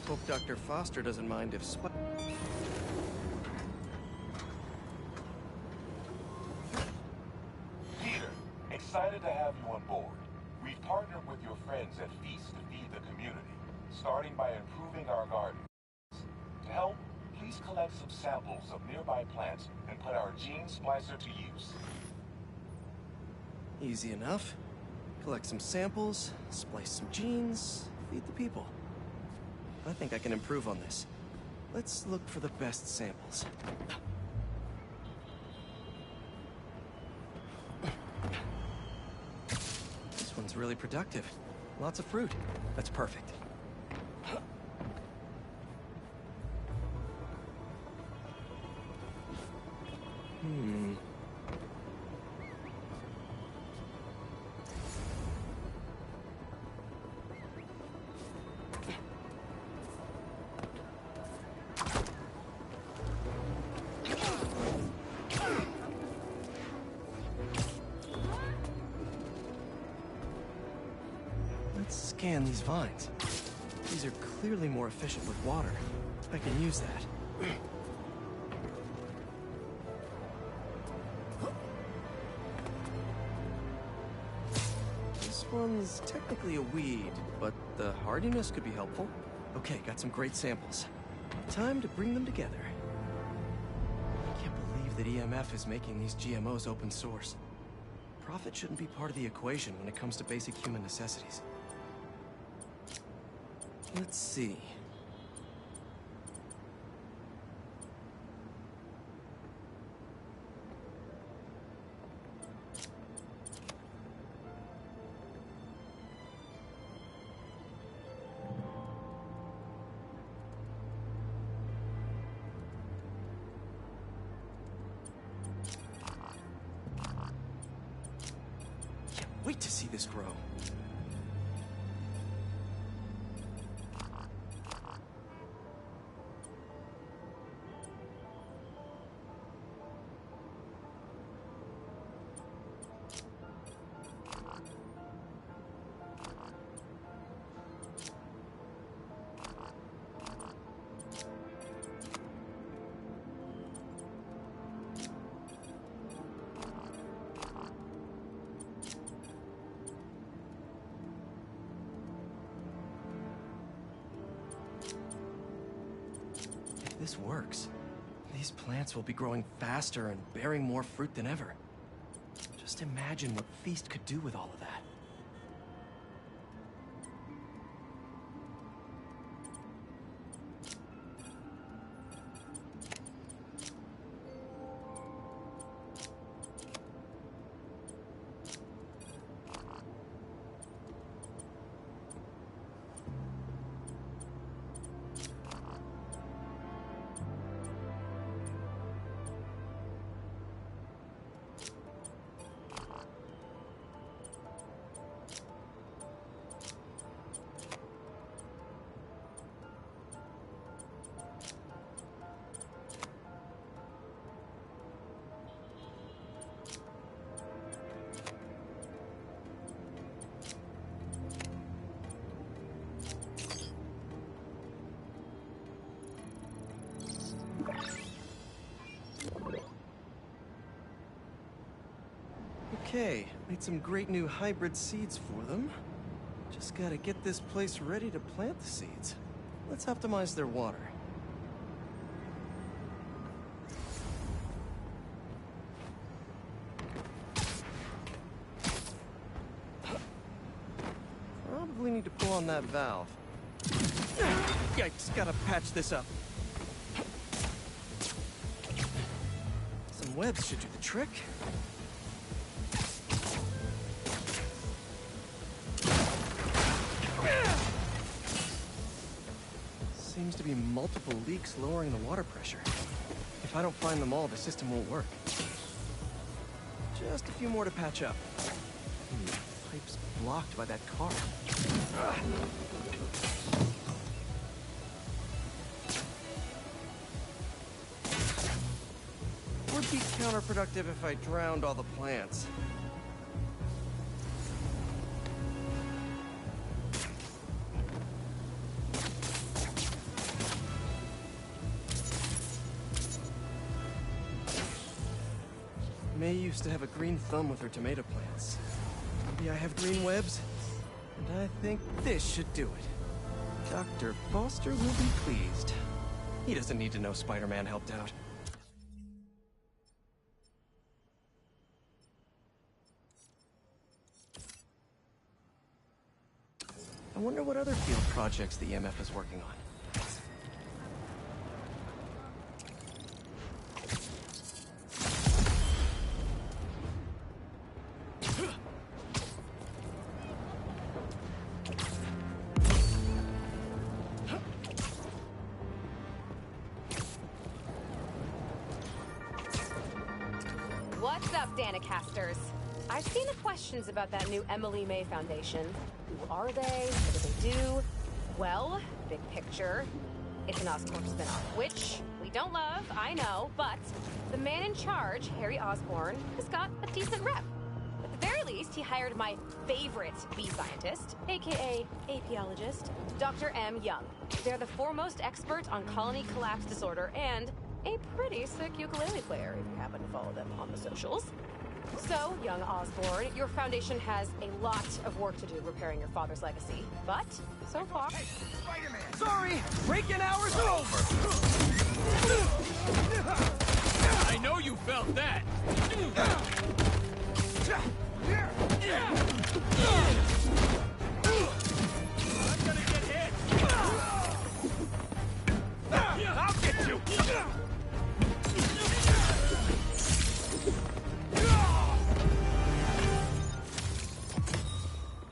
Hope Dr. Foster doesn't mind if excited to have you on board. We've partnered with your friends at Feast to feed the community, starting by improving our gardens. To help, please collect some samples of nearby plants and put our gene splicer to use. Easy enough. Collect some samples, splice some genes, feed the people. I think I can improve on this. Let's look for the best samples. This one's really productive. Lots of fruit. That's perfect. Let's scan these vines. These are clearly more efficient with water. I can use that. This one's technically a weed, but the hardiness could be helpful. Okay, got some great samples. Time to bring them together. I can't believe that EMF is making these GMOs open source. Profit shouldn't be part of the equation when it comes to basic human necessities. Let's see. Can't wait to see this grow. If this works, these plants will be growing faster and bearing more fruit than ever. Just imagine what Feast could do with all of that. Okay, made some great new hybrid seeds for them. Just gotta get this place ready to plant the seeds. Let's optimize their water. Probably need to pull on that valve. Yikes, gotta patch this up. Some webs should do the trick. Seems to be multiple leaks lowering the water pressure. If I don't find them all, the system won't work. Just a few more to patch up. Pipe's blocked by that car. Would be counterproductive if I drowned all the plants. May used to have a green thumb with her tomato plants. Maybe I have green webs? And I think this should do it. Dr. Foster will be pleased. He doesn't need to know Spider-Man helped out. I wonder what other field projects the EMF is working on. What's up, Danicasters? I've seen the questions about that new Emily May Foundation. Who are they? What do they do? Well, big picture, it's an Oscorp spinoff, which we don't love, I know, but the man in charge, Harry Osborn, has got a decent rep. At the very least, he hired my favorite bee scientist, aka apiologist, Dr. M. Young. They're the foremost expert on colony collapse disorder and a pretty sick ukulele player if you happen to follow them on the socials. So, young Osborn, your foundation has a lot of work to do repairing your father's legacy, but so far... Hey, Spider-Man! Sorry! Break-in hours are over! I know you felt that! I'm gonna get hit! I'll get you!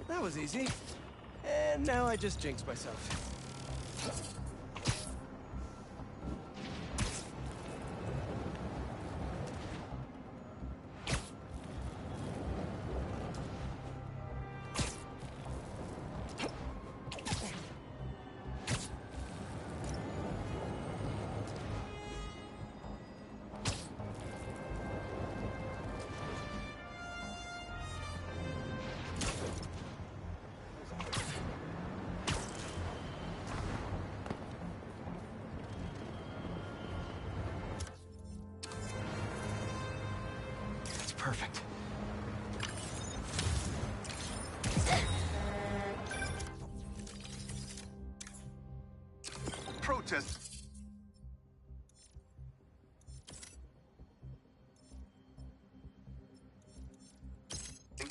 That was easy. And now I just jinxed myself. Perfect. Protest.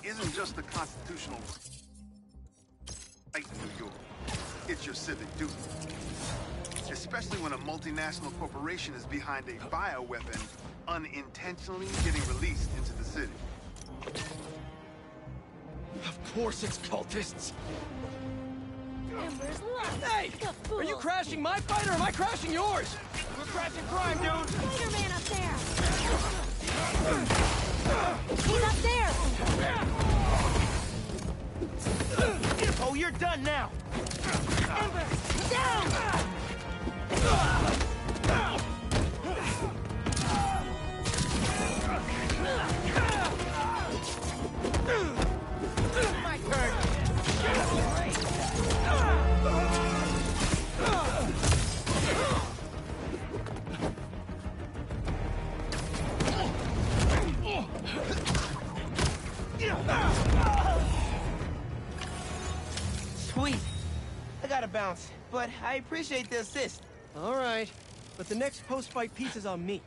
Isn't just a constitutional right in New York. It's your civic duty. Especially when a multinational corporation is behind a bioweapon unintentionally getting released into the city. Of course it's cultists! Ember's left. Hey! Are you crashing my fight or am I crashing yours? We're crashing crime, dude! Spider-Man up there! He's up there! Oh, you're done now! Ember, down! My turn! Sweet. I gotta bounce, but I appreciate the assist. All right, but the next post-fight piece is on me.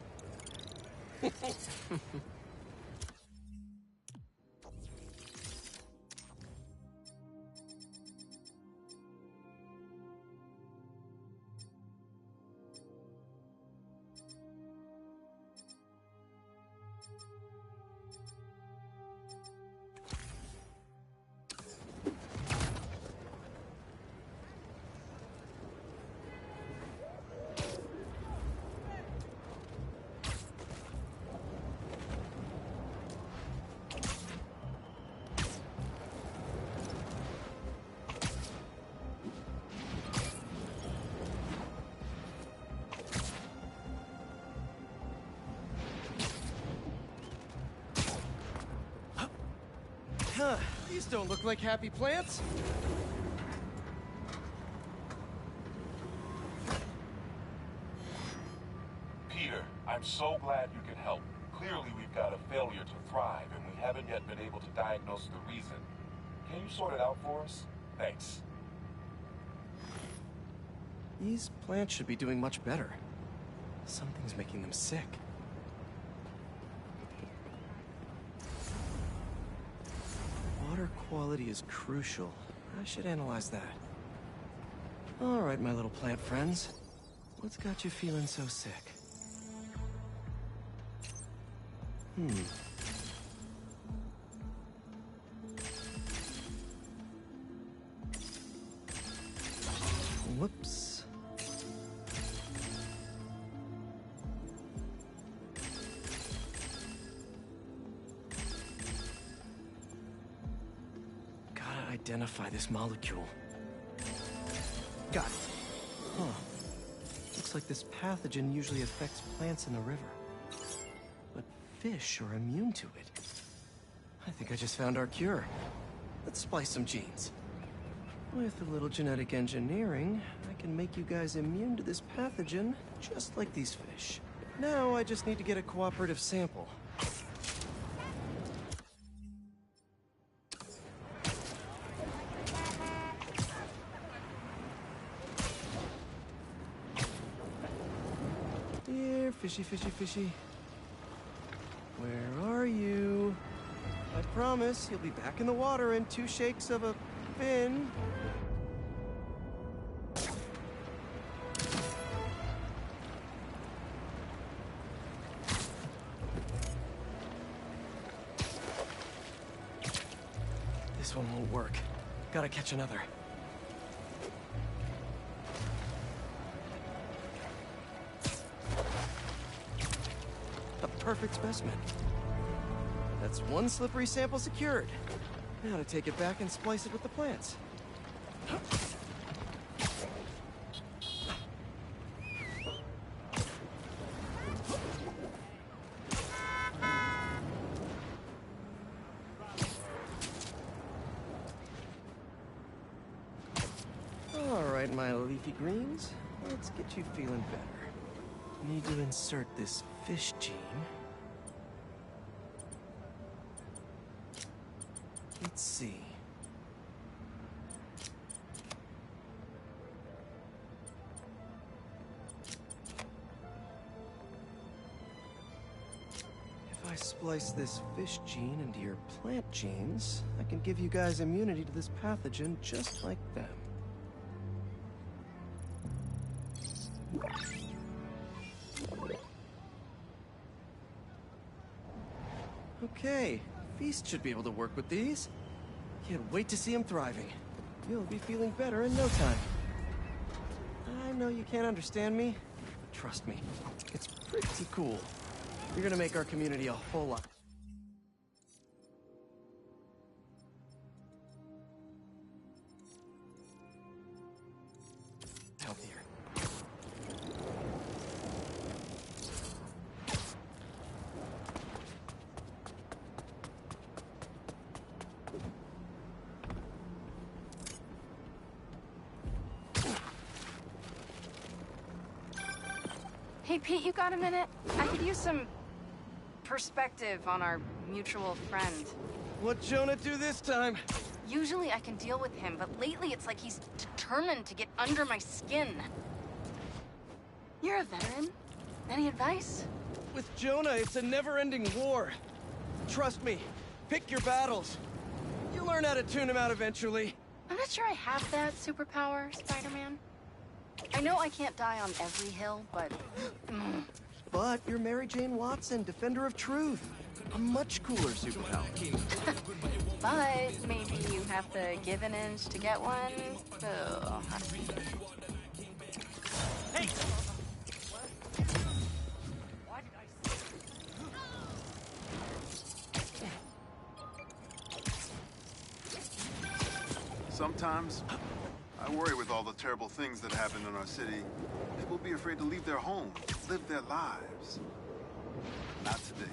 Huh, these don't look like happy plants. Peter, I'm so glad you can help. Clearly, we've got a failure to thrive, and we haven't yet been able to diagnose the reason. Can you sort it out for us? Thanks. These plants should be doing much better. Something's making them sick. Water quality is crucial. I should analyze that. All right, my little plant friends. What's got you feeling so sick? Whoops. Gotta identify this molecule. Got it. Huh. Looks like this pathogen usually affects plants in the river. But fish are immune to it. I think I just found our cure. Let's splice some genes. With a little genetic engineering, I can make you guys immune to this pathogen, just like these fish. Now I just need to get a cooperative sample. Here, fishy, fishy, fishy. Where are you? I promise you'll be back in the water in 2 shakes of a fin. This one won't work. Gotta catch another. A perfect specimen. That's 1 slippery sample secured. Now to take it back and splice it with the plants. All right, my leafy greens. Let's get you feeling better. Need to insert this fish gene. Let's see. If I splice this fish gene into your plant genes, I can give you guys immunity to this pathogen just like them. Okay, Feast should be able to work with these. Can't wait to see him thriving. You'll be feeling better in no time. I know you can't understand me, but trust me, it's pretty cool. You're gonna make our community a whole lot healthier. Hey, Pete, you got a minute? I could use some perspective on our mutual friend. What'd Jonah do this time? Usually I can deal with him, but lately it's like he's determined to get under my skin. You're a veteran. Any advice? With Jonah, it's a never-ending war. Trust me, pick your battles. You'll learn how to tune him out eventually. I'm not sure I have that superpower, Spider-Man. I know I can't die on every hill, but... But you're Mary Jane Watson, Defender of Truth. A much cooler superpower. But maybe you have to give an inch to get one. Ugh. Hey! Sometimes, I worry with all the terrible things that happen in our city. People be afraid to leave their homes, live their lives. Not today.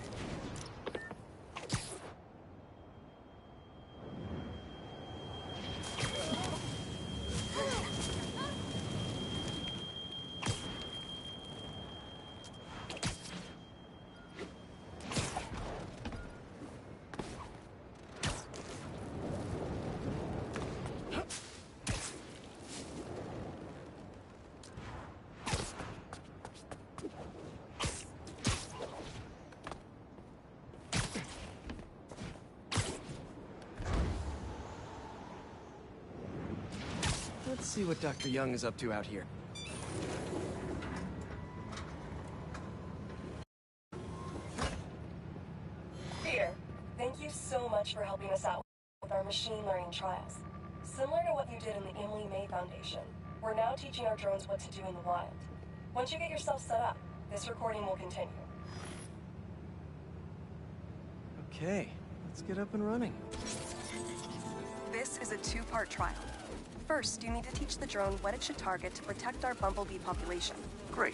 Let's see what Dr. Young is up to out here. Peter, thank you so much for helping us out with our machine learning trials. Similar to what you did in the Emily May Foundation, we're now teaching our drones what to do in the wild. Once you get yourself set up, this recording will continue. Okay, let's get up and running. This is a two-part trial. First, you need to teach the drone what it should target to protect our bumblebee population. Great.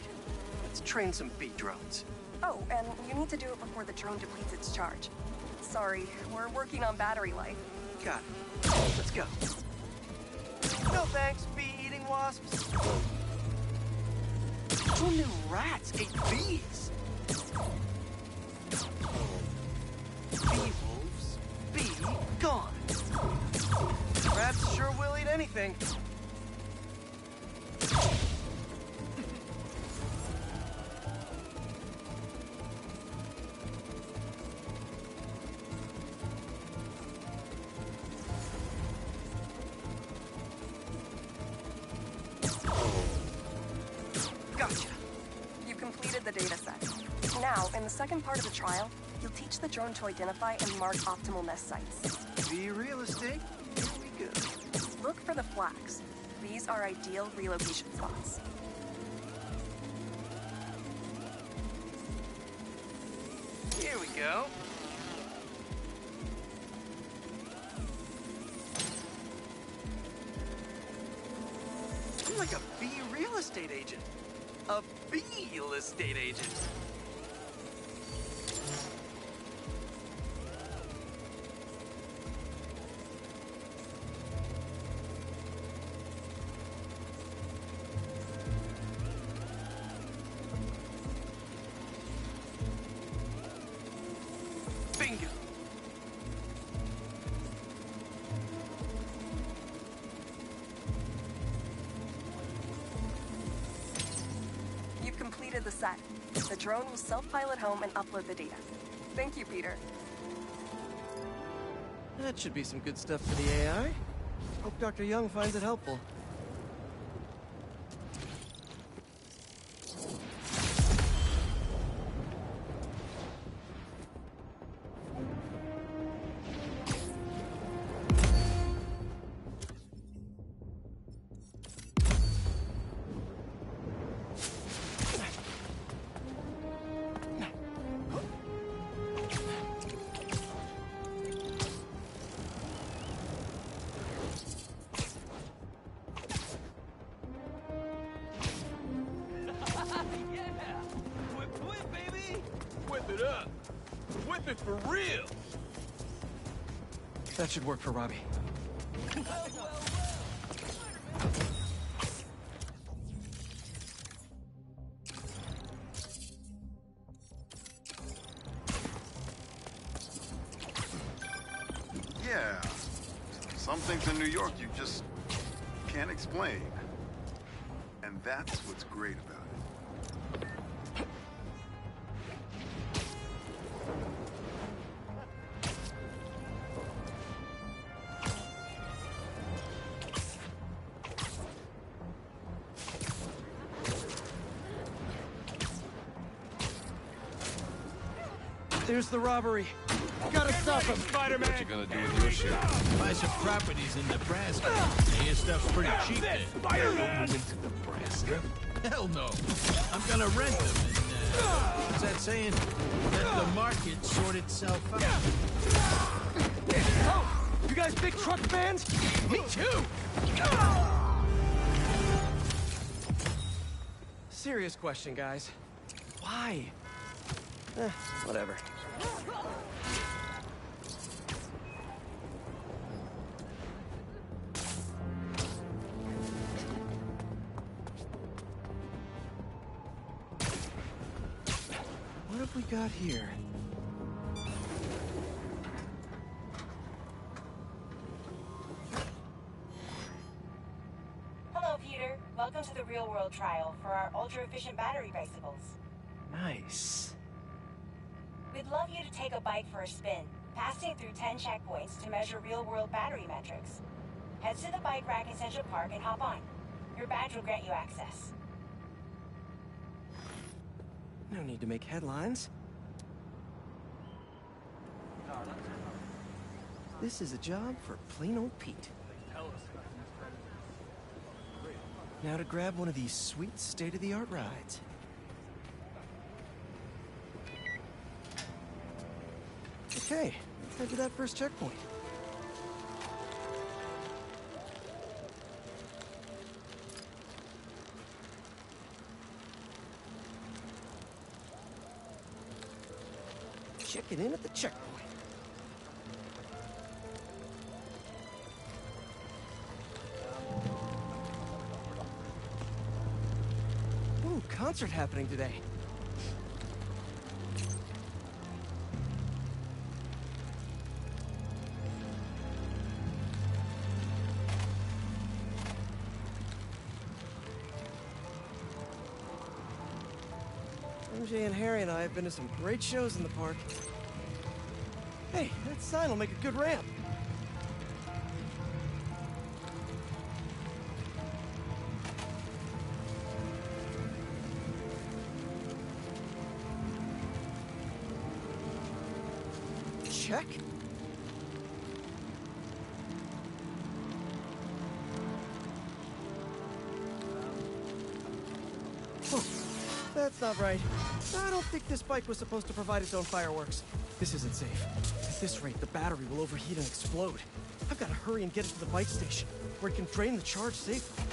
Let's train some bee drones. Oh, and you need to do it before the drone depletes its charge. Sorry, we're working on battery life. Got it. Let's go. No thanks, bee-eating wasps. Who knew rats ate bees? Bee wolves, bee gone. Rats sure will eat anything. Gotcha. You completed the data set. Now, in the second part of the trial, you'll teach the drone to identify and mark optimal nest sites. Bee real estate? Here we go. Look for the flags. These are ideal relocation spots. Here we go. I'm like a bee real estate agent. A bee real estate agent. Bingo. You've completed the set. The drone will self-pilot home and upload the data. Thank you, Peter. That should be some good stuff for the AI. Hope Dr. Young finds it helpful. Whip it up. Whip it for real. That should work for Robbie. Yeah. Some things in New York you just can't explain. And that's what's great about it. There's the robbery. Gotta stop him, Spiderman! What you gonna do with your shit? Buy some properties in Nebraska. Your stuff's pretty cheap there. Spiderman! Move into Nebraska? Hell no. I'm gonna rent them and, what's that saying? Let the market sort itself out. Oh! You guys big truck fans? Me too! Serious question, guys. Why? Whatever. What have we got here? Hello, Peter. Welcome to the real-world trial for our ultra-efficient battery bicycles. Nice. We'd love you to take a bike for a spin, passing through 10 checkpoints to measure real-world battery metrics. Head to the bike rack in Central Park and hop on. Your badge will grant you access. No need to make headlines. This is a job for plain old Pete. Now to grab one of these sweet state-of-the-art rides. Okay, let's head to that first checkpoint. Checking in at the checkpoint. Ooh, concert happening today. MJ and Harry and I have been to some great shows in the park. Hey, that sign will make a good ramp. Check. Oh, that's not right. I don't think this bike was supposed to provide its own fireworks. This isn't safe. At this rate, the battery will overheat and explode. I've got to hurry and get it to the bike station, where it can drain the charge safely.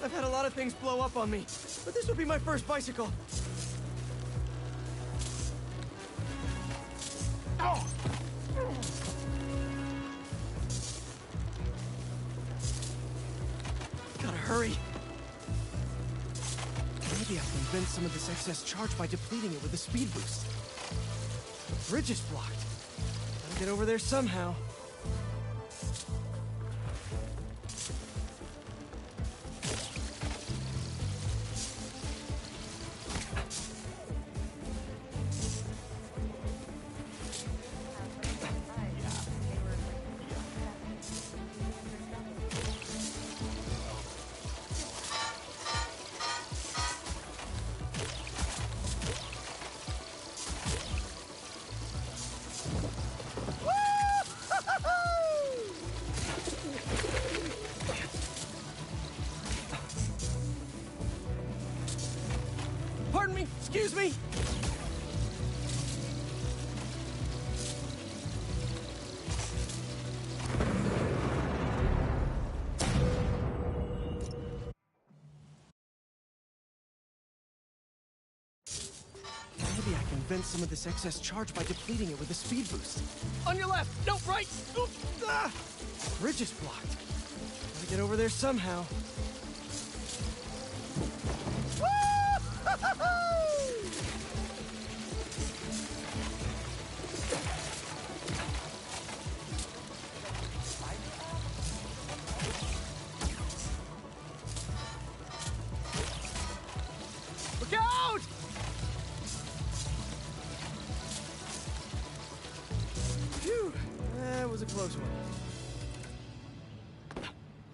I've had a lot of things blow up on me, but this would be my first bicycle. Ow! Gotta hurry. Maybe I can vent some of this excess charge by depleting it with a speed boost. The bridge is blocked. Gotta get over there somehow. Pardon me, excuse me. Maybe I can vent some of this excess charge by depleting it with a speed boost. On your left! No, right! Oop. Ah! Bridge is blocked. Gotta get over there somehow. Look out! Phew, that was a close one.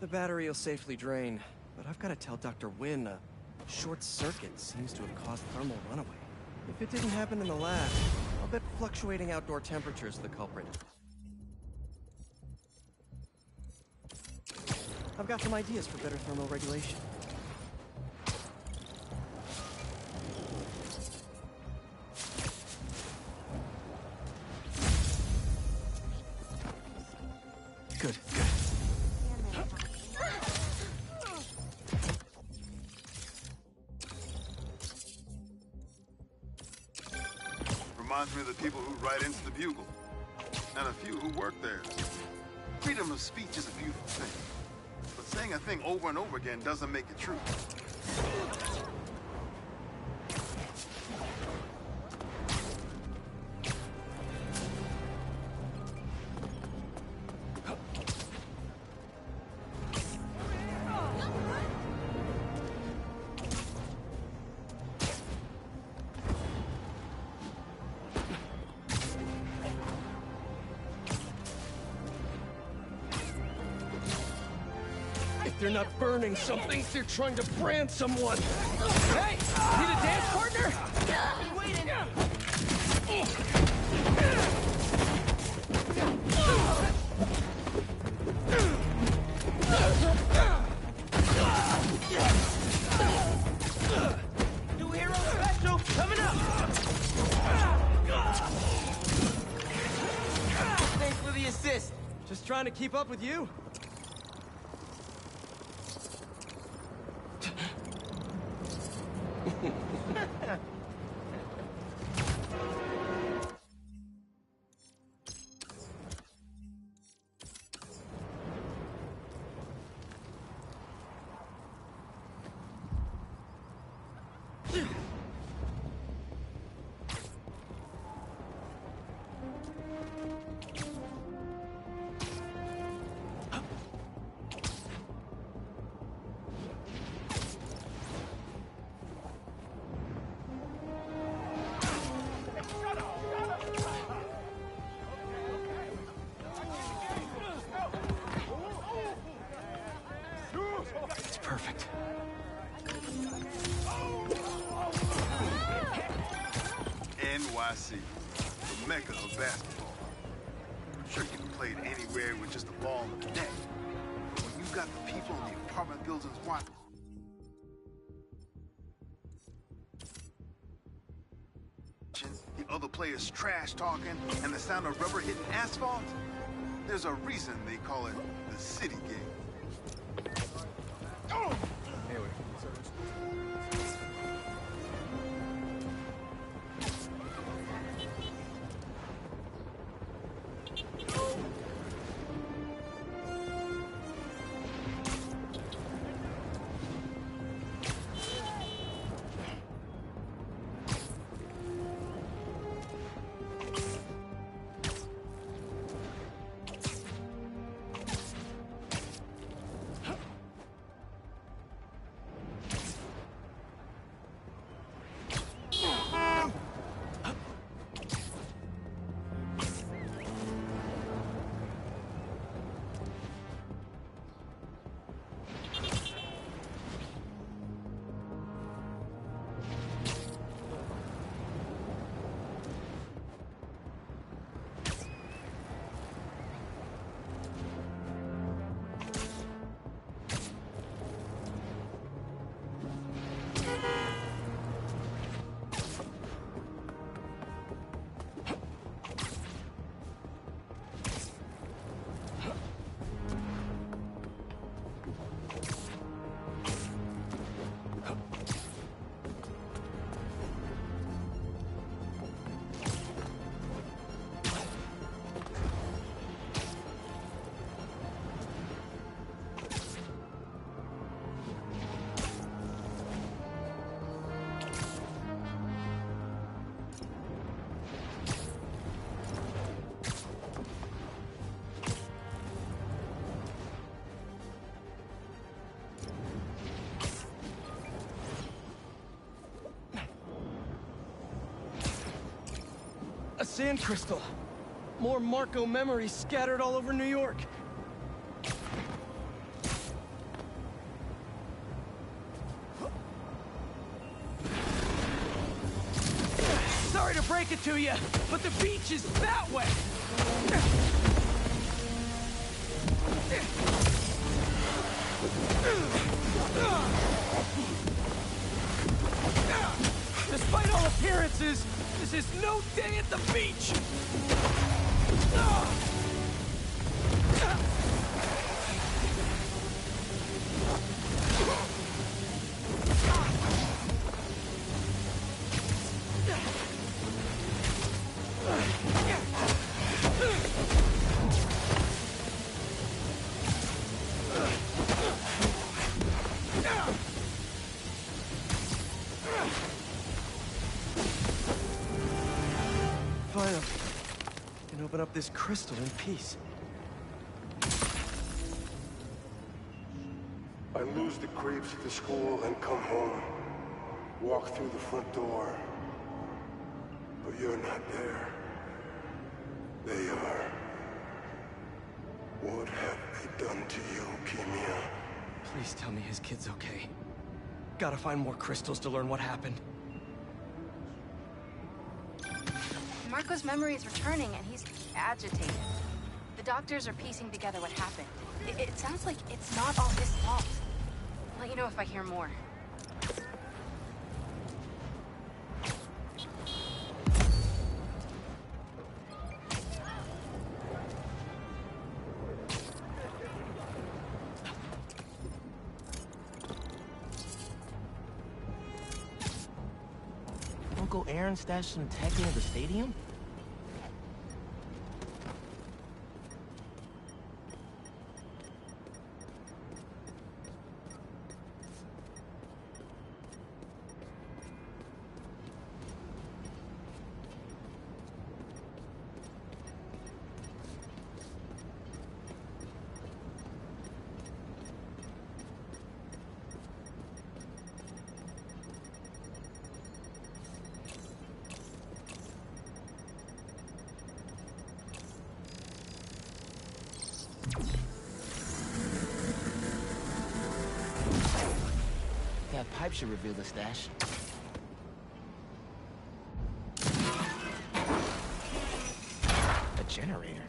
The battery will safely drain, but I've got to tell Dr. Wynn a short circuit seems to have caused thermal runaway. If it didn't happen in the lab, I'll bet fluctuating outdoor temperatures are the culprit. I've got some ideas for better thermal regulation. Good, good. Reminds me of the people who write into the Bugle, and a few who work there. Freedom of speech is a beautiful thing, but saying a thing over and over again doesn't make it true. They're not burning something, they're trying to brand someone. Hey! Need a dance partner? Waiting. New hero special coming up! Thanks for the assist. Just trying to keep up with you. It's perfect. NYC, the mecca of basketball. I'm sure you can play it anywhere with just a ball in the net. But when you got the people in the apartment buildings watching, the other players trash talking, and the sound of rubber hitting asphalt, there's a reason they call it the city game. Anyway. A sand crystal. More Marco memories scattered all over New York. Sorry to break it to you, but the beach is that way. Despite all appearances, this is no day at the beach! Finally, I can open up this crystal in peace. I lose the creeps at the school and come home. Walk through the front door. But you're not there. They are. What have they done to you, Kimia? Please tell me his kid's okay. Gotta find more crystals to learn what happened. Marco's memory is returning, and he's agitated. The doctors are piecing together what happened. It sounds like it's not all his fault. I'll let you know if I hear more. Uncle Aaron stashed some tech near the stadium? That pipe should reveal the stash. A generator.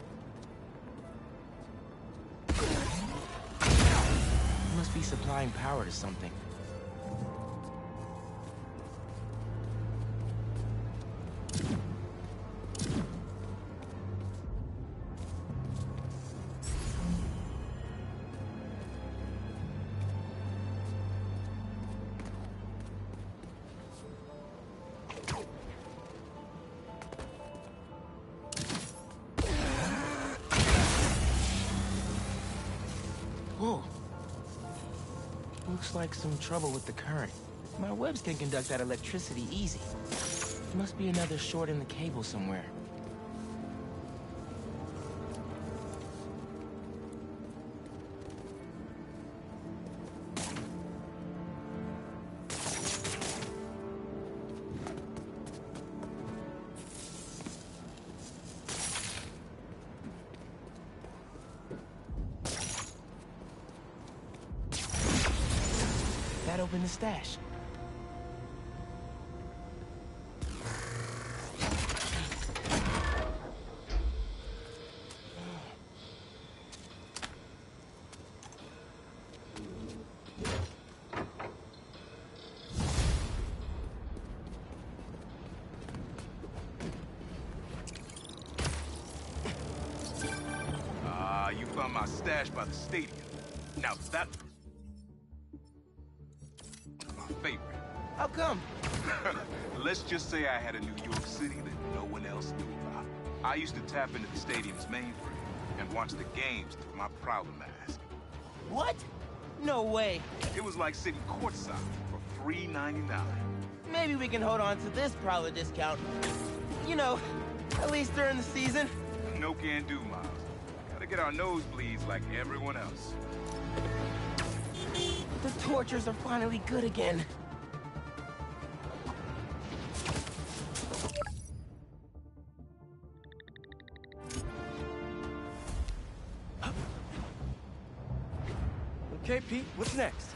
Must be supplying power to something. Whoa. Looks like some trouble with the current. My webs can conduct that electricity easy. Must be another short in the cable somewhere. That opened the stash. You found my stash by the stadium. Now that favorite. How come? Let's just say I had a New York City that no one else knew about. I used to tap into the stadium's mainframe and watch the games through my Prowler mask. What? No way. It was like sitting courtside for $3.99. Maybe we can hold on to this Prowler discount. You know, at least during the season. No can do, Miles. Gotta get our nosebleeds like everyone else. The tortures are finally good again. Okay, Pete, what's next?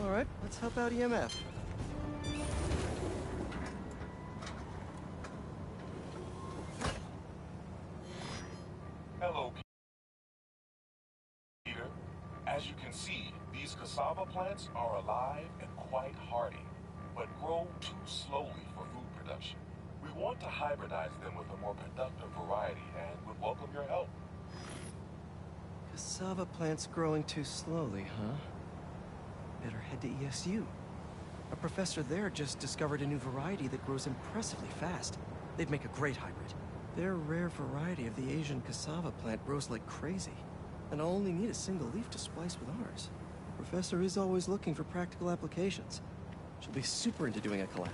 All right, let's help out EMF. Hello, plants are alive and quite hardy, but grow too slowly for food production. We want to hybridize them with a more productive variety and would welcome your help. Cassava plants growing too slowly, huh? Better head to ESU. A professor there just discovered a new variety that grows impressively fast. They'd make a great hybrid. Their rare variety of the Asian cassava plant grows like crazy, and I'll only need a single leaf to splice with ours. Professor is always looking for practical applications. She'll be super into doing a collab.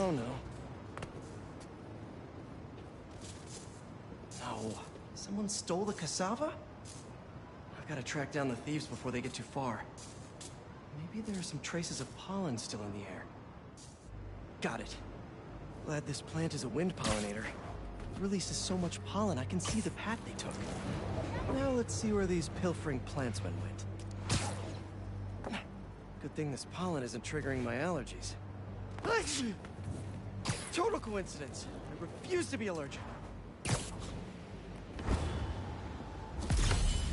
Oh no. No. Someone stole the cassava? I've got to track down the thieves before they get too far. Maybe there are some traces of pollen still in the air. Got it. Glad this plant is a wind pollinator. It releases so much pollen I can see the path they took. Now let's see where these pilfering plantsmen went. Good thing this pollen isn't triggering my allergies. Total coincidence. I refuse to be allergic.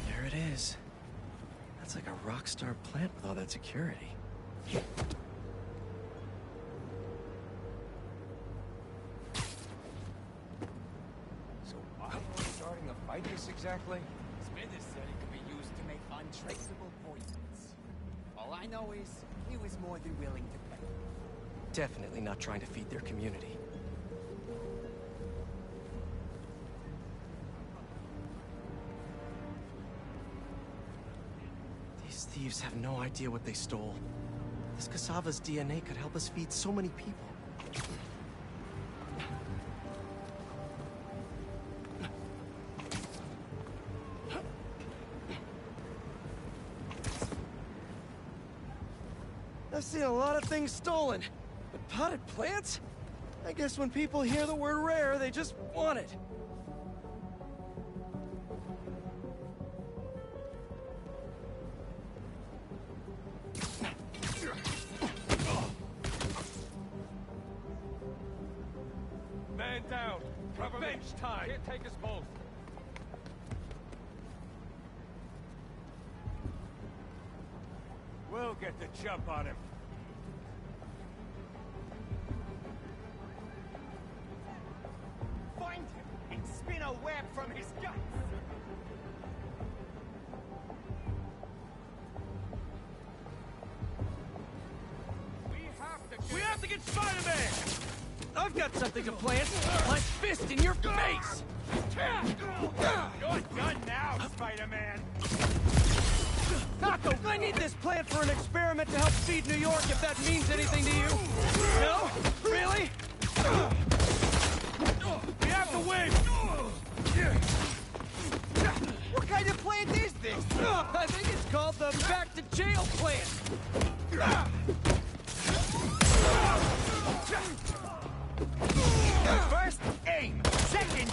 There it is. That's like a rock star plant with all that security. So why are we starting a fight this exactly? Spider said it could be used to make untraceable poisons. All I know is he was more than willing to pay. Definitely not trying to feed their community. These thieves have no idea what they stole. This cassava's DNA could help us feed so many people. I've seen a lot of things stolen, but potted plants? I guess when people hear the word rare, they just want it. Man down! Revenge time! Can't take us both. We'll get the jump on him. Find him and spin a web from his guts! We have to get Spiderman! I've got something to plant! My fist in your face! You're done now, Spider-Man! Taco, I need this plant for an experiment to help feed New York, if that means anything to you. No? Really? We have to win! What kind of plant is this? I think it's called the back to jail plant. First, aim! Second...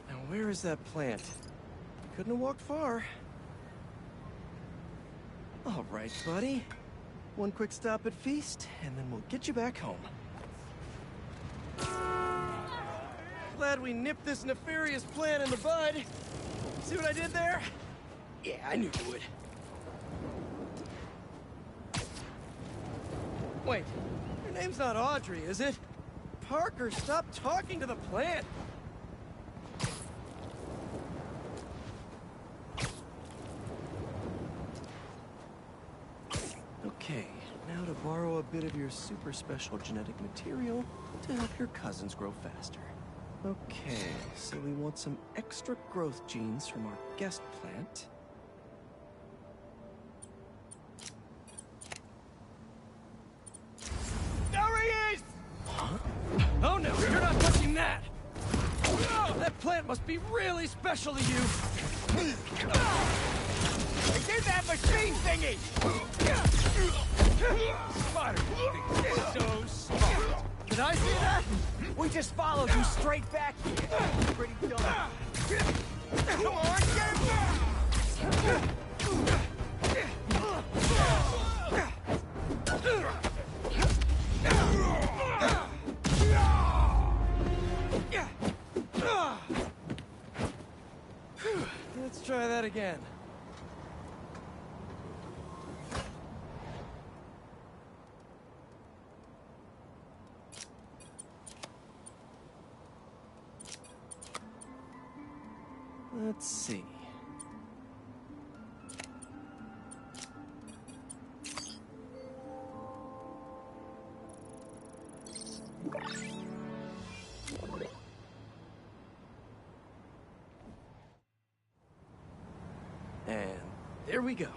Now where is that plant? Couldn't have walked far. All right, buddy. One quick stop at Feast, and then we'll get you back home. Glad we nipped this nefarious plan in the bud. See what I did there? Yeah, I knew you would. Wait, your name's not Audrey, is it? Parker, stop talking to the plant! Okay, now to borrow a bit of your super special genetic material to help your cousins grow faster. Okay, so we want some extra growth genes from our guest plant. Must be really special to you. I did that machine thingy! Spiderman thinks so smart. Did I see that? We just followed you straight back here. Pretty dumb. Come on, get back! Let's try that again. Let's see. And there we go.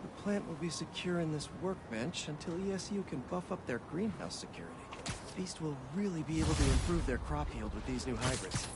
The plant will be secure in this workbench until ESU can buff up their greenhouse security. Beast will really be able to improve their crop yield with these new hybrids.